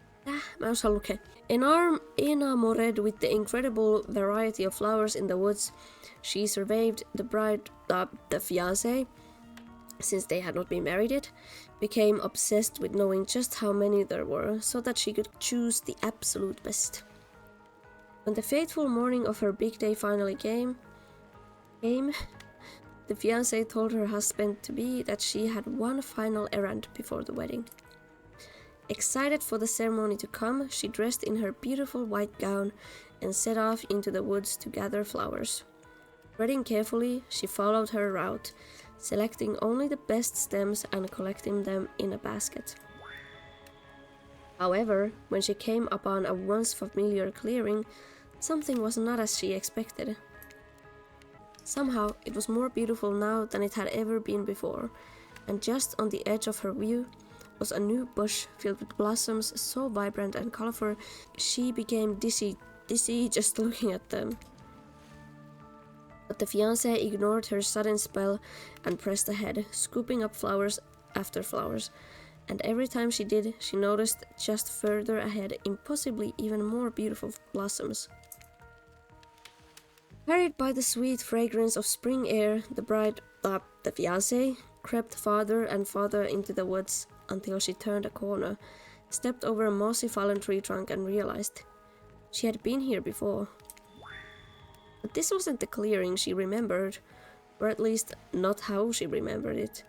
variety of flowers in the woods, she surveyed the bride, the fiancé, since they had not been married yet, became obsessed with knowing just how many there were, so that she could choose the absolute best. When the fateful morning of her big day finally came, the fiancée told her husband-to-be that she had one final errand before the wedding. Excited for the ceremony to come, she dressed in her beautiful white gown and set off into the woods to gather flowers. Treading carefully, she followed her route, selecting only the best stems and collecting them in a basket. However, when she came upon a once familiar clearing, something was not as she expected. Somehow, it was more beautiful now than it had ever been before, and just on the edge of her view was a new bush filled with blossoms so vibrant and colorful she became dizzy just looking at them. But the fiancé ignored her sudden spell and pressed ahead, scooping up flowers after flowers, and every time she did, she noticed just further ahead impossibly even more beautiful blossoms. Carried by the sweet fragrance of spring air, the bride, the fiancé, crept farther and farther into the woods until she turned a corner, stepped over a mossy fallen tree trunk and realized she had been here before. But this wasn't the clearing she remembered, or at least not how she remembered it.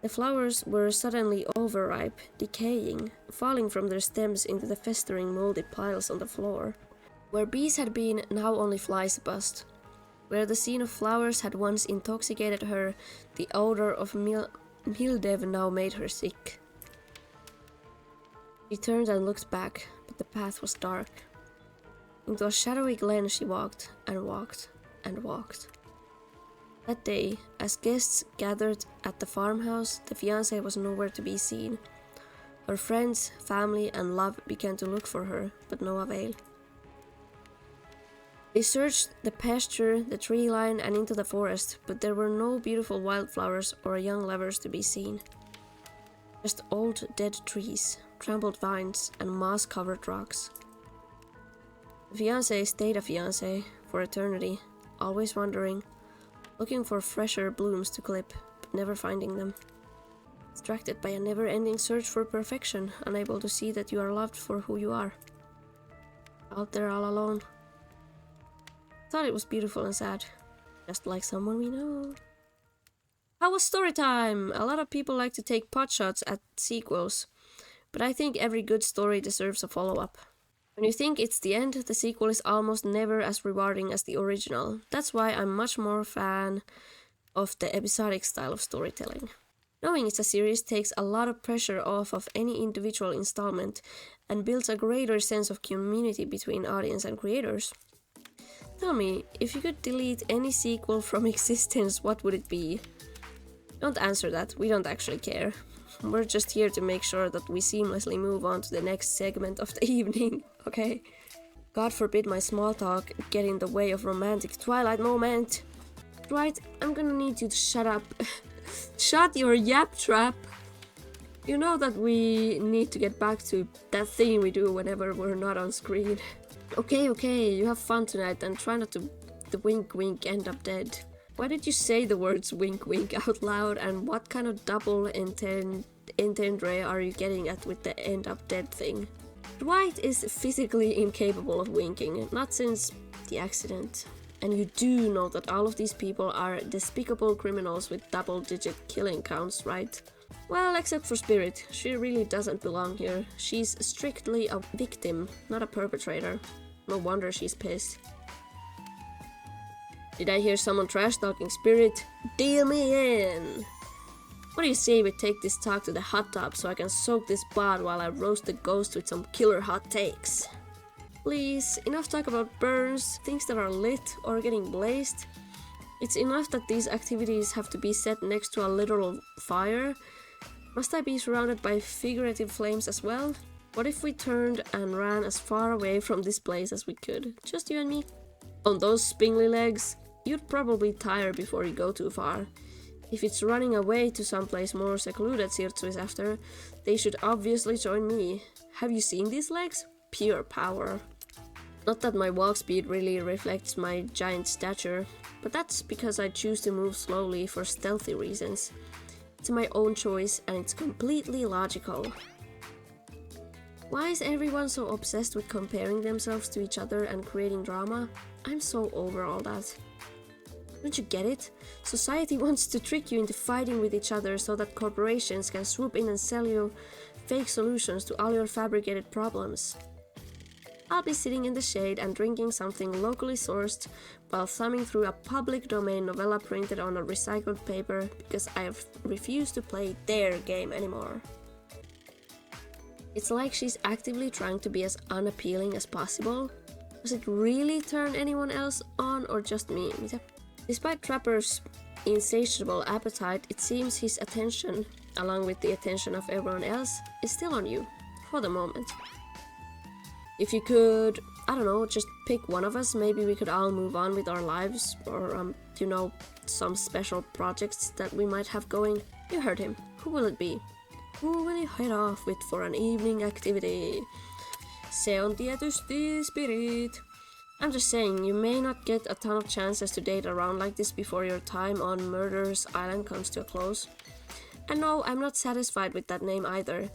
The flowers were suddenly overripe, decaying, falling from their stems into the festering moldy piles on the floor. Where bees had been, now only flies buzzed. Where the scene of flowers had once intoxicated her, the odor of mildew now made her sick. She turned and looked back, but the path was dark. Into a shadowy glen she walked, and walked, and walked. That day, as guests gathered at the farmhouse, the fiancé was nowhere to be seen. Her friends, family, and love began to look for her, but no avail. They searched the pasture, the tree line, and into the forest, but there were no beautiful wildflowers or young lovers to be seen. Just old dead trees, trampled vines, and moss-covered rocks. The fiancé stayed a fiancé for eternity, always wandering, looking for fresher blooms to clip, but never finding them. Distracted by a never-ending search for perfection, unable to see that you are loved for who you are. Out there all alone. Thought it was beautiful and sad, just like someone we know. How was story time? A lot of people like to take potshots at sequels, but I think every good story deserves a follow-up. When you think it's the end, the sequel is almost never as rewarding as the original. That's why I'm much more fan of the episodic style of storytelling. Knowing it's a series takes a lot of pressure off of any individual installment and builds a greater sense of community between audience and creators. Tell me, if you could delete any sequel from existence, what would it be? Don't answer that, we don't actually care. We're just here to make sure that we seamlessly move on to the next segment of the evening, okay? God forbid my small talk get in the way of romantic Twilight moment. Dwight, I'm gonna need you to shut up. Shut your yap trap. You know that we need to get back to that thing we do whenever we're not on screen. Okay, you have fun tonight and try not to the wink wink end up dead. Why did you say the words wink wink out loud, and what kind of double entendre are you getting at with the end up dead thing? Dwight is physically incapable of winking, not since the accident. And you do know that all of these people are despicable criminals with double-digit killing counts, right? Well, except for Spirit. She really doesn't belong here. She's strictly a victim, not a perpetrator. No wonder she's pissed. Did I hear someone trash-talking Spirit? Deal me in! What do you say we take this talk to the hot tub so I can soak this bod while I roast the ghost with some killer hot takes? Please, enough talk about burns, things that are lit or getting blazed. It's enough that these activities have to be set next to a literal fire. Must I be surrounded by figurative flames as well? What if we turned and ran as far away from this place as we could? Just you and me? On those spindly legs, you'd probably tire before you go too far. If it's running away to someplace more secluded Sirtsu is after, they should obviously join me. Have you seen these legs? Pure power. Not that my walk speed really reflects my giant stature, but that's because I choose to move slowly for stealthy reasons. It's my own choice and it's completely logical. Why is everyone so obsessed with comparing themselves to each other and creating drama? I'm so over all that. Don't you get it? Society wants to trick you into fighting with each other so that corporations can swoop in and sell you fake solutions to all your fabricated problems. I'll be sitting in the shade and drinking something locally sourced while thumbing through a public domain novella printed on a recycled paper because I have refused to play their game anymore. It's like she's actively trying to be as unappealing as possible. Does it really turn anyone else on or just me? Despite Trapper's insatiable appetite, it seems his attention, along with the attention of everyone else, is still on you, for the moment. If you could, I don't know, just pick one of us, maybe we could all move on with our lives, or, you know, some special projects that we might have going. You heard him. Who will it be? Who will you head off with for an evening activity? Se on tietysti Spirit. I'm just saying, you may not get a ton of chances to date around like this before your time on Murder's Island comes to a close. And no, I'm not satisfied with that name either.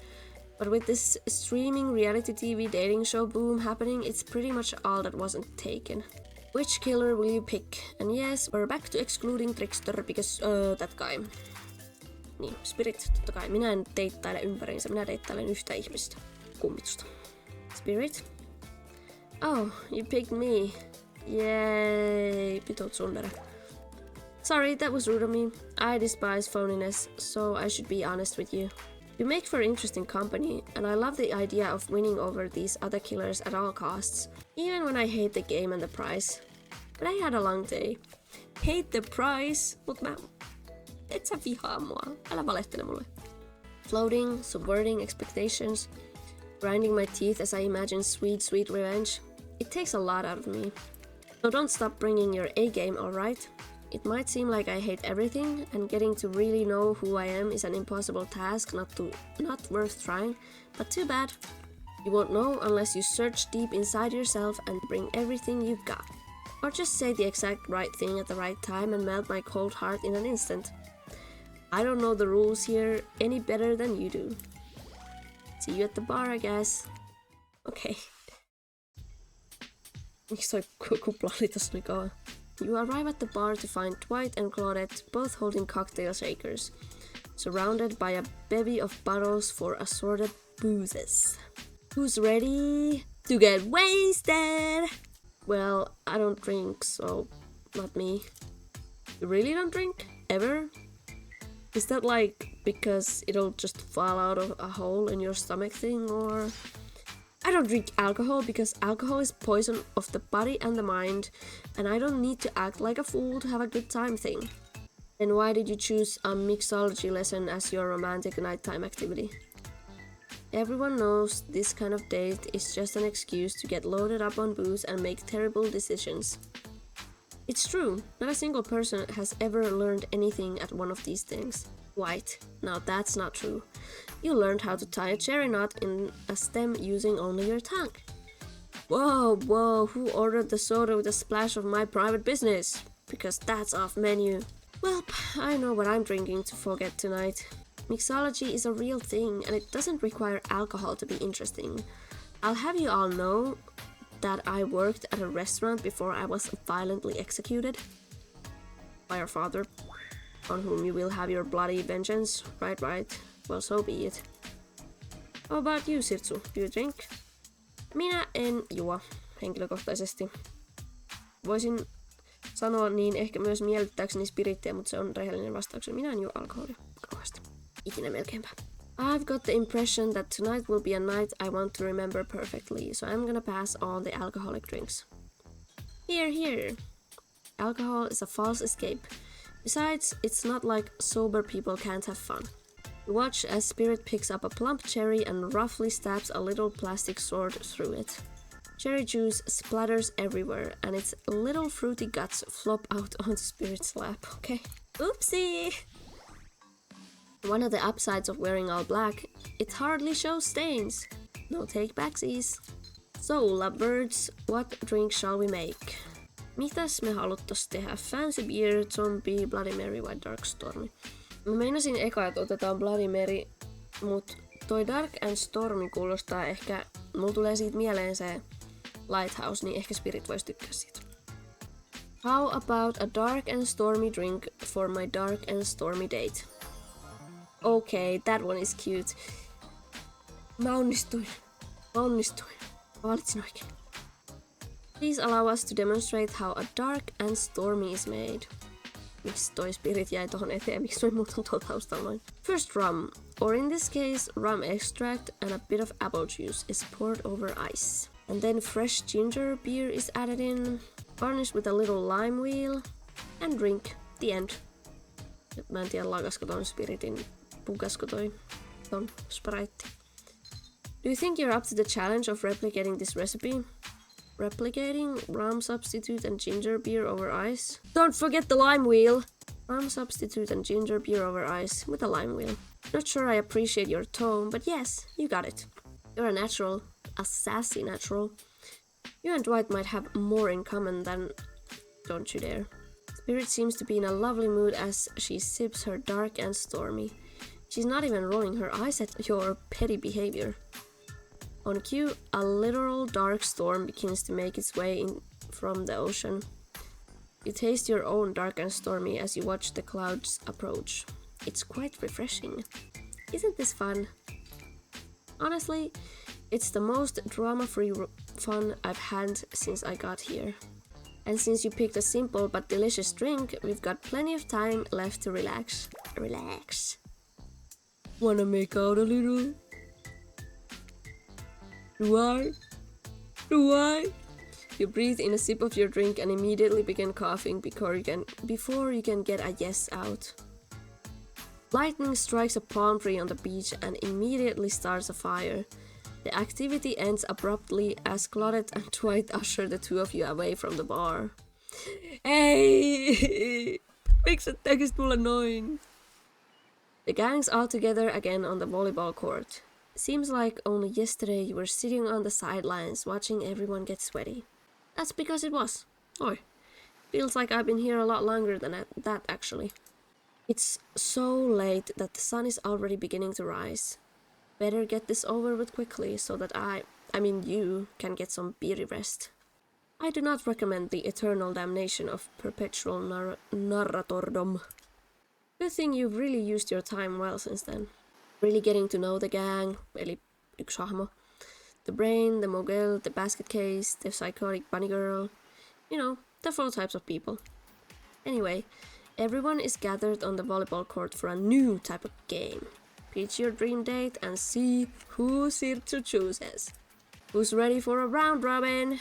But with this streaming reality TV dating show boom happening, it's pretty much all that wasn't taken. Which killer will you pick? And yes, we're back to excluding Trickster because that guy. Niin, Spirit, totta kai. Minä en deittaile ympäriinsä, minä deittailen yhtä ihmistä. Kummitusta. Spirit? Oh, you picked me. Yay, pitut sundere. Sorry, that was rude of me. I despise phoniness, so I should be honest with you. You make for interesting company, and I love the idea of winning over these other killers at all costs, even when I hate the game and the prize. But I had a long day. Hate the prize? Mut mä... Et sä vihaa mua. Älä valehtele mulle. Floating, subverting expectations, grinding my teeth as I imagine sweet, sweet revenge. It takes a lot out of me. So don't stop bringing your A-game, alright? It might seem like I hate everything, and getting to really know who I am is an impossible task, not worth trying, but too bad. You won't know unless you search deep inside yourself and bring everything you've got. Or just say the exact right thing at the right time and melt my cold heart in an instant. I don't know the rules here any better than you do. See you at the bar, I guess. Okay. Miksi toi kupla oli tossa niin kauan? You arrive at the bar to find Dwight and Claudette both holding cocktail shakers, surrounded by a bevy of bottles for assorted boozes. Who's ready to get wasted? Well, I don't drink, so not me. You really don't drink? Ever? Is that like because it'll just fall out of a hole in your stomach thing, or... I don't drink alcohol because alcohol is poison of the body and the mind, and I don't need to act like a fool to have a good time thing. Then why did you choose a mixology lesson as your romantic nighttime activity? Everyone knows this kind of date is just an excuse to get loaded up on booze and make terrible decisions. It's true, not a single person has ever learned anything at one of these things. White. Now that's not true. You learned how to tie a cherry knot in a stem using only your tongue. Whoa, who ordered the soda with a splash of my private business? because that's off menu. Well, I know what I'm drinking to forget tonight. Mixology is a real thing and it doesn't require alcohol to be interesting. I'll have you all know that I worked at a restaurant before I was violently executed by your father, on whom you will have your bloody vengeance. Right. Well, so be it. How about you, Sirtsu? Do you drink? Minä en juo henkilökohtaisesti. Voisin sanoa niin ehkä myös miellyttääkseni spirittiä, mutta se on rehellinen vastaukseni. Minä en juo alkoholia kauheasti. Ikinä melkeinpä. I've got the impression that tonight will be a night I want to remember perfectly, so I'm gonna pass on the alcoholic drinks. Here. Alcohol is a false escape. Besides, it's not like sober people can't have fun. You watch as Spirit picks up a plump cherry and roughly stabs a little plastic sword through it. Cherry juice splatters everywhere, and its little fruity guts flop out onto Spirit's lap, okay? Oopsie! One of the upsides of wearing all black, it hardly shows stains. No take-backsies. So, lovebirds, what drink shall we make? Mitäs me haluttais tehdä? Fancy beer, zombie, Bloody Mary, White Dark Stormy. Mä meinasin eka, että otetaan Bloody Mary, mut toi Dark and Stormy kuulostaa ehkä... Mulla tulee siitä mieleen se Lighthouse, niin ehkä Spirit vois tykkää siitä. How about a dark and stormy drink for my dark and stormy date? Okay, that one is cute. Mä onnistuin. Valitsin oikein. Please allow us to demonstrate how a dark and stormy is made. Miksi toi Spirit jäi tohon eteen? Miksi toi muut on tuolla taustalla noin? First rum, or in this case rum extract and a bit of apple juice is poured over ice. And then fresh ginger beer is added in, garnished with a little lime wheel, and drink. The end. Mä en tiedä lakasko ton Spiritin, pukasko toi ton Sprite. Do you think you're up to the challenge of replicating this recipe? Replicating rum substitute and ginger beer over ice? Don't forget the lime wheel! Rum substitute and ginger beer over ice with a lime wheel. Not sure I appreciate your tone, but yes, you got it. You're a natural. A sassy natural. You and Dwight might have more in common than... Don't you dare. Spirit seems to be in a lovely mood as she sips her dark and stormy. She's not even rolling her eyes at your petty behavior. On cue, a literal dark storm begins to make its way in from the ocean. You taste your own dark and stormy as you watch the clouds approach. It's quite refreshing. Isn't this fun? Honestly, it's the most drama-free fun I've had since I got here. And since you picked a simple but delicious drink, we've got plenty of time left to relax. Wanna make out a little? Do I? You breathe in a sip of your drink and immediately begin coughing before you can get a yes out. Lightning strikes a palm tree on the beach and immediately starts a fire. The activity ends abruptly as Claudette and Dwight usher the two of you away from the bar. Hey! Miksi et tekis mulle noin? The gang's all together again on the volleyball court. Seems like only yesterday you were sitting on the sidelines watching everyone get sweaty. That's because it was. Oi. Feels like I've been here a lot longer than that actually. It's so late that the sun is already beginning to rise. Better get this over with quickly so that you can get some beery rest. I do not recommend the eternal damnation of perpetual narratordom. Good thing you've really used your time well since then. Really getting to know the gang, eli yksi hahmo. The brain, the mogul, the basket case, the psychotic bunny girl. You know, the full types of people. Anyway, everyone is gathered on the volleyball court for a new type of game. Pitch your dream date and see who Sirtsu chooses. Who's ready for a round robin?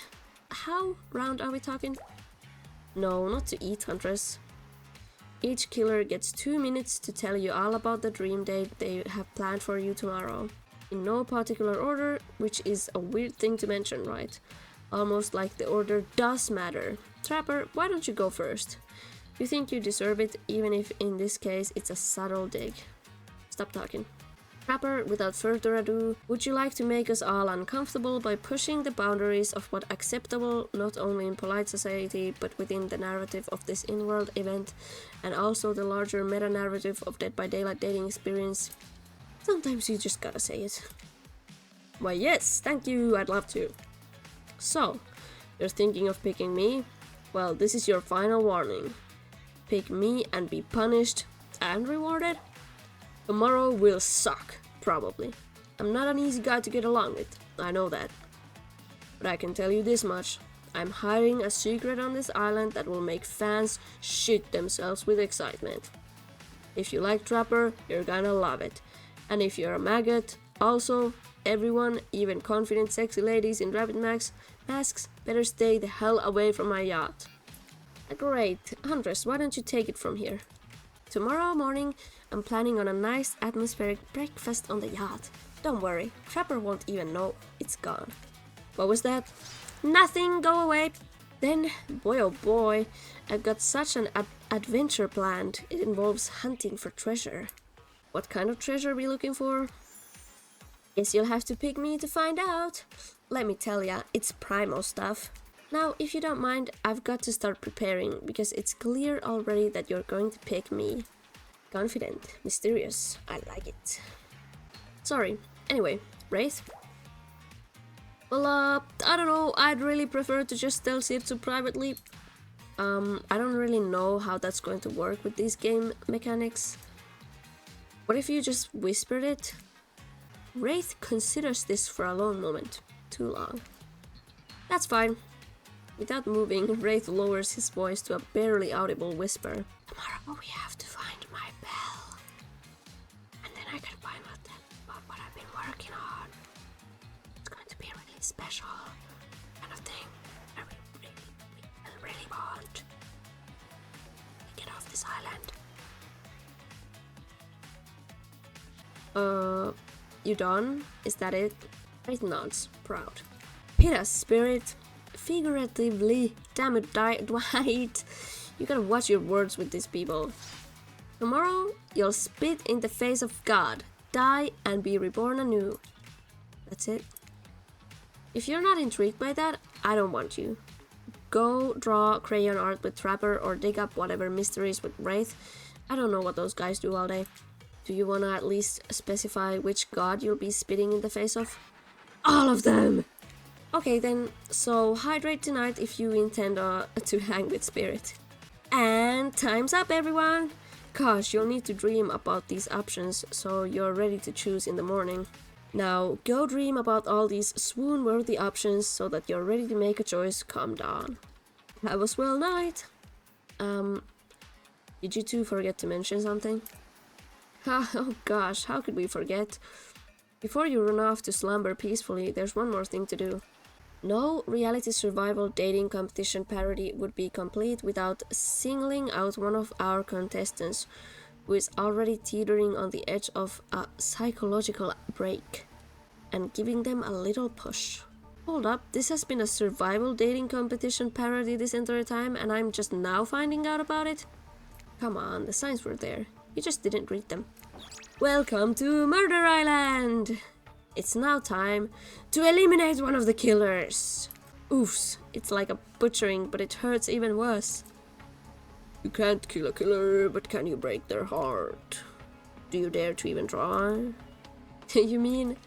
How round are we talking? No, not to eat, Huntress. Each killer gets 2 minutes to tell you all about the dream date they have planned for you tomorrow. In no particular order, which is a weird thing to mention, right? Almost like the order does matter. Trapper, why don't you go first? You think you deserve it, even if in this case it's a subtle dig. Stop talking. Trapper, without further ado, would you like to make us all uncomfortable by pushing the boundaries of what acceptable not only in polite society but within the narrative of this in-world event and also the larger meta-narrative of Dead by Daylight dating experience? Sometimes you just gotta say it. Why yes, thank you, I'd love to. So, you're thinking of picking me? Well, this is your final warning. Pick me and be punished and rewarded? Tomorrow will suck, probably. I'm not an easy guy to get along with, I know that. But I can tell you this much. I'm hiding a secret on this island that will make fans shit themselves with excitement. If you like Trapper, you're gonna love it. And if you're a maggot, also, everyone, even confident sexy ladies in rabbit masks, better stay the hell away from my yacht. Great, Huntress, why don't you take it from here? Tomorrow morning, I'm planning on a nice atmospheric breakfast on the yacht. Don't worry, Trapper won't even know it's gone. What was that? Nothing, go away! Then, boy oh boy, I've got such an adventure planned. It involves hunting for treasure. What kind of treasure are we looking for? Guess you'll have to pick me to find out. Let me tell ya, it's primal stuff. Now, if you don't mind, I've got to start preparing, because it's clear already that you're going to pick me. Confident, mysterious, I like it. Sorry, anyway, Wraith? Well, I don't know, I'd really prefer to just tell Silti privately. I don't really know how that's going to work with these game mechanics. What if you just whispered it? Wraith considers this for a long moment. Too long. That's fine. Without moving, Wraith lowers his voice to a barely audible whisper. Tomorrow we have to find my bell. And then I can find out what I've been working on. It's going to be a really special kind of thing. I really want to get off this island. You done? Is that it? Wraith nods, proud. Pita spirit. Figuratively. Damn it, Dwight. You gotta watch your words with these people. Tomorrow, you'll spit in the face of God, die, and be reborn anew. That's it. If you're not intrigued by that, I don't want you. Go draw crayon art with Trapper or dig up whatever mysteries with Wraith. I don't know what those guys do all day. Do you wanna at least specify which god you'll be spitting in the face of? All of them! Okay then, so hydrate tonight if you intend to hang with Spirit. And time's up everyone! Gosh, you'll need to dream about these options so you're ready to choose in the morning. Now, go dream about all these swoon-worthy options so that you're ready to make a choice come dawn. Have a swell night! Did you two forget to mention something? Oh gosh, how could we forget? Before you run off to slumber peacefully, there's one more thing to do. No reality survival dating competition parody would be complete without singling out one of our contestants who is already teetering on the edge of a psychological break and giving them a little push. Hold up, this has been a survival dating competition parody this entire time and I'm just now finding out about it? Come on, the signs were there. You just didn't read them. Welcome to Murder Island! It's now time to eliminate one of the killers. Oofs, it's like a butchering, but it hurts even worse. You can't kill a killer, but can you break their heart? Do you dare to even try? You mean?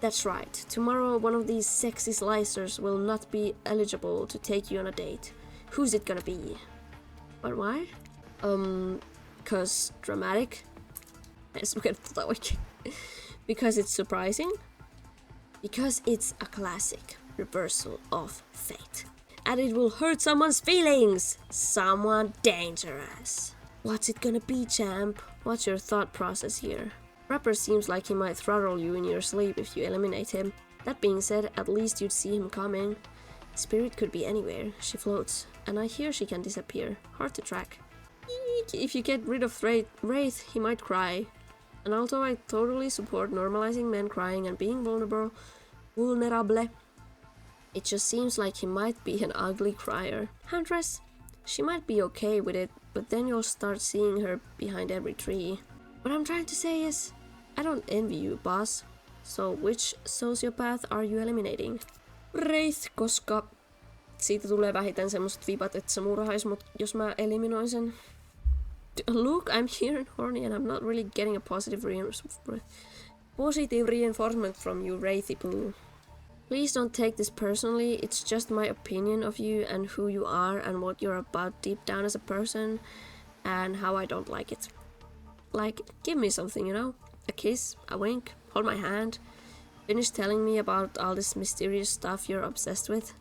That's right. Tomorrow one of these sexy slicers will not be eligible to take you on a date. Who's it gonna be? But why? 'Cause dramatic? Because it's surprising? Because it's a classic reversal of fate. And it will hurt someone's feelings! Someone dangerous. What's it gonna be, champ? What's your thought process here? Rapper seems like he might throttle you in your sleep if you eliminate him. That being said, at least you'd see him coming. Spirit could be anywhere. She floats. And I hear she can disappear. Hard to track. Eek, if you get rid of Wraith, he might cry. And although I totally support normalizing men crying and being vulnerable, it just seems like he might be an ugly crier. Huntress, she might be okay with it, but then you'll start seeing her behind every tree. What I'm trying to say is, I don't envy you, boss. So which sociopath are you eliminating? Rizz, koska siitä tulee vähiten semmoset vipat, että se murhais mut, jos mä eliminoin sen. Look, I'm here and horny and I'm not really getting a positive reinforcement from you, Wraithy Poo. Please don't take this personally, it's just my opinion of you and who you are and what you're about deep down as a person and how I don't like it. Like, give me something, you know? A kiss, a wink, hold my hand, finish telling me about all this mysterious stuff you're obsessed with.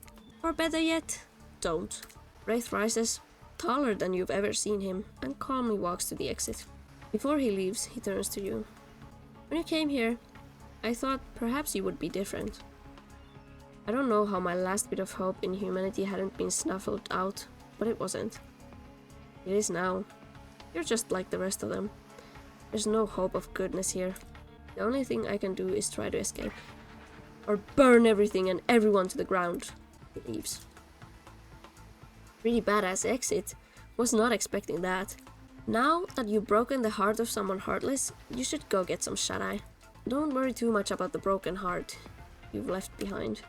Or better yet, don't. Wraith rises, taller than you've ever seen him, and calmly walks to the exit. Before he leaves, he turns to you. When you came here, I thought perhaps you would be different. I don't know how my last bit of hope in humanity hadn't been snuffled out, but it wasn't. It is now. You're just like the rest of them. There's no hope of goodness here. The only thing I can do is try to escape. Or burn everything and everyone to the ground. He leaves. Pretty badass exit. Was not expecting that. Now that you've broken the heart of someone heartless, you should go get some shut-eye. Don't worry too much about the broken heart you've left behind.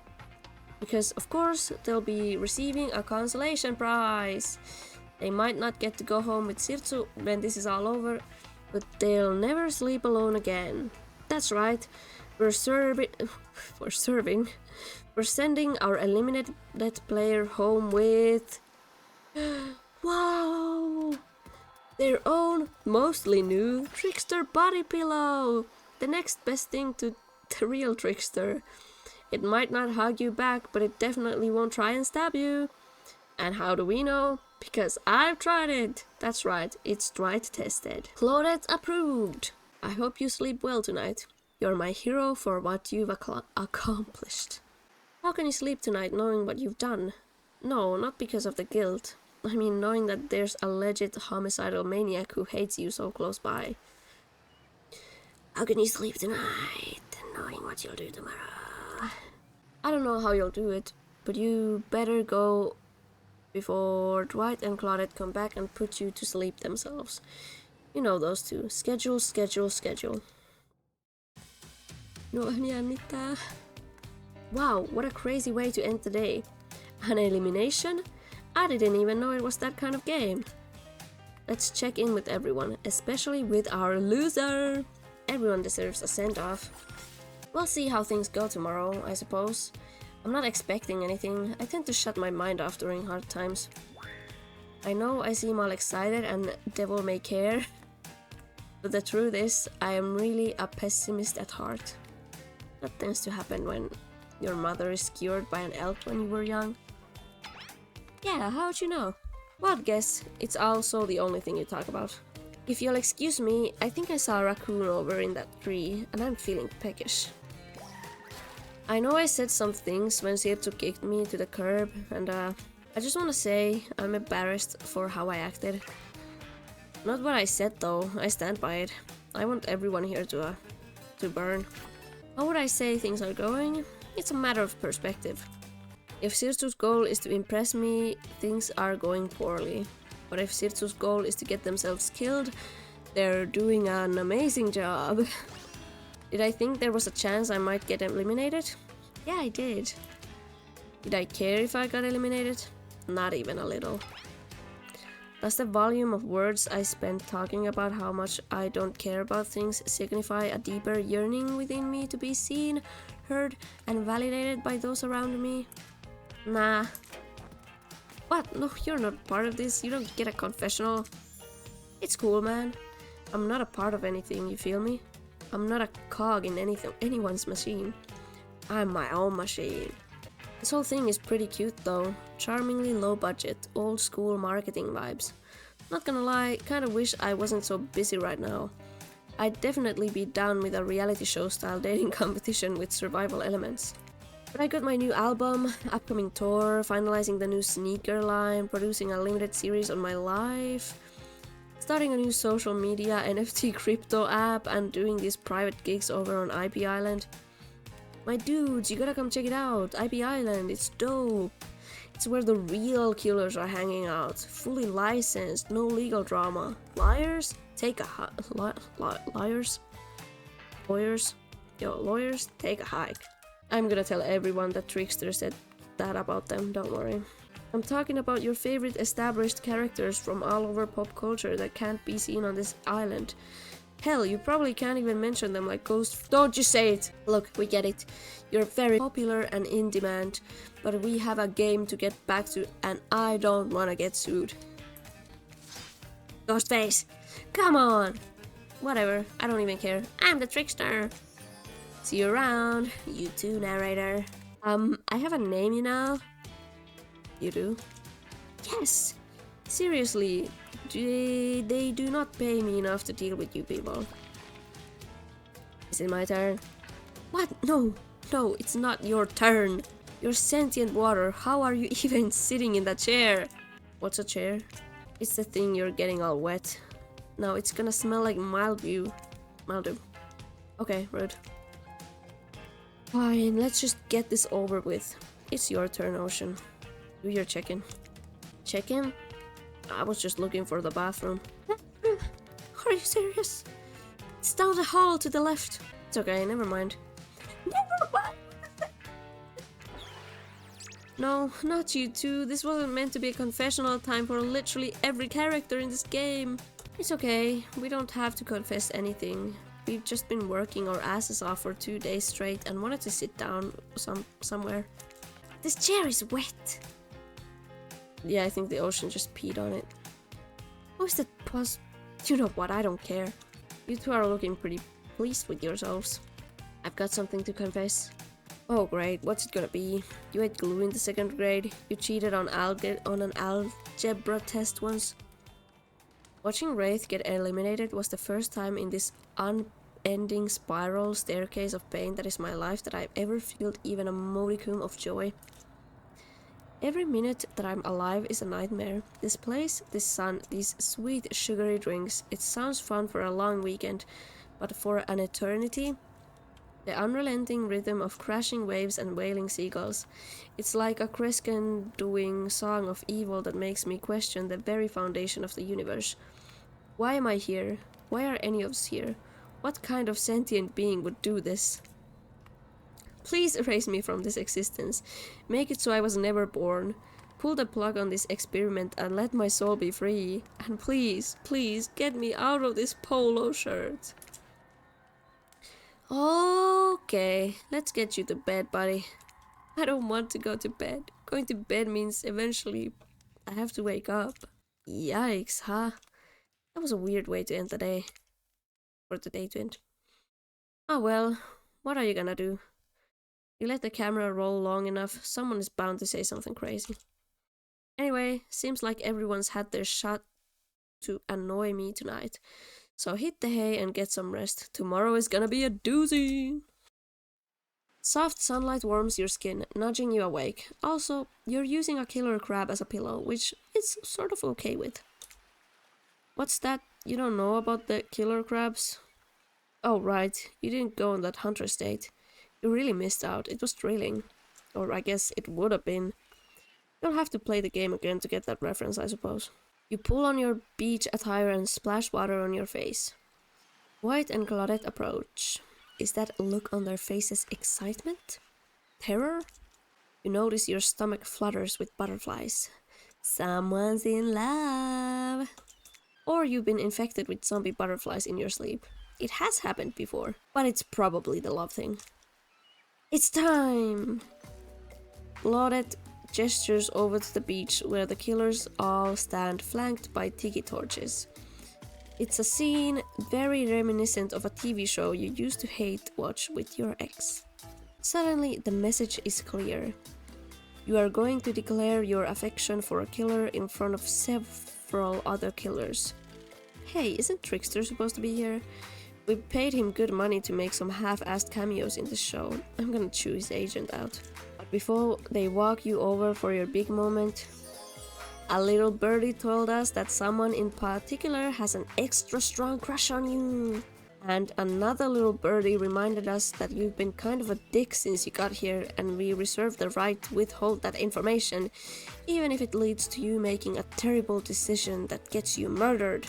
Because of course they'll be receiving a consolation prize. They might not get to go home with Sirtsu when this is all over, but they'll never sleep alone again. That's right, we're sending our eliminated player home with... Wow! Their own, mostly new, trickster body pillow! The next best thing to the real trickster. It might not hug you back, but it definitely won't try and stab you. And how do we know? Because I've tried it! That's right, it's dried tested. Claudette approved! I hope you sleep well tonight. You're my hero for what you've accomplished. How can you sleep tonight knowing what you've done? No, not because of the guilt. I mean knowing that there's a legit homicidal maniac who hates you so close by. How can you sleep tonight knowing what you'll do tomorrow? I don't know how you'll do it, but you better go before Dwight and Claudette come back and put you to sleep themselves. You know those two. Schedule, schedule, schedule. Noin jännittää. Wow, what a crazy way to end the day. An elimination? I didn't even know it was that kind of game. Let's check in with everyone, especially with our loser. Everyone deserves a send-off. We'll see how things go tomorrow, I suppose. I'm not expecting anything. I tend to shut my mind off during hard times. I know I seem all excited and devil may care, but the truth is, I am really a pessimist at heart. That tends to happen when your mother is cured by an elk when you were young. Yeah, how'd you know? Wild guess, it's also the only thing you talk about. If you'll excuse me, I think I saw a raccoon over in that tree, and I'm feeling peckish. I know I said some things when Sirtsu kicked me to the curb, and I just wanna say I'm embarrassed for how I acted. Not what I said though, I stand by it. I want everyone here to burn. How would I say things are going? It's a matter of perspective. If Sirtsu's goal is to impress me, things are going poorly. But if Sirtsu's goal is to get themselves killed, they're doing an amazing job. Did I think there was a chance I might get eliminated? Yeah, I did. Did I care if I got eliminated? Not even a little. Does the volume of words I spent talking about how much I don't care about things signify a deeper yearning within me to be seen, heard, and validated by those around me? Nah. What? No, you're not part of this. You don't get a confessional. It's cool, man. I'm not a part of anything, you feel me? I'm not a cog in anyone's machine. I'm my own machine. This whole thing is pretty cute though. Charmingly low budget, old school marketing vibes. Not gonna lie, kinda wish I wasn't so busy right now. I'd definitely be down with a reality show style dating competition with survival elements. But I got my new album, upcoming tour, finalizing the new sneaker line, producing a limited series on my life, starting a new social media NFT crypto app, and doing these private gigs over on IP Island. My dudes, you gotta come check it out. IP Island, it's dope. It's where the real killers are hanging out. Fully licensed, no legal drama. Liars? Take a liars? Lawyers? Yo, lawyers, take a hike. I'm gonna tell everyone that Trickster said that about them, don't worry. I'm talking about your favorite established characters from all over pop culture that can't be seen on this island. Hell, you probably can't even mention them like Ghost. Don't you say it! Look, we get it. You're very popular and in demand, but we have a game to get back to and I don't wanna get sued. Ghostface! Come on! Whatever, I don't even care. I'm the Trickster! See you around, you too, narrator. I have a name, you know? You do? Yes! Seriously, they do not pay me enough to deal with you people. Is it my turn? What? No, it's not your turn. You're sentient water. How are you even sitting in that chair? What's a chair? It's the thing you're getting all wet. Now it's gonna smell like mildew. Okay, rude. Fine, let's just get this over with. It's your turn, Ocean. Do your check-in. Check-in? I was just looking for the bathroom. Are you serious? It's down the hall to the left. It's okay, never mind. Never mind! No, not you two. This wasn't meant to be a confessional time for literally every character in this game. It's okay, we don't have to confess anything. We've just been working our asses off for 2 days straight and wanted to sit down somewhere. This chair is wet. Yeah, I think the Ocean just peed on it. Who's that pus? You know what, I don't care. You two are looking pretty pleased with yourselves. I've got something to confess. Oh great, what's it gonna be? You ate glue in the 2nd grade. You cheated on an algebra test once. Watching Wraith get eliminated was the first time in this unending spiral staircase of pain that is my life that I've ever felt even a modicum of joy. Every minute that I'm alive is a nightmare. This place, this sun, these sweet sugary drinks, it sounds fun for a long weekend, but for an eternity? The unrelenting rhythm of crashing waves and wailing seagulls. It's like a crescendoing song of evil that makes me question the very foundation of the universe. Why am I here? Why are any of us here? What kind of sentient being would do this? Please erase me from this existence. Make it so I was never born. Pull the plug on this experiment and let my soul be free. And please, please, get me out of this polo shirt. Okay, let's get you to bed, buddy. I don't want to go to bed. Going to bed means eventually I have to wake up. Yikes, huh? That was a weird way to end the day. Or the day to end. Oh well, what are you gonna do? You let the camera roll long enough, someone is bound to say something crazy. Anyway, seems like everyone's had their shot to annoy me tonight. So hit the hay and get some rest. Tomorrow is gonna be a doozy! Soft sunlight warms your skin, nudging you awake. Also, you're using a killer crab as a pillow, which it's sort of okay with. What's that? You don't know about the killer crabs? Oh right, you didn't go on that hunter state. You really missed out. It was thrilling. Or I guess it would have been. You'll have to play the game again to get that reference, I suppose. You pull on your beach attire and splash water on your face. White and Claudette approach. Is that look on their faces excitement? Terror? You notice your stomach flutters with butterflies. Someone's in love. Or you've been infected with zombie butterflies in your sleep. It has happened before, but it's probably the love thing. It's time! Claudette gestures over to the beach where the killers all stand flanked by tiki torches. It's a scene very reminiscent of a TV show you used to hate watch with your ex. Suddenly, the message is clear. You are going to declare your affection for a killer in front of several other killers. Hey, isn't Trickster supposed to be here? We paid him good money to make some half-assed cameos in the show. I'm gonna chew his agent out. But before they walk you over for your big moment, a little birdie told us that someone in particular has an extra strong crush on you. And another little birdie reminded us that you've been kind of a dick since you got here, and we reserve the right to withhold that information, even if it leads to you making a terrible decision that gets you murdered.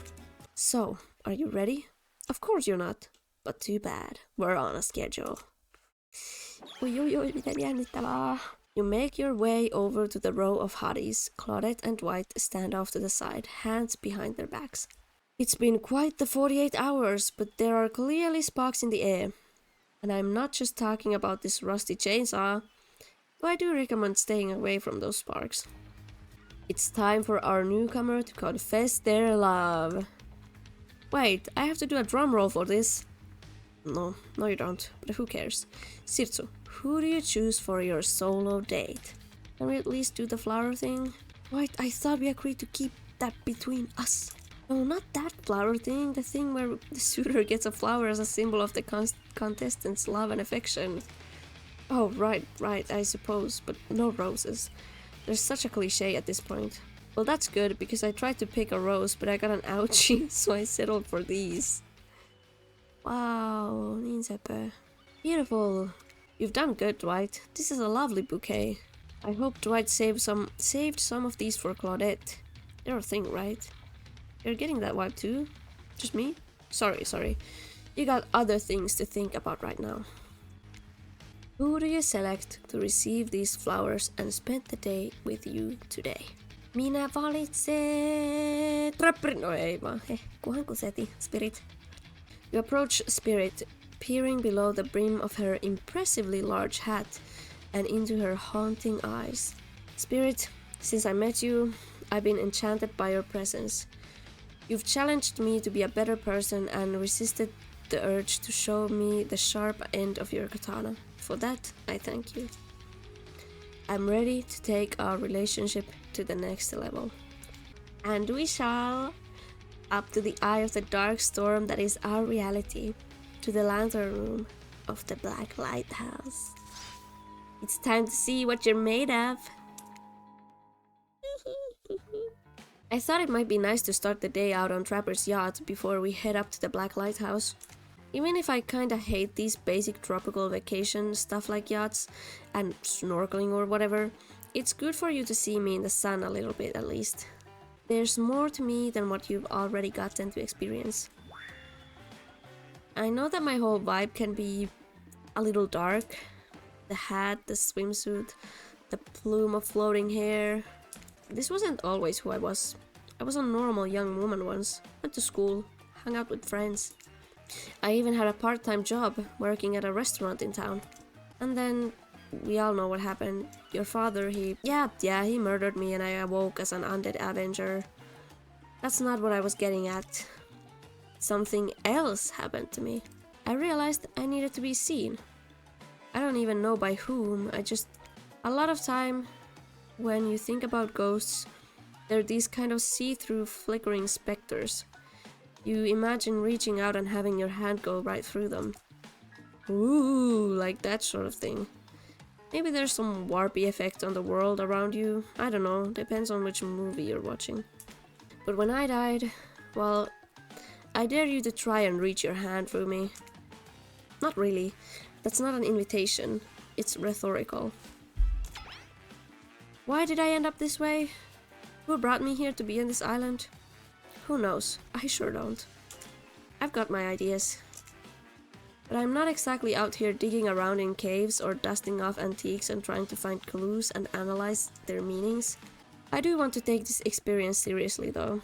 So, are you ready? Of course you're not. But too bad, we're on a schedule. Ui, miten jännittävää. You make your way over to the row of hotties. Claudette and Dwight stand off to the side, hands behind their backs. It's been quite the 48 hours, but there are clearly sparks in the air. And I'm not just talking about this rusty chainsaw, but I do recommend staying away from those sparks. It's time for our newcomer to confess their love. Wait, I have to do a drum roll for this. No you don't, but who cares? Sirtsu, who do you choose for your solo date? Can we at least do the flower thing? Wait, I thought we agreed to keep that between us. No, not that flower thing, the thing where the suitor gets a flower as a symbol of the contestant's love and affection. Oh, right, I suppose, but no roses. There's such a cliche at this point. Well, that's good, because I tried to pick a rose, but I got an ouchie, so I settled for these. Wow, niin sepä. Beautiful. You've done good, Dwight. This is a lovely bouquet. I hope Dwight saved some of these for Claudette. They're a thing, right? You're getting that vibe too? Just me? Sorry. You got other things to think about right now. Who do you select to receive these flowers and spend the day with you today? Minä valitsen... No ei vaan, kuhan kuseti. Spirit. You approach Spirit, peering below the brim of her impressively large hat and into her haunting eyes. Spirit, since I met you, I've been enchanted by your presence. You've challenged me to be a better person and resisted the urge to show me the sharp end of your katana. For that, I thank you. I'm ready to take our relationship to the next level. And we shall, up to the eye of the dark storm that is our reality, to the lantern room of the Black Lighthouse. It's time to see what you're made of. I thought it might be nice to start the day out on Trapper's yacht before we head up to the Black Lighthouse. Even if I kinda hate these basic tropical vacation stuff like yachts and snorkeling or whatever, it's good for you to see me in the sun a little bit at least. There's more to me than what you've already gotten to experience. I know that my whole vibe can be a little dark. The hat, the swimsuit, the plume of floating hair. This wasn't always who I was. I was a normal young woman once, went to school, hung out with friends. I even had a part-time job working at a restaurant in town. And then, we all know what happened. Your father, he murdered me and I awoke as an undead Avenger. That's not what I was getting at. Something else happened to me. I realized I needed to be seen. I don't even know by whom, a lot of time, when you think about ghosts, they're these kind of see-through flickering specters. You imagine reaching out and having your hand go right through them. Ooh, like that sort of thing. Maybe there's some warpy effect on the world around you. I don't know, depends on which movie you're watching. But when I died, well, I dare you to try and reach your hand through me. Not really. That's not an invitation. It's rhetorical. Why did I end up this way? Who brought me here to be on this island? Who knows? I sure don't. I've got my ideas. But I'm not exactly out here digging around in caves or dusting off antiques and trying to find clues and analyze their meanings. I do want to take this experience seriously though.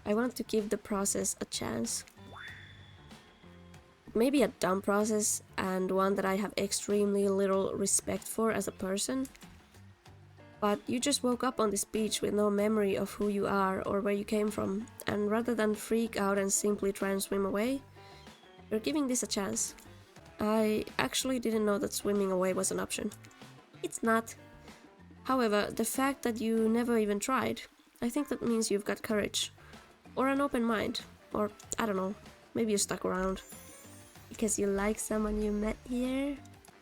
I want to give the process a chance. Maybe a dumb process and one that I have extremely little respect for as a person. But you just woke up on this beach with no memory of who you are or where you came from, and rather than freak out and simply try and swim away, you're giving this a chance. I actually didn't know that swimming away was an option. It's not. However, the fact that you never even tried, I think that means you've got courage. Or an open mind. Or, I don't know, maybe you stuck around. Because you like someone you met here?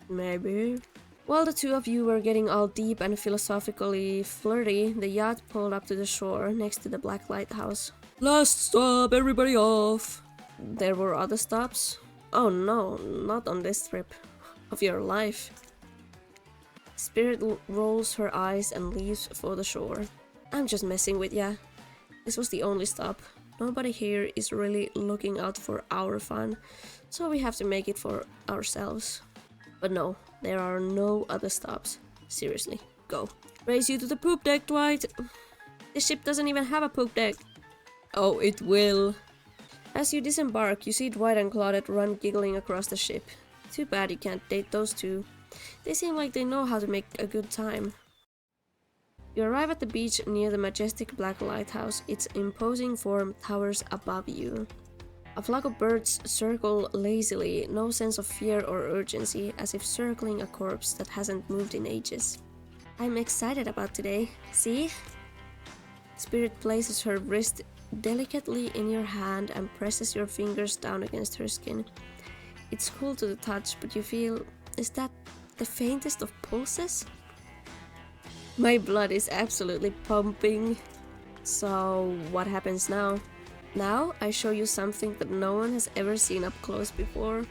Maybe. While the two of you were getting all deep and philosophically flirty, the yacht pulled up to the shore next to the Black Lighthouse. Last stop, everybody off! There were other stops? Oh no, not on this trip of your life. Spirit rolls her eyes and leaves for the shore. I'm just messing with ya. This was the only stop. Nobody here is really looking out for our fun, So we have to make it for ourselves. But no, there are no other stops. Seriously, go. Race you to the poop deck, Dwight! This ship doesn't even have a poop deck! Oh, it will. As you disembark, you see Dwight and Claudette run giggling across the ship. Too bad you can't date those two. They seem like they know how to make a good time. You arrive at the beach near the majestic black lighthouse. Its imposing form towers above you. A flock of birds circle lazily, no sense of fear or urgency, as if circling a corpse that hasn't moved in ages. I'm excited about today. See? Spirit places her wrist delicately in your hand and presses your fingers down against her skin. It's cool to the touch, but you feel... is that the faintest of pulses? My blood is absolutely pumping. So, what happens now? Now, I show you something that no one has ever seen up close before.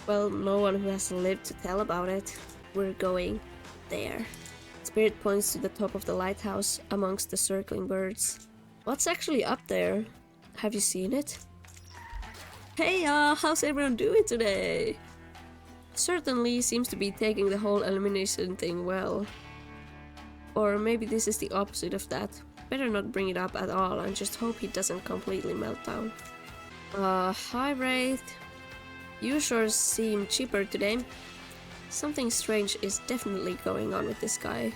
Well, no one who has lived to tell about it. We're going there. Spirit points to the top of the lighthouse amongst the circling birds. What's actually up there? Have you seen it? Hey how's everyone doing today? Certainly seems to be taking the whole elimination thing well. Or maybe this is the opposite of that. Better not bring it up at all and just hope he doesn't completely melt down. Hi Wraith. You sure seem cheaper today. Something strange is definitely going on with this guy.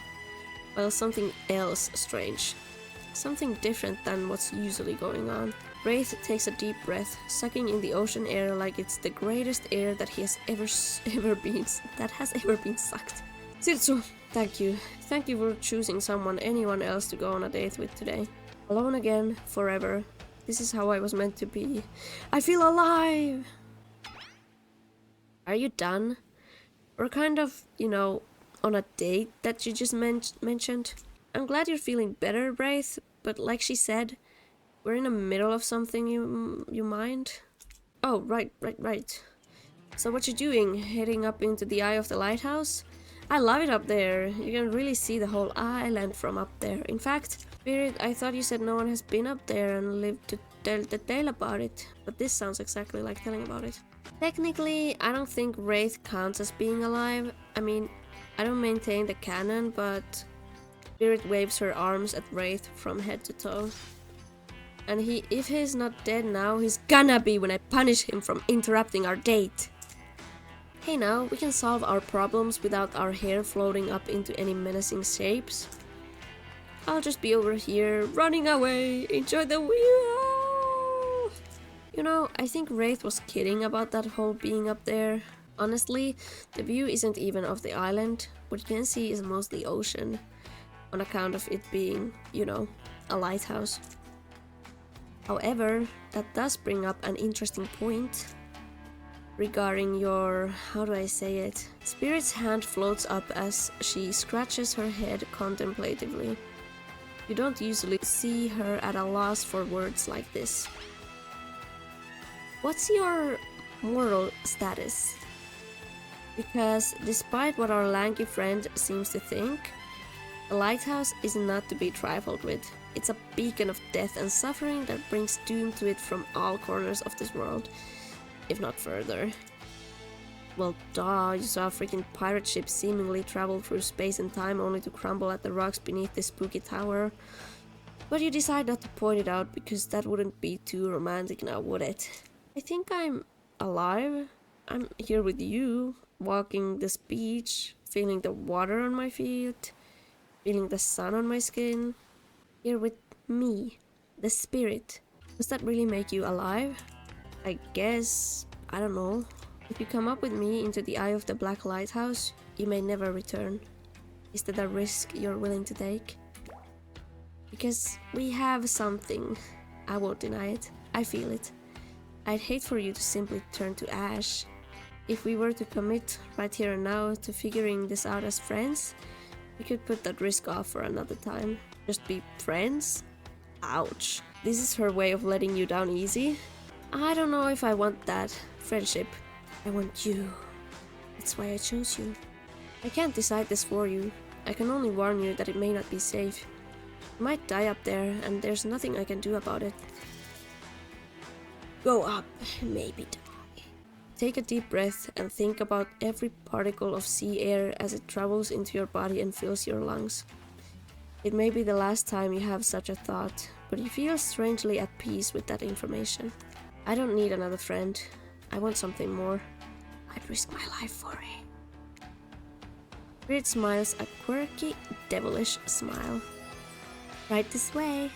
Well, something else strange. Something different than what's usually going on. Wraith takes a deep breath, sucking in the ocean air like it's the greatest air that he has ever been sucked. Siltsu, thank you. Thank you for choosing anyone else to go on a date with today. Alone again, forever. This is how I was meant to be. I feel alive! Are you done? Or kind of, on a date that you just mentioned? I'm glad you're feeling better, Wraith, but like she said, we're in the middle of something, you mind? Oh, right. So what you doing? Heading up into the eye of the lighthouse? I love it up there. You can really see the whole island from up there. In fact, Spirit, I thought you said no one has been up there and lived to tell the tale about it. But this sounds exactly like telling about it. Technically, I don't think Wraith counts as being alive. I mean, I don't maintain the canon, but Spirit waves her arms at Wraith from head to toe. And if he's not dead now, he's gonna be when I punish him from interrupting our date. Hey now, we can solve our problems without our hair floating up into any menacing shapes. I'll just be over here, running away, enjoy the view! I think Wraith was kidding about that whole being up there. Honestly, the view isn't even of the island. What you can see is mostly ocean, on account of it being, a lighthouse. However, that does bring up an interesting point regarding your, how do I say it? Spirit's hand floats up as she scratches her head contemplatively. You don't usually see her at a loss for words like this. What's your moral status? Because despite what our lanky friend seems to think, the lighthouse is not to be trifled with. It's a beacon of death and suffering that brings doom to it from all corners of this world, if not further. Well, duh, you saw a freaking pirate ship seemingly travel through space and time only to crumble at the rocks beneath this spooky tower. But you decide not to point it out because that wouldn't be too romantic now, would it? I think I'm alive. I'm here with you, walking this beach, feeling the water on my feet, feeling the sun on my skin. Here with me, the spirit. Does that really make you alive? I guess, I don't know. If you come up with me into the eye of the black lighthouse, you may never return. Is that a risk you're willing to take? Because we have something. I won't deny it. I feel it. I'd hate for you to simply turn to ash. If we were to commit right here and now to figuring this out as friends, we could put that risk off for another time. Just be friends? Ouch. This is her way of letting you down easy? I don't know if I want that. Friendship. I want you. That's why I chose you. I can't decide this for you. I can only warn you that it may not be safe. You might die up there, and there's nothing I can do about it. Go up, maybe die. Take a deep breath and think about every particle of sea air as it travels into your body and fills your lungs. It may be the last time you have such a thought, but you feel strangely at peace with that information. I don't need another friend. I want something more. I'd risk my life for it. Rizz smiles a quirky, devilish smile. Right this way.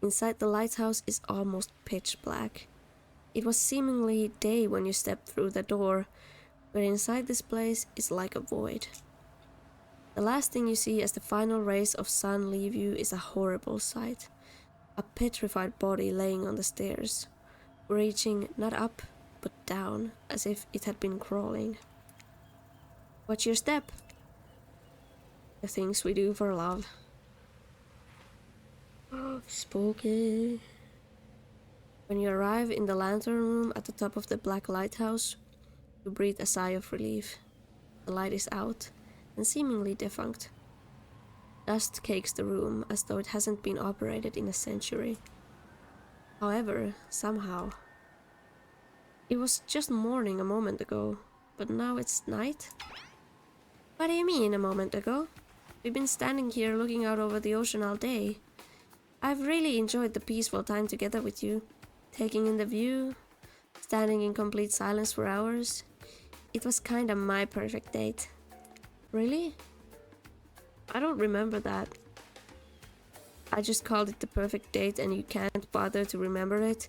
Inside the lighthouse is almost pitch black. It was seemingly day when you stepped through the door, but inside this place is like a void. The last thing you see as the final rays of sun leave you is a horrible sight. A petrified body laying on the stairs, reaching not up, but down, as if it had been crawling. Watch your step. The things we do for love. Spooky. When you arrive in the lantern room at the top of the black lighthouse, you breathe a sigh of relief. The light is out, and seemingly defunct. Dust cakes the room as though it hasn't been operated in a century. However, somehow... It was just morning a moment ago, but now it's night? What do you mean a moment ago? We've been standing here looking out over the ocean all day. I've really enjoyed the peaceful time together with you, taking in the view, standing in complete silence for hours. It was kinda my perfect date. Really? I don't remember that. I just called it the perfect date and you can't bother to remember it?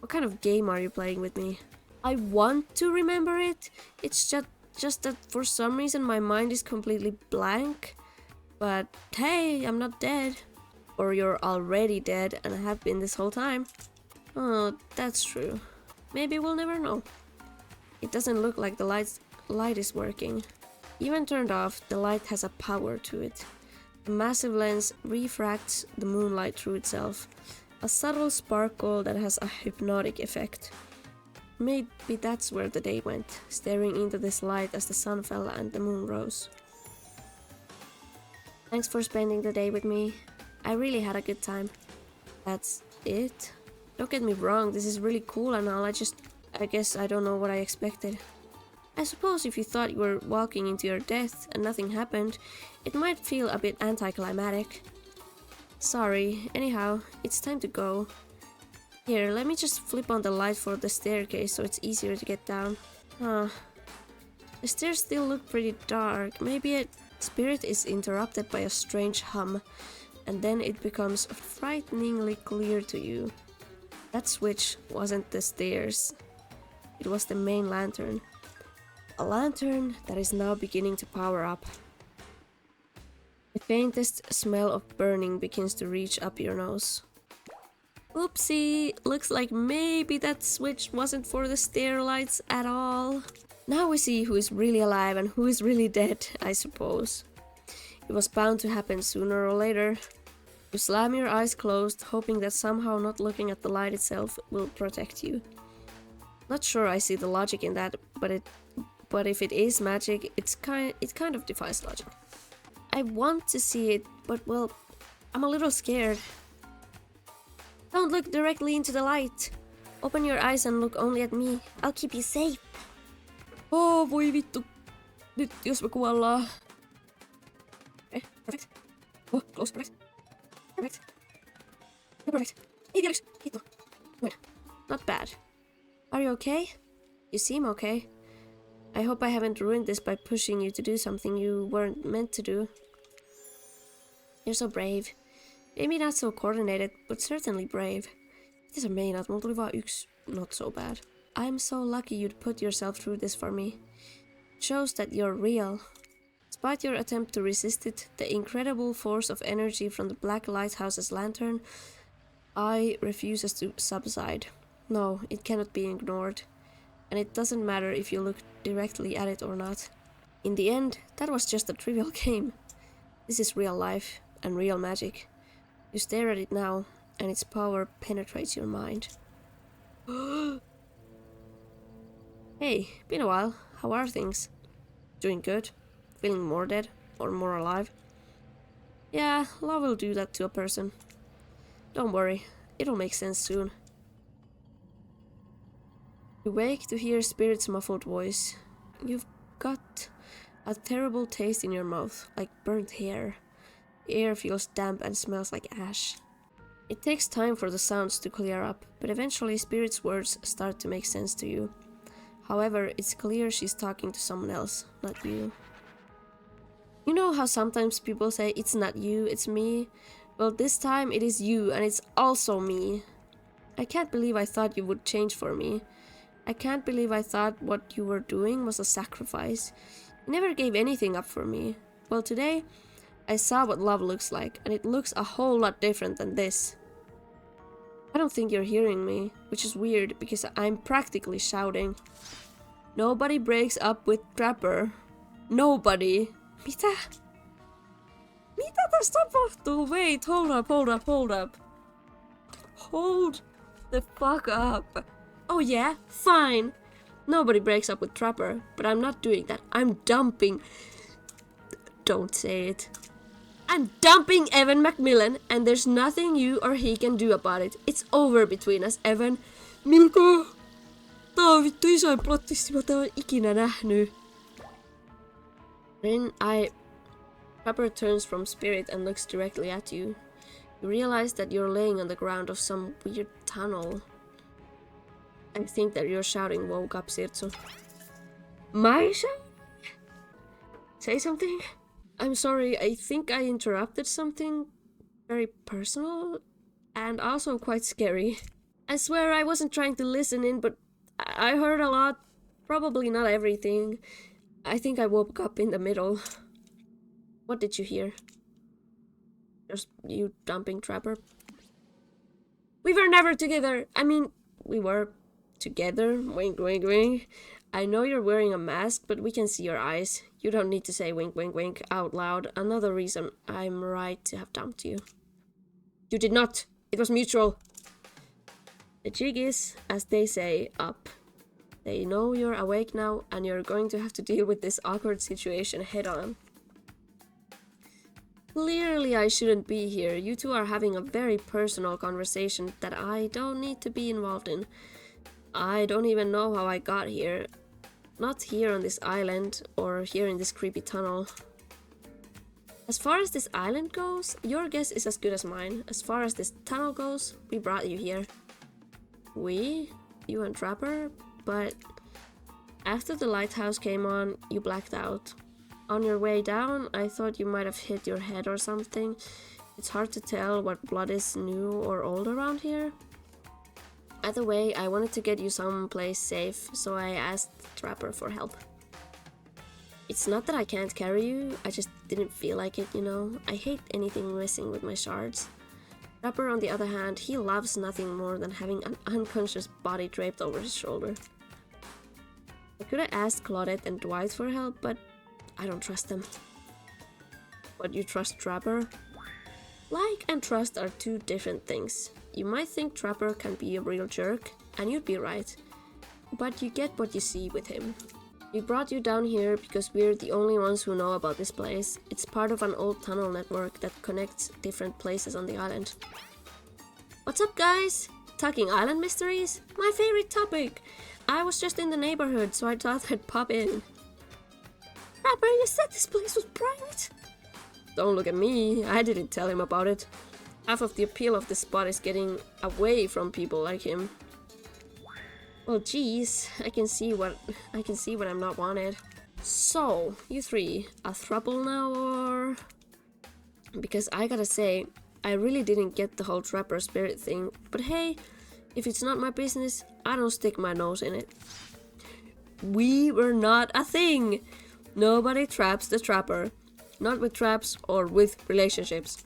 What kind of game are you playing with me? I want to remember it. It's just that for some reason my mind is completely blank. But hey, I'm not dead. Or you're already dead and have been this whole time. Oh, that's true. Maybe we'll never know. It doesn't look like the light is working. Even turned off, the light has a power to it. The massive lens refracts the moonlight through itself. A subtle sparkle that has a hypnotic effect. Maybe that's where the day went, staring into this light as the sun fell and the moon rose. Thanks for spending the day with me. I really had a good time. That's it? Don't get me wrong, this is really cool and all, I guess I don't know what I expected. I suppose if you thought you were walking into your death and nothing happened, it might feel a bit anticlimactic. Sorry, anyhow, it's time to go. Here, let me just flip on the light for the staircase so it's easier to get down. The stairs still look pretty dark. Maybe a spirit is interrupted by a strange hum, and then it becomes frighteningly clear to you. That switch wasn't the stairs. It was the main lantern. A lantern that is now beginning to power up. The faintest smell of burning begins to reach up your nose. Oopsie, looks like maybe that switch wasn't for the stair lights at all. Now we see who is really alive and who is really dead, I suppose. It was bound to happen sooner or later. You slam your eyes closed, hoping that somehow not looking at the light itself will protect you. Not sure I see the logic in that, but if it is magic, it kind of defies logic. I want to see it, but well, I'm a little scared. Don't look directly into the light. Open your eyes and look only at me. I'll keep you safe. Oh, voi vittu. Nyt jos me kuollaan. Okay, perfect. Oh, close, perfect. Perfect. Yeah, perfect. Ei vieläks. Hitto. Good. Not bad. Are you okay? You seem okay. I hope I haven't ruined this by pushing you to do something you weren't meant to do. You're so brave. Maybe not so coordinated, but certainly brave. Mitä sä meinaat? Mulla tuli vaan yksi not so bad. I'm so lucky you'd put yourself through this for me. It shows that you're real. Despite your attempt to resist it, the incredible force of energy from the black lighthouse's lantern, I refuses to subside. No, it cannot be ignored. And it doesn't matter if you look directly at it or not. In the end, that was just a trivial game. This is real life and real magic. You stare at it now, and its power penetrates your mind. Hey, been a while. How are things? Doing good? Feeling more dead? Or more alive? Yeah, love will do that to a person. Don't worry, it'll make sense soon. You wake to hear Spirit's muffled voice. You've got a terrible taste in your mouth, like burnt hair. The air feels damp and smells like ash. It takes time for the sounds to clear up, but eventually Spirit's words start to make sense to you. However, it's clear she's talking to someone else, not you. You know how sometimes people say it's not you, it's me? Well, this time it is you, and it's also me. I can't believe I thought you would change for me. I can't believe I thought what you were doing was a sacrifice. You never gave anything up for me. Well, today I saw what love looks like, and it looks a whole lot different than this. I don't think you're hearing me, which is weird because I'm practically shouting. Nobody breaks up with Trapper. Nobody. Mitä? Mitä tässä tapahtuu? Wait, hold up. Hold the fuck up. Oh yeah, fine. Nobody breaks up with Trapper, but I'm not doing that. I'm dumping... Don't say it. I'm dumping Evan Macmillan, and there's nothing you or he can do about it. It's over between us, Evan. Milko! Tää on vittu isoin plottisti, mitä oon ikinä nähnyt. Then Trapper turns from Spirit and looks directly at you. You realize that you're laying on the ground of some weird tunnel. I think that your shouting woke up Sirtsu. Maisha? Say something? I'm sorry, I think I interrupted something very personal and also quite scary. I swear I wasn't trying to listen in, but I heard a lot. Probably not everything. I think I woke up in the middle. What did you hear? Just you dumping Trapper? We were never together. I mean, we were together. Wink, wink, wink. I know you're wearing a mask, but we can see your eyes. You don't need to say wink, wink, wink out loud. Another reason I'm right to have dumped you. You did not. It was mutual. The jig is, as they say, up. They know you're awake now, and you're going to have to deal with this awkward situation head on. Clearly I shouldn't be here. You two are having a very personal conversation that I don't need to be involved in. I don't even know how I got here. Not here on this island, or here in this creepy tunnel. As far as this island goes, your guess is as good as mine. As far as this tunnel goes, we brought you here. We? You and Trapper? But after the lighthouse came on, you blacked out. On your way down, I thought you might have hit your head or something. It's hard to tell what blood is new or old around here. Either way, I wanted to get you someplace safe, so I asked Trapper for help. It's not that I can't carry you, I just didn't feel like it, you know. I hate anything messing with my shards. Trapper, on the other hand, he loves nothing more than having an unconscious body draped over his shoulder. I could have asked Claudette and Dwight for help, but I don't trust them. But you trust Trapper? Like and trust are two different things. You might think Trapper can be a real jerk, and you'd be right. But you get what you see with him. We brought you down here because we're the only ones who know about this place. It's part of an old tunnel network that connects different places on the island. What's up, guys? Talking island mysteries? My favorite topic! I was just in the neighborhood, so I thought I'd pop in. Trapper, you said this place was private? Don't look at me, I didn't tell him about it. Half of the appeal of this spot is getting away from people like him. Well, geez, I can see when I'm not wanted. So, you three, a throuple now, or...? Because I gotta say, I really didn't get the whole Trapper spirit thing, but hey, if it's not my business, I don't stick my nose in it. We were not a thing! Nobody traps the Trapper. Not with traps or with relationships.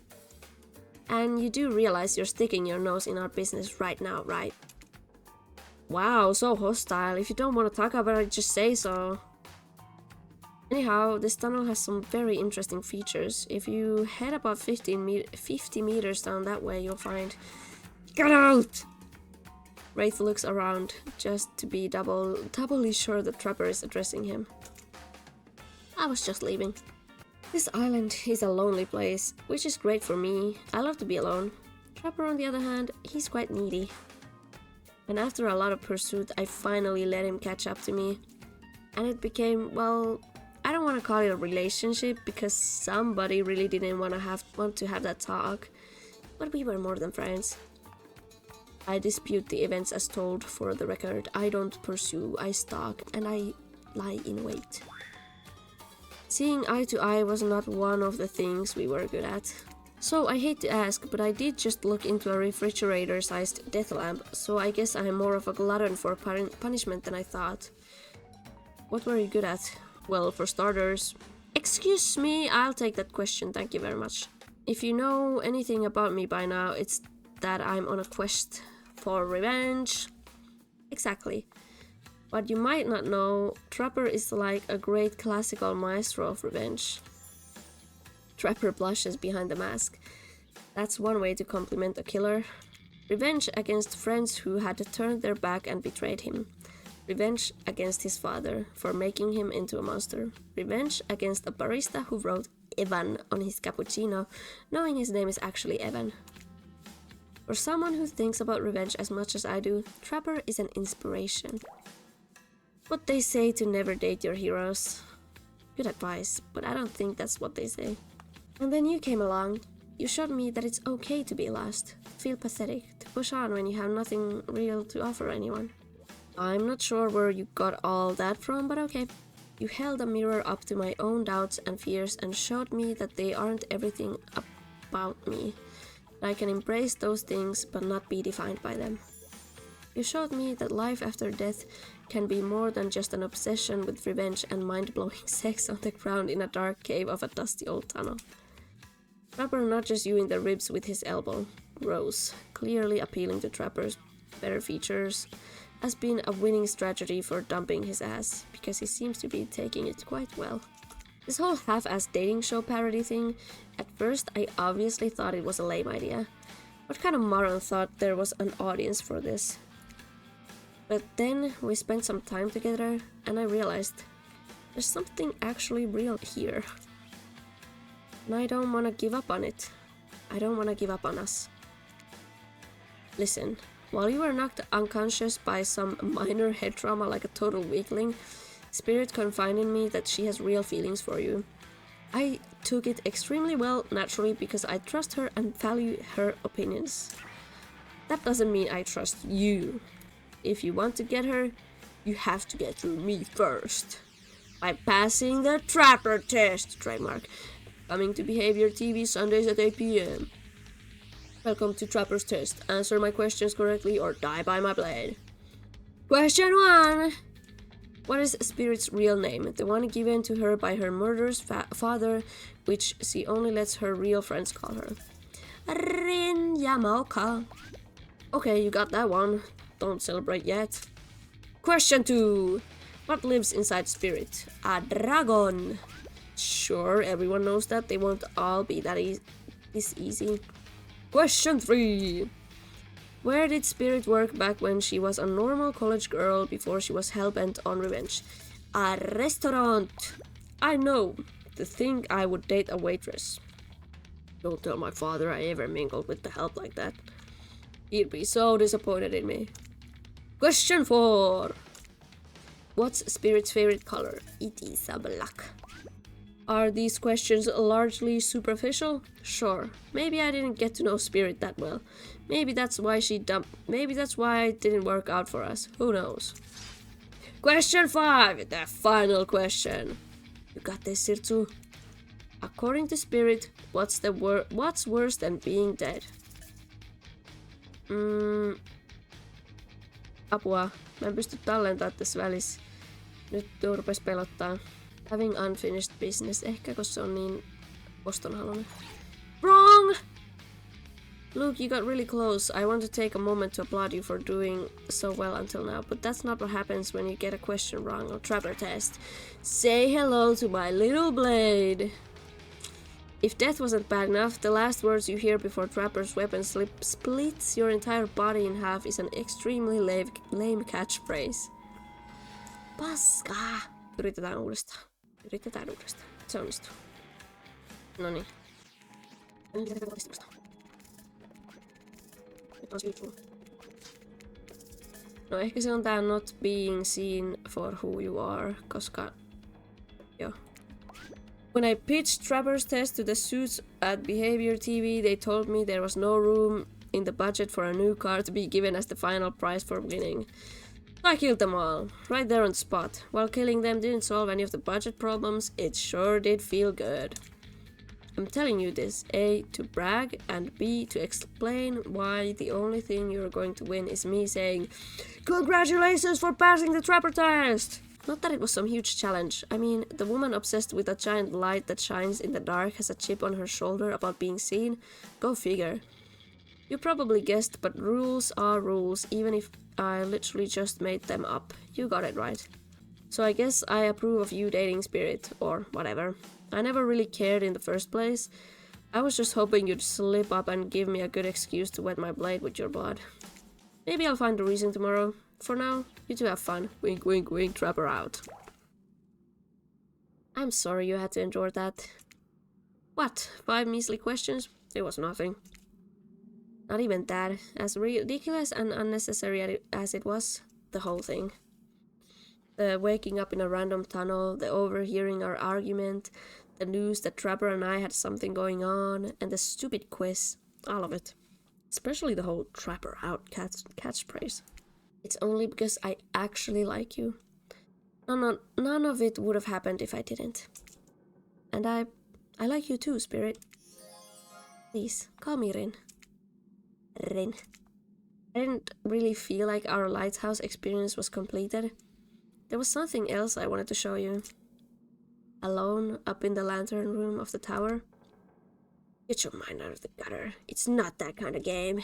And you do realize you're sticking your nose in our business right now, right? Wow, so hostile. If you don't want to talk about it, just say so. Anyhow, this tunnel has some very interesting features. If you head about 50 meters down that way, you'll find... Get out! Wraith looks around, just to be doubly sure that Trapper is addressing him. I was just leaving. This island is a lonely place, which is great for me. I love to be alone. Trapper, on the other hand, he's quite needy. And after a lot of pursuit, I finally let him catch up to me. And it became, well, I don't want to call it a relationship because somebody really didn't want to have that talk. But we were more than friends. I dispute the events as told for the record. I don't pursue, I stalk, and I lie in wait. Seeing eye to eye was not one of the things we were good at. So I hate to ask, but I did just look into a refrigerator-sized death lamp, so I guess I'm more of a glutton for punishment than I thought. What were you good at? Well, for starters... Excuse me, I'll take that question, thank you very much. If you know anything about me by now, it's that I'm on a quest for revenge. Exactly. But you might not know, Trapper is like a great classical maestro of revenge. Trapper blushes behind the mask. That's one way to compliment a killer. Revenge against friends who had turned their back and betrayed him. Revenge against his father for making him into a monster. Revenge against a barista who wrote Evan on his cappuccino, knowing his name is actually Evan. For someone who thinks about revenge as much as I do, Trapper is an inspiration. What they say to never date your heroes. Good advice, but I don't think that's what they say. And then you came along. You showed me that it's okay to be lost, to feel pathetic, to push on when you have nothing real to offer anyone. I'm not sure where you got all that from, but okay. You held a mirror up to my own doubts and fears and showed me that they aren't everything about me. I can embrace those things but not be defined by them. You showed me that life after death can be more than just an obsession with revenge and mind-blowing sex on the ground in a dark cave of a dusty old tunnel. Trapper nudges you in the ribs with his elbow. Gross, clearly appealing to Trapper's better features, has been a winning strategy for dumping his ass, because he seems to be taking it quite well. This whole half-assed dating show parody thing, at first I obviously thought it was a lame idea. What kind of moron thought there was an audience for this? But then we spent some time together and I realized there's something actually real here. And I don't want to give up on it. I don't want to give up on us. Listen, while you were knocked unconscious by some minor head trauma like a total weakling, Spirit confided in me that she has real feelings for you. I took it extremely well, naturally, because I trust her and value her opinions. That doesn't mean I trust you. If you want to get her, you have to get through me first. By passing the Trapper test, trademark. Coming to Behavior TV Sundays at 8 p.m. Welcome to Trapper's test. Answer my questions correctly or die by my blade. Question 1. What is Spirit's real name? The one given to her by her murderous father, which she only lets her real friends call her. Rin Yamoka. Okay, you got that one. Don't celebrate yet. Question 2. What lives inside Spirit? A dragon. Sure, everyone knows that. They won't all be that this easy. Question 3. Where did Spirit work back when she was a normal college girl before she was hell-bent on revenge? A restaurant. I know. To think I would date a waitress. Don't tell my father I ever mingled with the help like that. He'd be so disappointed in me. Question 4. What's Spirit's favorite color? It is a black. Are these questions largely superficial? Sure. Maybe I didn't get to know Spirit that well. Maybe that's why she dumped. Maybe that's why it didn't work out for us. Who knows? Question 5. The final question. You got this, Sirtsu. According to Spirit, what's worse than being dead? Apua. Mä en pysty tallentamaan tässä välissä. Nyt rupes pelottaa. Having unfinished business. Ehkä koska se on niin ostonhaluinen. Wrong! Luke, you got really close. I want to take a moment to applaud you for doing so well until now, but that's not what happens when you get a question wrong on Trapper test. Say hello to my little blade. If death wasn't bad enough, the last words you hear before Trapper's weapon splits your entire body in half is an extremely lame catchphrase. Paska! Yritetään uudestaan. Se onnistuu. Noniin. Nyt on syyt sulla. No ehkä se on tää not being seen for who you are, koska... Joo. When I pitched Trapper's test to the suits at Behavior TV, they told me there was no room in the budget for a new car to be given as the final prize for winning. I killed them all, right there on the spot. While killing them didn't solve any of the budget problems, it sure did feel good. I'm telling you this, A, to brag, and B, to explain why the only thing you're going to win is me saying, "Congratulations for passing the Trapper test!" Not that it was some huge challenge. I mean, the woman obsessed with a giant light that shines in the dark has a chip on her shoulder about being seen. Go figure. You probably guessed, but rules are rules, even if I literally just made them up. You got it right. So I guess I approve of you dating Spirit, or whatever. I never really cared in the first place. I was just hoping you'd slip up and give me a good excuse to wet my blade with your blood. Maybe I'll find a reason tomorrow. For now, you two have fun. Wink, wink, wink, Trapper out. I'm sorry you had to endure that. What? 5 measly questions? It was nothing. Not even that. As ridiculous and unnecessary as it was, the whole thing. The waking up in a random tunnel, the overhearing our argument, the news that Trapper and I had something going on, and the stupid quiz. All of it. Especially the whole Trapper out catchphrase. It's only because I actually like you. None of it would have happened if I didn't. And I like you too, Spirit. Please, call me Rin. Rin. I didn't really feel like our lighthouse experience was completed. There was something else I wanted to show you. Alone, up in the lantern room of the tower. Get your mind out of the gutter. It's not that kind of game.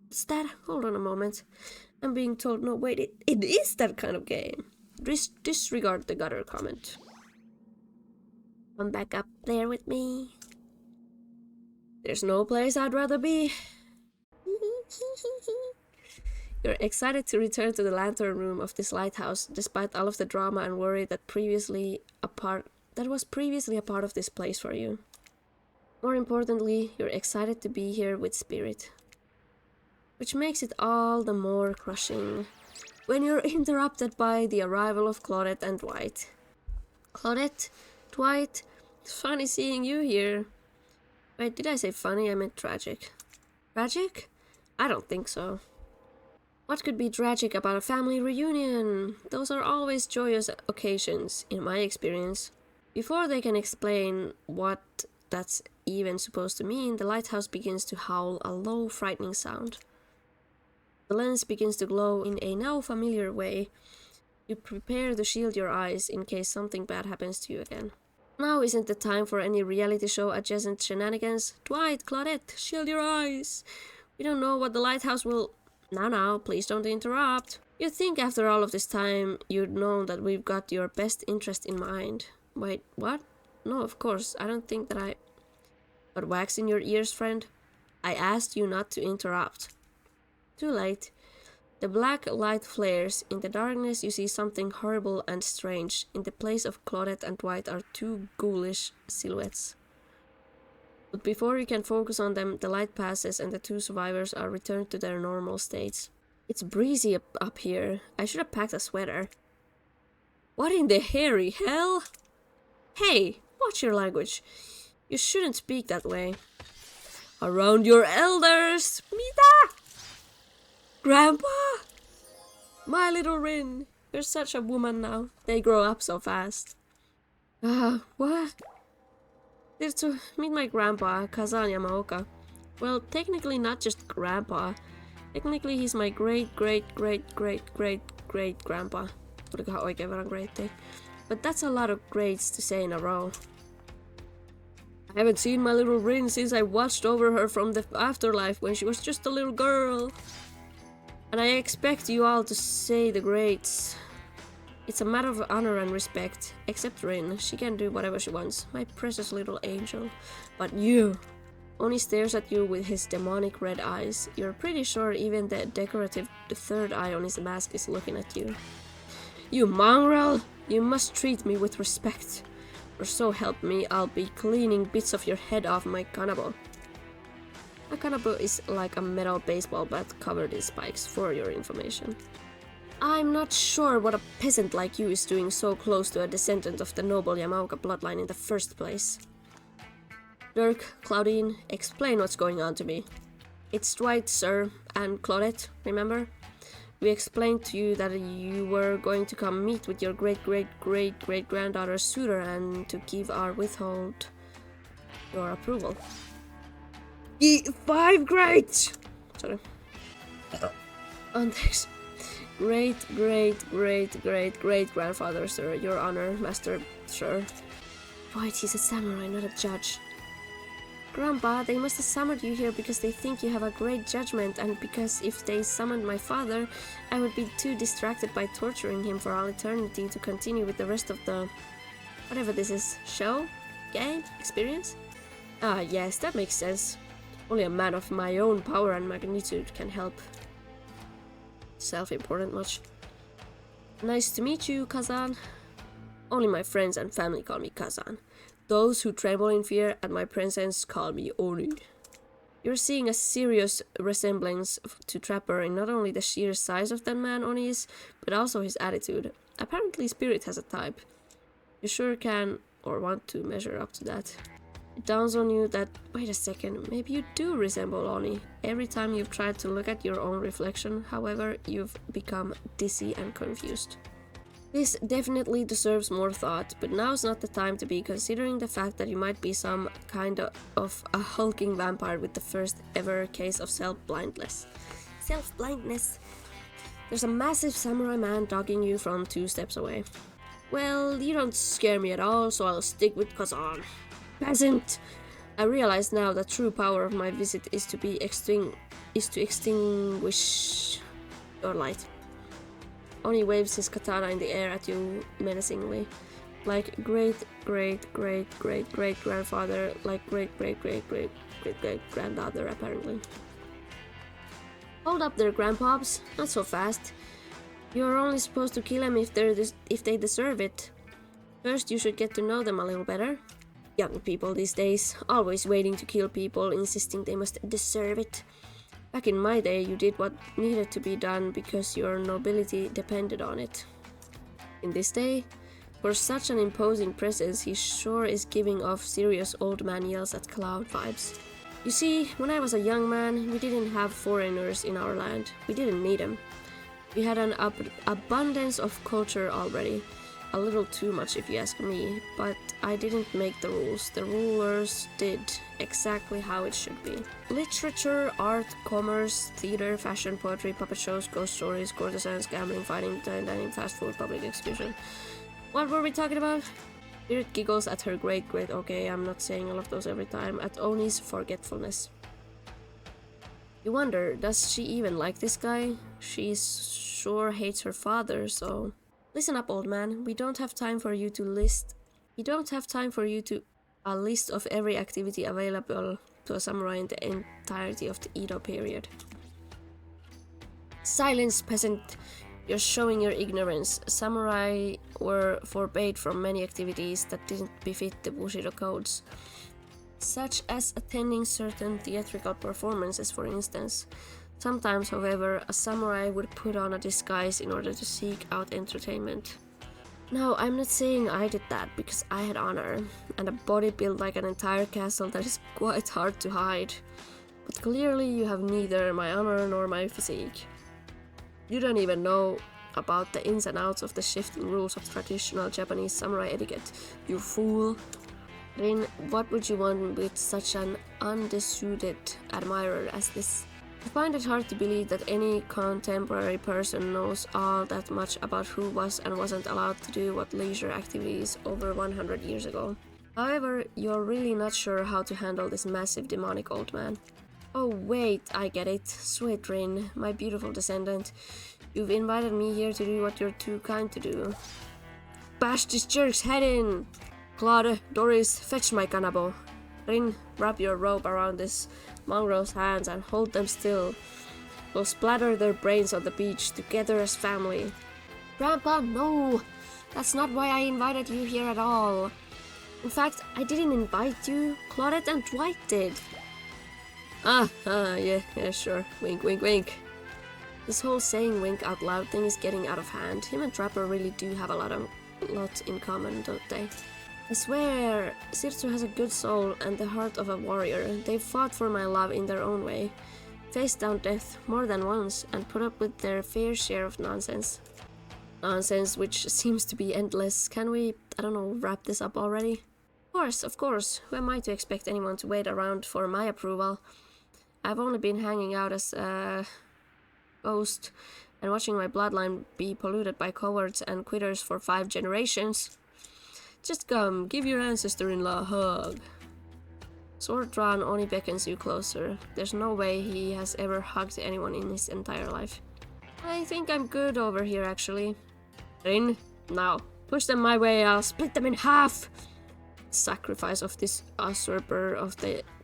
What's that? Hold on a moment. I'm being told, no wait, it is that kind of game. Disregard the gutter comment. Come back up there with me. There's no place I'd rather be. You're excited to return to the lantern room of this lighthouse, despite all of the drama and worry that was previously a part of this place for you. More importantly, you're excited to be here with Spirit. Which makes it all the more crushing when you're interrupted by the arrival of Claudette and Dwight. Claudette? Dwight? It's funny seeing you here. Wait, did I say funny? I meant tragic. Tragic? I don't think so. What could be tragic about a family reunion? Those are always joyous occasions, in my experience. Before they can explain what that's even supposed to mean, the lighthouse begins to howl a low, frightening sound. The lens begins to glow in a now familiar way. You prepare to shield your eyes in case something bad happens to you again. Now isn't the time for any reality show adjacent shenanigans. Dwight, Claudette, shield your eyes. We don't know what the lighthouse will... Now, please don't interrupt. You'd think after all of this time, you'd know that we've got your best interest in mind. Wait, what? No, of course, I don't think that I... But wax in your ears, friend. I asked you not to interrupt. Too late. The black light flares. In the darkness, you see something horrible and strange. In the place of Claudette and Dwight are 2 ghoulish silhouettes. But before you can focus on them, the light passes and the 2 survivors are returned to their normal states. It's breezy up here. I should have packed a sweater. What in the hairy hell? Hey, watch your language. You shouldn't speak that way. Around your elders! Mitä? Grandpa! My little Rin. You're such a woman now. They grow up so fast. What? They're to meet my grandpa, Kazan Yamaoka. Well, technically not just grandpa. Technically he's my great-great-great-great-great-great-grandpa. Tulikohan oikein verran greattei. But that's a lot of greats to say in a row. I haven't seen my little Rin since I watched over her from the afterlife when she was just a little girl. And I expect you all to say the greats. It's a matter of honor and respect. Except Rin, she can do whatever she wants. My precious little angel. But you... Only stares at you with his demonic red eyes. You're pretty sure even the decorative 3rd eye on his mask is looking at you. You mongrel! You must treat me with respect. Or so help me, I'll be cleaning bits of your head off my kanabo. A kanabo is like a metal baseball bat covered in spikes, for your information. I'm not sure what a peasant like you is doing so close to a descendant of the noble Yamaoka bloodline in the first place. Dirk, Claudine, explain what's going on to me. It's Dwight, sir, and Claudette, remember? We explained to you that you were going to come meet with your great-great-great-great-granddaughter's suitor and to give or withhold your approval. 5 great! Sorry. Anteeksi. Great-great-great-great-great-grandfather, sir, your honor, master, sir. Dwight, he's a samurai, not a judge. Grandpa, they must have summoned you here because they think you have a great judgment, and because if they summoned my father, I would be too distracted by torturing him for all eternity to continue with the rest of the... whatever this is. Show? Game? Experience? Ah, yes, that makes sense. Only a man of my own power and magnitude can help. Self-important much. Nice to meet you, Kazan. Only my friends and family call me Kazan. Those who tremble in fear at my presence call me Oni. You're seeing a serious resemblance to Trapper in not only the sheer size of that man Oni is, but also his attitude. Apparently Spirit has a type. You sure can or want to measure up to that. It dawns on you that, wait a second, maybe you do resemble Oni. Every time you've tried to look at your own reflection, however, you've become dizzy and confused. This definitely deserves more thought, but now's not the time to be considering the fact that you might be some kind of a hulking vampire with the first ever case of self-blindness. Self-blindness? There's a massive samurai man dogging you from 2 steps away. Well, you don't scare me at all, so I'll stick with Kazan. Peasant! I realize now the true power of my visit is to extinguish your light. Oni waves his katana in the air at you menacingly. Like great-great-great-great-great-grandfather, like great-great-great-great-great-granddaughter, apparently. Hold up there, grandpops. Not so fast. You're only supposed to kill them if they deserve it. First, you should get to know them a little better. Young people these days, always waiting to kill people, insisting they must deserve it. Back in my day, you did what needed to be done because your nobility depended on it. In this day, for such an imposing presence, he sure is giving off serious old man yells at Cloud vibes. You see, when I was a young man, we didn't have foreigners in our land. We didn't need them. We had an abundance of culture already. A little too much if you ask me, but I didn't make the rules. The rulers did exactly how it should be. Literature, art, commerce, theater, fashion, poetry, puppet shows, ghost stories, courtesans, gambling, fighting, dining, fast food, public execution. What were we talking about? Spirit giggles at her great, okay, I'm not saying all of those every time, at Oni's forgetfulness. You wonder, does she even like this guy? She sure hates her father, so... Listen up, old man. We don't have time for you to a list of every activity available to a samurai in the entirety of the Edo period. Silence, peasant! You're showing your ignorance. Samurai were forbade from many activities that didn't befit the Bushido codes, such as attending certain theatrical performances, for instance. Sometimes, however, a samurai would put on a disguise in order to seek out entertainment. Now, I'm not saying I did that, because I had honor, and a body built like an entire castle that is quite hard to hide. But clearly you have neither my honor nor my physique. You don't even know about the ins and outs of the shifting rules of traditional Japanese samurai etiquette, you fool. Rin, what would you want with such an undisputed admirer as this? I find it hard to believe that any contemporary person knows all that much about who was and wasn't allowed to do what leisure activities over 100 years ago. However, you're really not sure how to handle this massive demonic old man. Oh wait, I get it. Sweet Rin, my beautiful descendant. You've invited me here to do what you're too kind to do. Bash this jerk's head in! Claude, Doris, fetch my kanabo. Rin, wrap your rope around this mongrel's hands and hold them still. We'll splatter their brains on the beach together as family. Grandpa, no! That's not why I invited you here at all. In fact, I didn't invite you. Claudette and Dwight did. Yeah, sure. Wink, wink, wink. This whole saying wink out loud thing is getting out of hand. Him and Trapper really do have a lot in common, don't they? I swear, Rizz has a good soul and the heart of a warrior. They've fought for my love in their own way, faced down death more than once, and put up with their fair share of nonsense. Nonsense which seems to be endless. Can we, I don't know, wrap this up already? Of course. Who am I to expect anyone to wait around for my approval? I've only been hanging out as a ghost and watching my bloodline be polluted by cowards and quitters for 5 generations. Just come, give your ancestor-in-law a hug. Sword drawn only beckons you closer. There's no way he has ever hugged anyone in his entire life. I think I'm good over here, actually. Rin, now, push them my way, I'll split them in half! Sacrifice of this usurper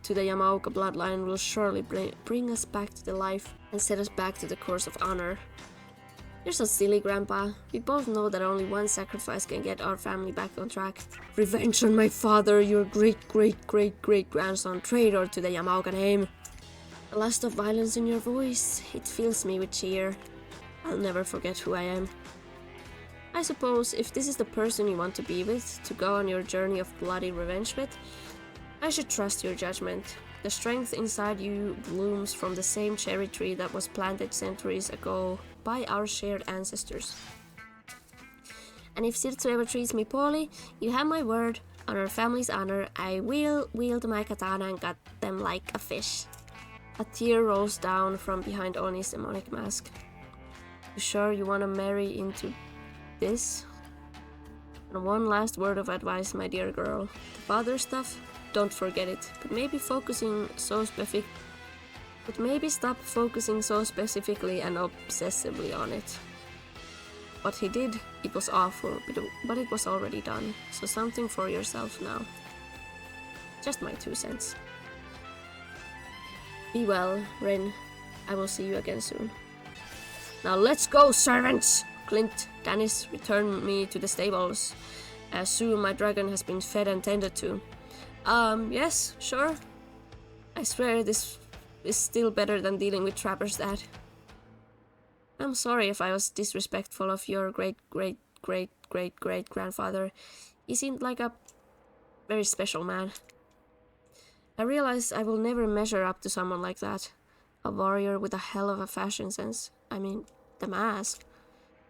to the Yamaoka bloodline will surely bring us back to the life and set us back to the course of honor. You're so silly, Grandpa. We both know that only one sacrifice can get our family back on track. Revenge on my father, your great-great-great-great-grandson, traitor to the Yamaoka name. The lust of violence in your voice, it fills me with cheer. I'll never forget who I am. I suppose if this is the person you want to be with, to go on your journey of bloody revenge with, I should trust your judgment. The strength inside you blooms from the same cherry tree that was planted centuries ago by our shared ancestors. And if Rizz ever treats me poorly, you have my word, on our family's honor, I will wield my katana and gut them like a fish. A tear rolls down from behind Oni's demonic mask. You sure you want to marry into this? And one last word of advice, my dear girl. The father stuff, don't forget it. But maybe stop focusing so specifically and obsessively on it. What he did, it was awful, but it was already done. So something for yourself now. Just my 2 cents. Be well, Rin. I will see you again soon. Now let's go, servants! Clint, Dennis, return me to the stables. I assume my dragon has been fed and tended to. Yes, sure. I swear this is still better than dealing with Trapper's dad. I'm sorry if I was disrespectful of your great-great-great-great-great-grandfather. He seemed like a very special man. I realize I will never measure up to someone like that. A warrior with a hell of a fashion sense. I mean, the mask.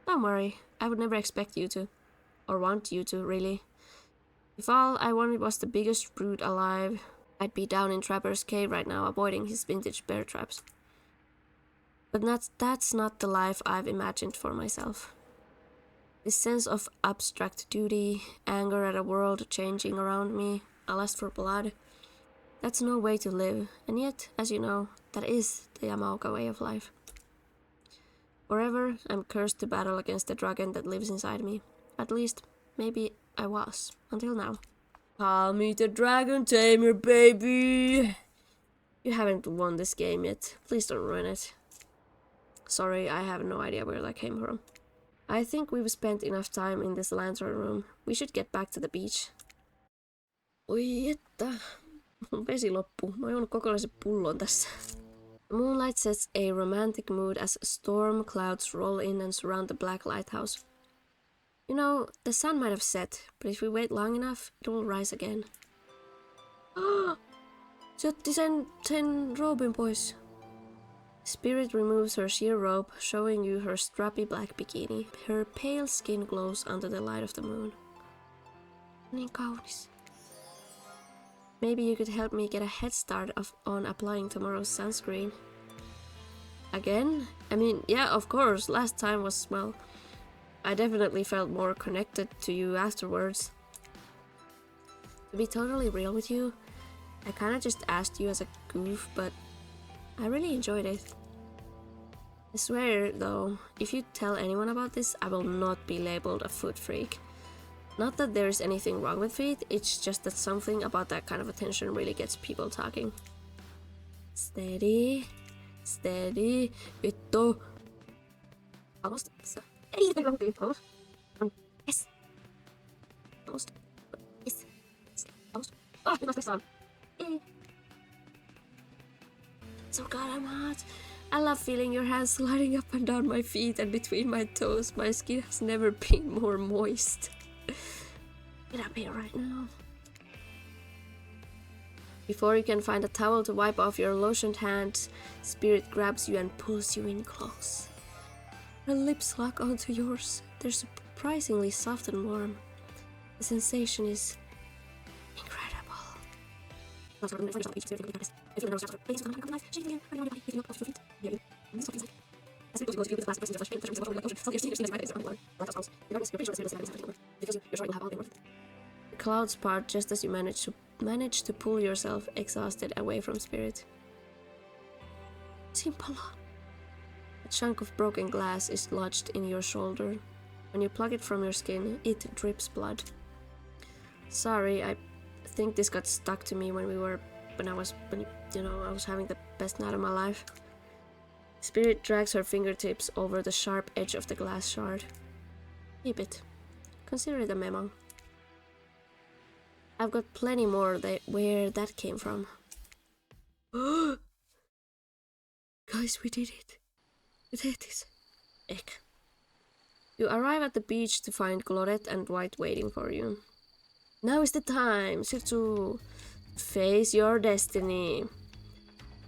Don't worry, I would never expect you to. Or want you to, really. If all I wanted was the biggest brute alive, I'd be down in Trapper's cave right now, avoiding his vintage bear traps. But that's not the life I've imagined for myself. This sense of abstract duty, anger at a world changing around me, a lust for blood, that's no way to live, and yet, as you know, that is the Yamaoka way of life. Forever, I'm cursed to battle against the dragon that lives inside me. At least, maybe I was, until now. I'll meet the dragon tamer, baby! You haven't won this game yet. Please don't ruin it. Sorry, I have no idea where that came from. I think we've spent enough time in this lantern room. We should get back to the beach. Oi että, mun vesi loppuu. Mä oon juonut kokonaisen pullon tässä. The moonlight sets a romantic mood as storm clouds roll in and surround the black lighthouse. You know, the sun might have set, but if we wait long enough, it will rise again. Se otti sen roobin pois. Spirit removes her sheer robe, showing you her strappy black bikini. Her pale skin glows under the light of the moon. Niin kaunis. Maybe you could help me get a head start on applying tomorrow's sunscreen. Again? I mean, yeah, of course, last time was, well, I definitely felt more connected to you afterwards. To be totally real with you, I kinda just asked you as a goof, but I really enjoyed it. I swear, though, if you tell anyone about this, I will not be labeled a foot freak. Not that there's anything wrong with feet, it's just that something about that kind of attention really gets people talking. Steady. Steady. Vittu. Almost. Almost. Yes. Almost. Yes. Almost. Oh, nyt on. So god, I'm hot. I love feeling your hands sliding up and down my feet and between my toes. My skin has never been more moist. Get up here right now. Before you can find a towel to wipe off your lotioned hands, Spirit grabs you and pulls you in close. Her lips lock onto yours. They're surprisingly soft and warm. The sensation is incredible. The clouds part just as you manage to pull yourself exhausted away from Spirit. Simple. A chunk of broken glass is lodged in your shoulder. When you pluck it from your skin, it drips blood. Sorry, I think this got stuck to me when I was having the best night of my life. Spirit drags her fingertips over the sharp edge of the glass shard. Keep it. Consider it a memo. I've got plenty more where that came from. Guys, we did it. We did this. Eck. You arrive at the beach to find Glorette and White waiting for you. Now is the time, to face your destiny.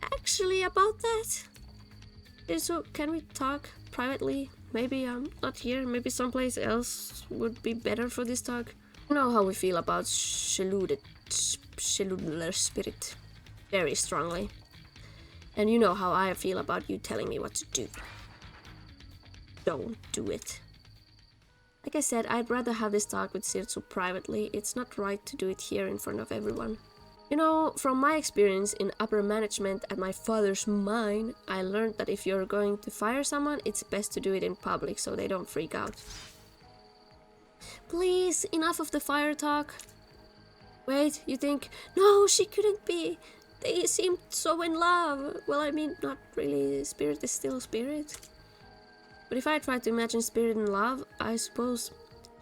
Actually, about that, so can we talk privately? Maybe not here, maybe someplace else would be better for this talk. You know how we feel about Shelular Spirit. Very strongly. And you know how I feel about you telling me what to do. Don't do it. Like I said, I'd rather have this talk with Sirtsu privately. It's not right to do it here in front of everyone. You know, from my experience in upper management at my father's mine, I learned that if you're going to fire someone, it's best to do it in public so they don't freak out. Please, enough of the fire talk. Wait, you think, no, she couldn't be. They seemed so in love. Well, I mean, not really. Spirit is still Spirit. But if I try to imagine Spirit in love, I suppose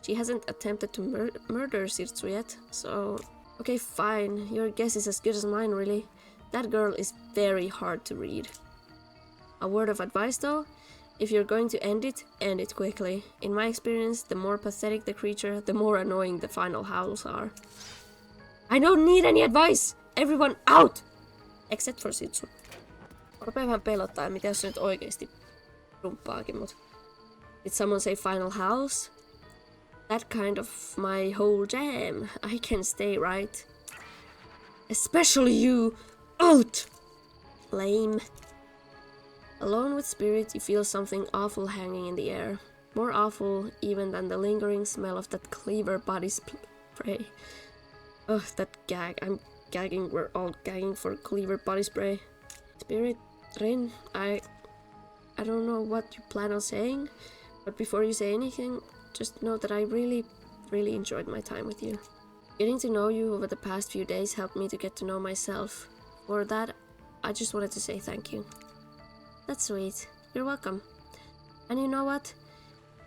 she hasn't attempted to murder Sirtsu yet, so... Okay, fine, your guess is as good as mine, really. That girl is very hard to read. A word of advice, though? If you're going to end it quickly. In my experience, the more pathetic the creature, the more annoying the final howls are. I don't need any advice! Everyone out! Except for Sirtsu. Rupee vähän pelottaa, mitä jos se nyt oikeesti rumppaakin, mut... Did someone say final house? That kind of my whole jam. I can stay, right? Especially you! Out! Lame. Alone with Spirit, you feel something awful hanging in the air. More awful even than the lingering smell of that cleaver body spray. Ugh, that gag. I'm gagging. We're all gagging for cleaver body spray. Spirit, Rin, I don't know what you plan on saying, but before you say anything, just know that I really enjoyed my time with you. Getting to know you over the past few days helped me to get to know myself. For that, I just wanted to say thank you. That's sweet. You're welcome. And you know what?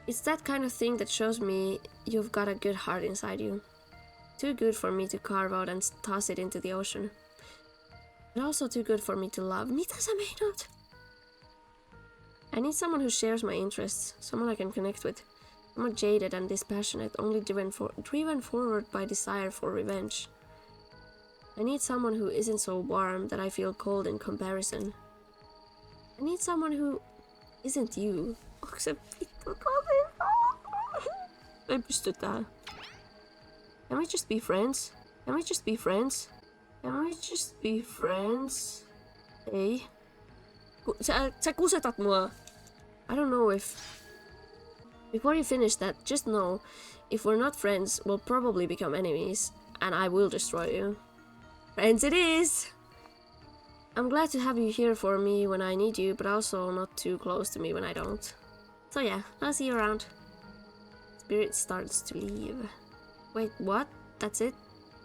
It's that kind of thing that shows me you've got a good heart inside you. Too good for me to carve out and toss it into the ocean. But also too good for me to love. Mitä sä meinaat? I need someone who shares my interests, someone I can connect with. I'm not jaded and dispassionate, only driven forward by desire for revenge. I need someone who isn't so warm that I feel cold in comparison. I need someone who isn't you. Ei pystytään. Can we just be friends? Can we just be friends? Can we just be friends? Ei. Sä kusetat mua. I don't know if... Before you finish that, just know, if we're not friends, we'll probably become enemies, and I will destroy you. Friends it is! I'm glad to have you here for me when I need you, but also not too close to me when I don't. So yeah, I'll see you around. Spirit starts to leave. Wait, what? That's it?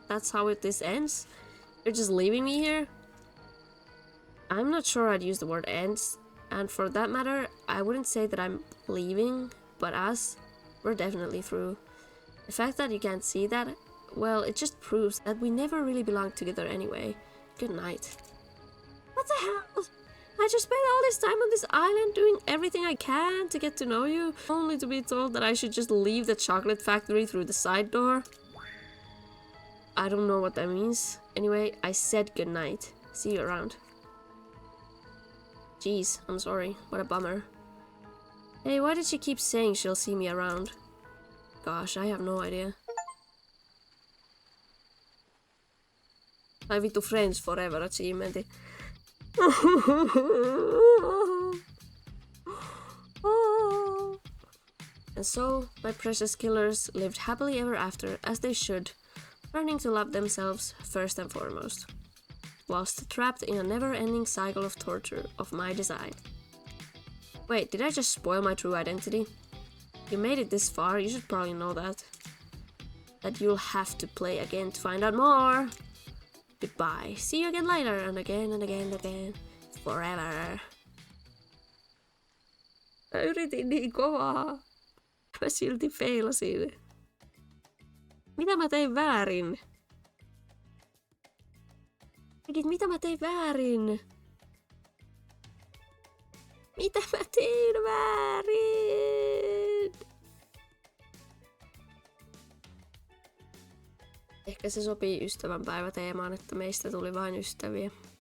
That's how this ends? You're just leaving me here? I'm not sure I'd use the word ends, and for that matter, I wouldn't say that I'm leaving, but us, we're definitely through. The fact that you can't see that, well, it just proves that we never really belonged together anyway. Good night. What the hell? I just spent all this time on this island doing everything I can to get to know you, only to be told that I should just leave the chocolate factory through the side door. I don't know what that means. Anyway, I said goodnight. See you around. Jeez, I'm sorry. What a bummer. Hey, why did she keep saying she'll see me around? Gosh, I have no idea. I vittu Friends Forever achievementi. And so, my precious killers lived happily ever after, as they should, learning to love themselves first and foremost, whilst trapped in a never-ending cycle of torture of my design. Wait, did I just spoil my true identity? You made it this far, you should probably know that. That you'll have to play again to find out more. Goodbye. See you again later, and again and again and again. Forever. Mä yritin niin kovaa. Mä silti feilasin. Mitä mä tein väärin? Mitä mä tein väärin? Mitä mä tein väärin? Ehkä se sopii ystävänpäiväteemaan, että meistä tuli vain ystäviä.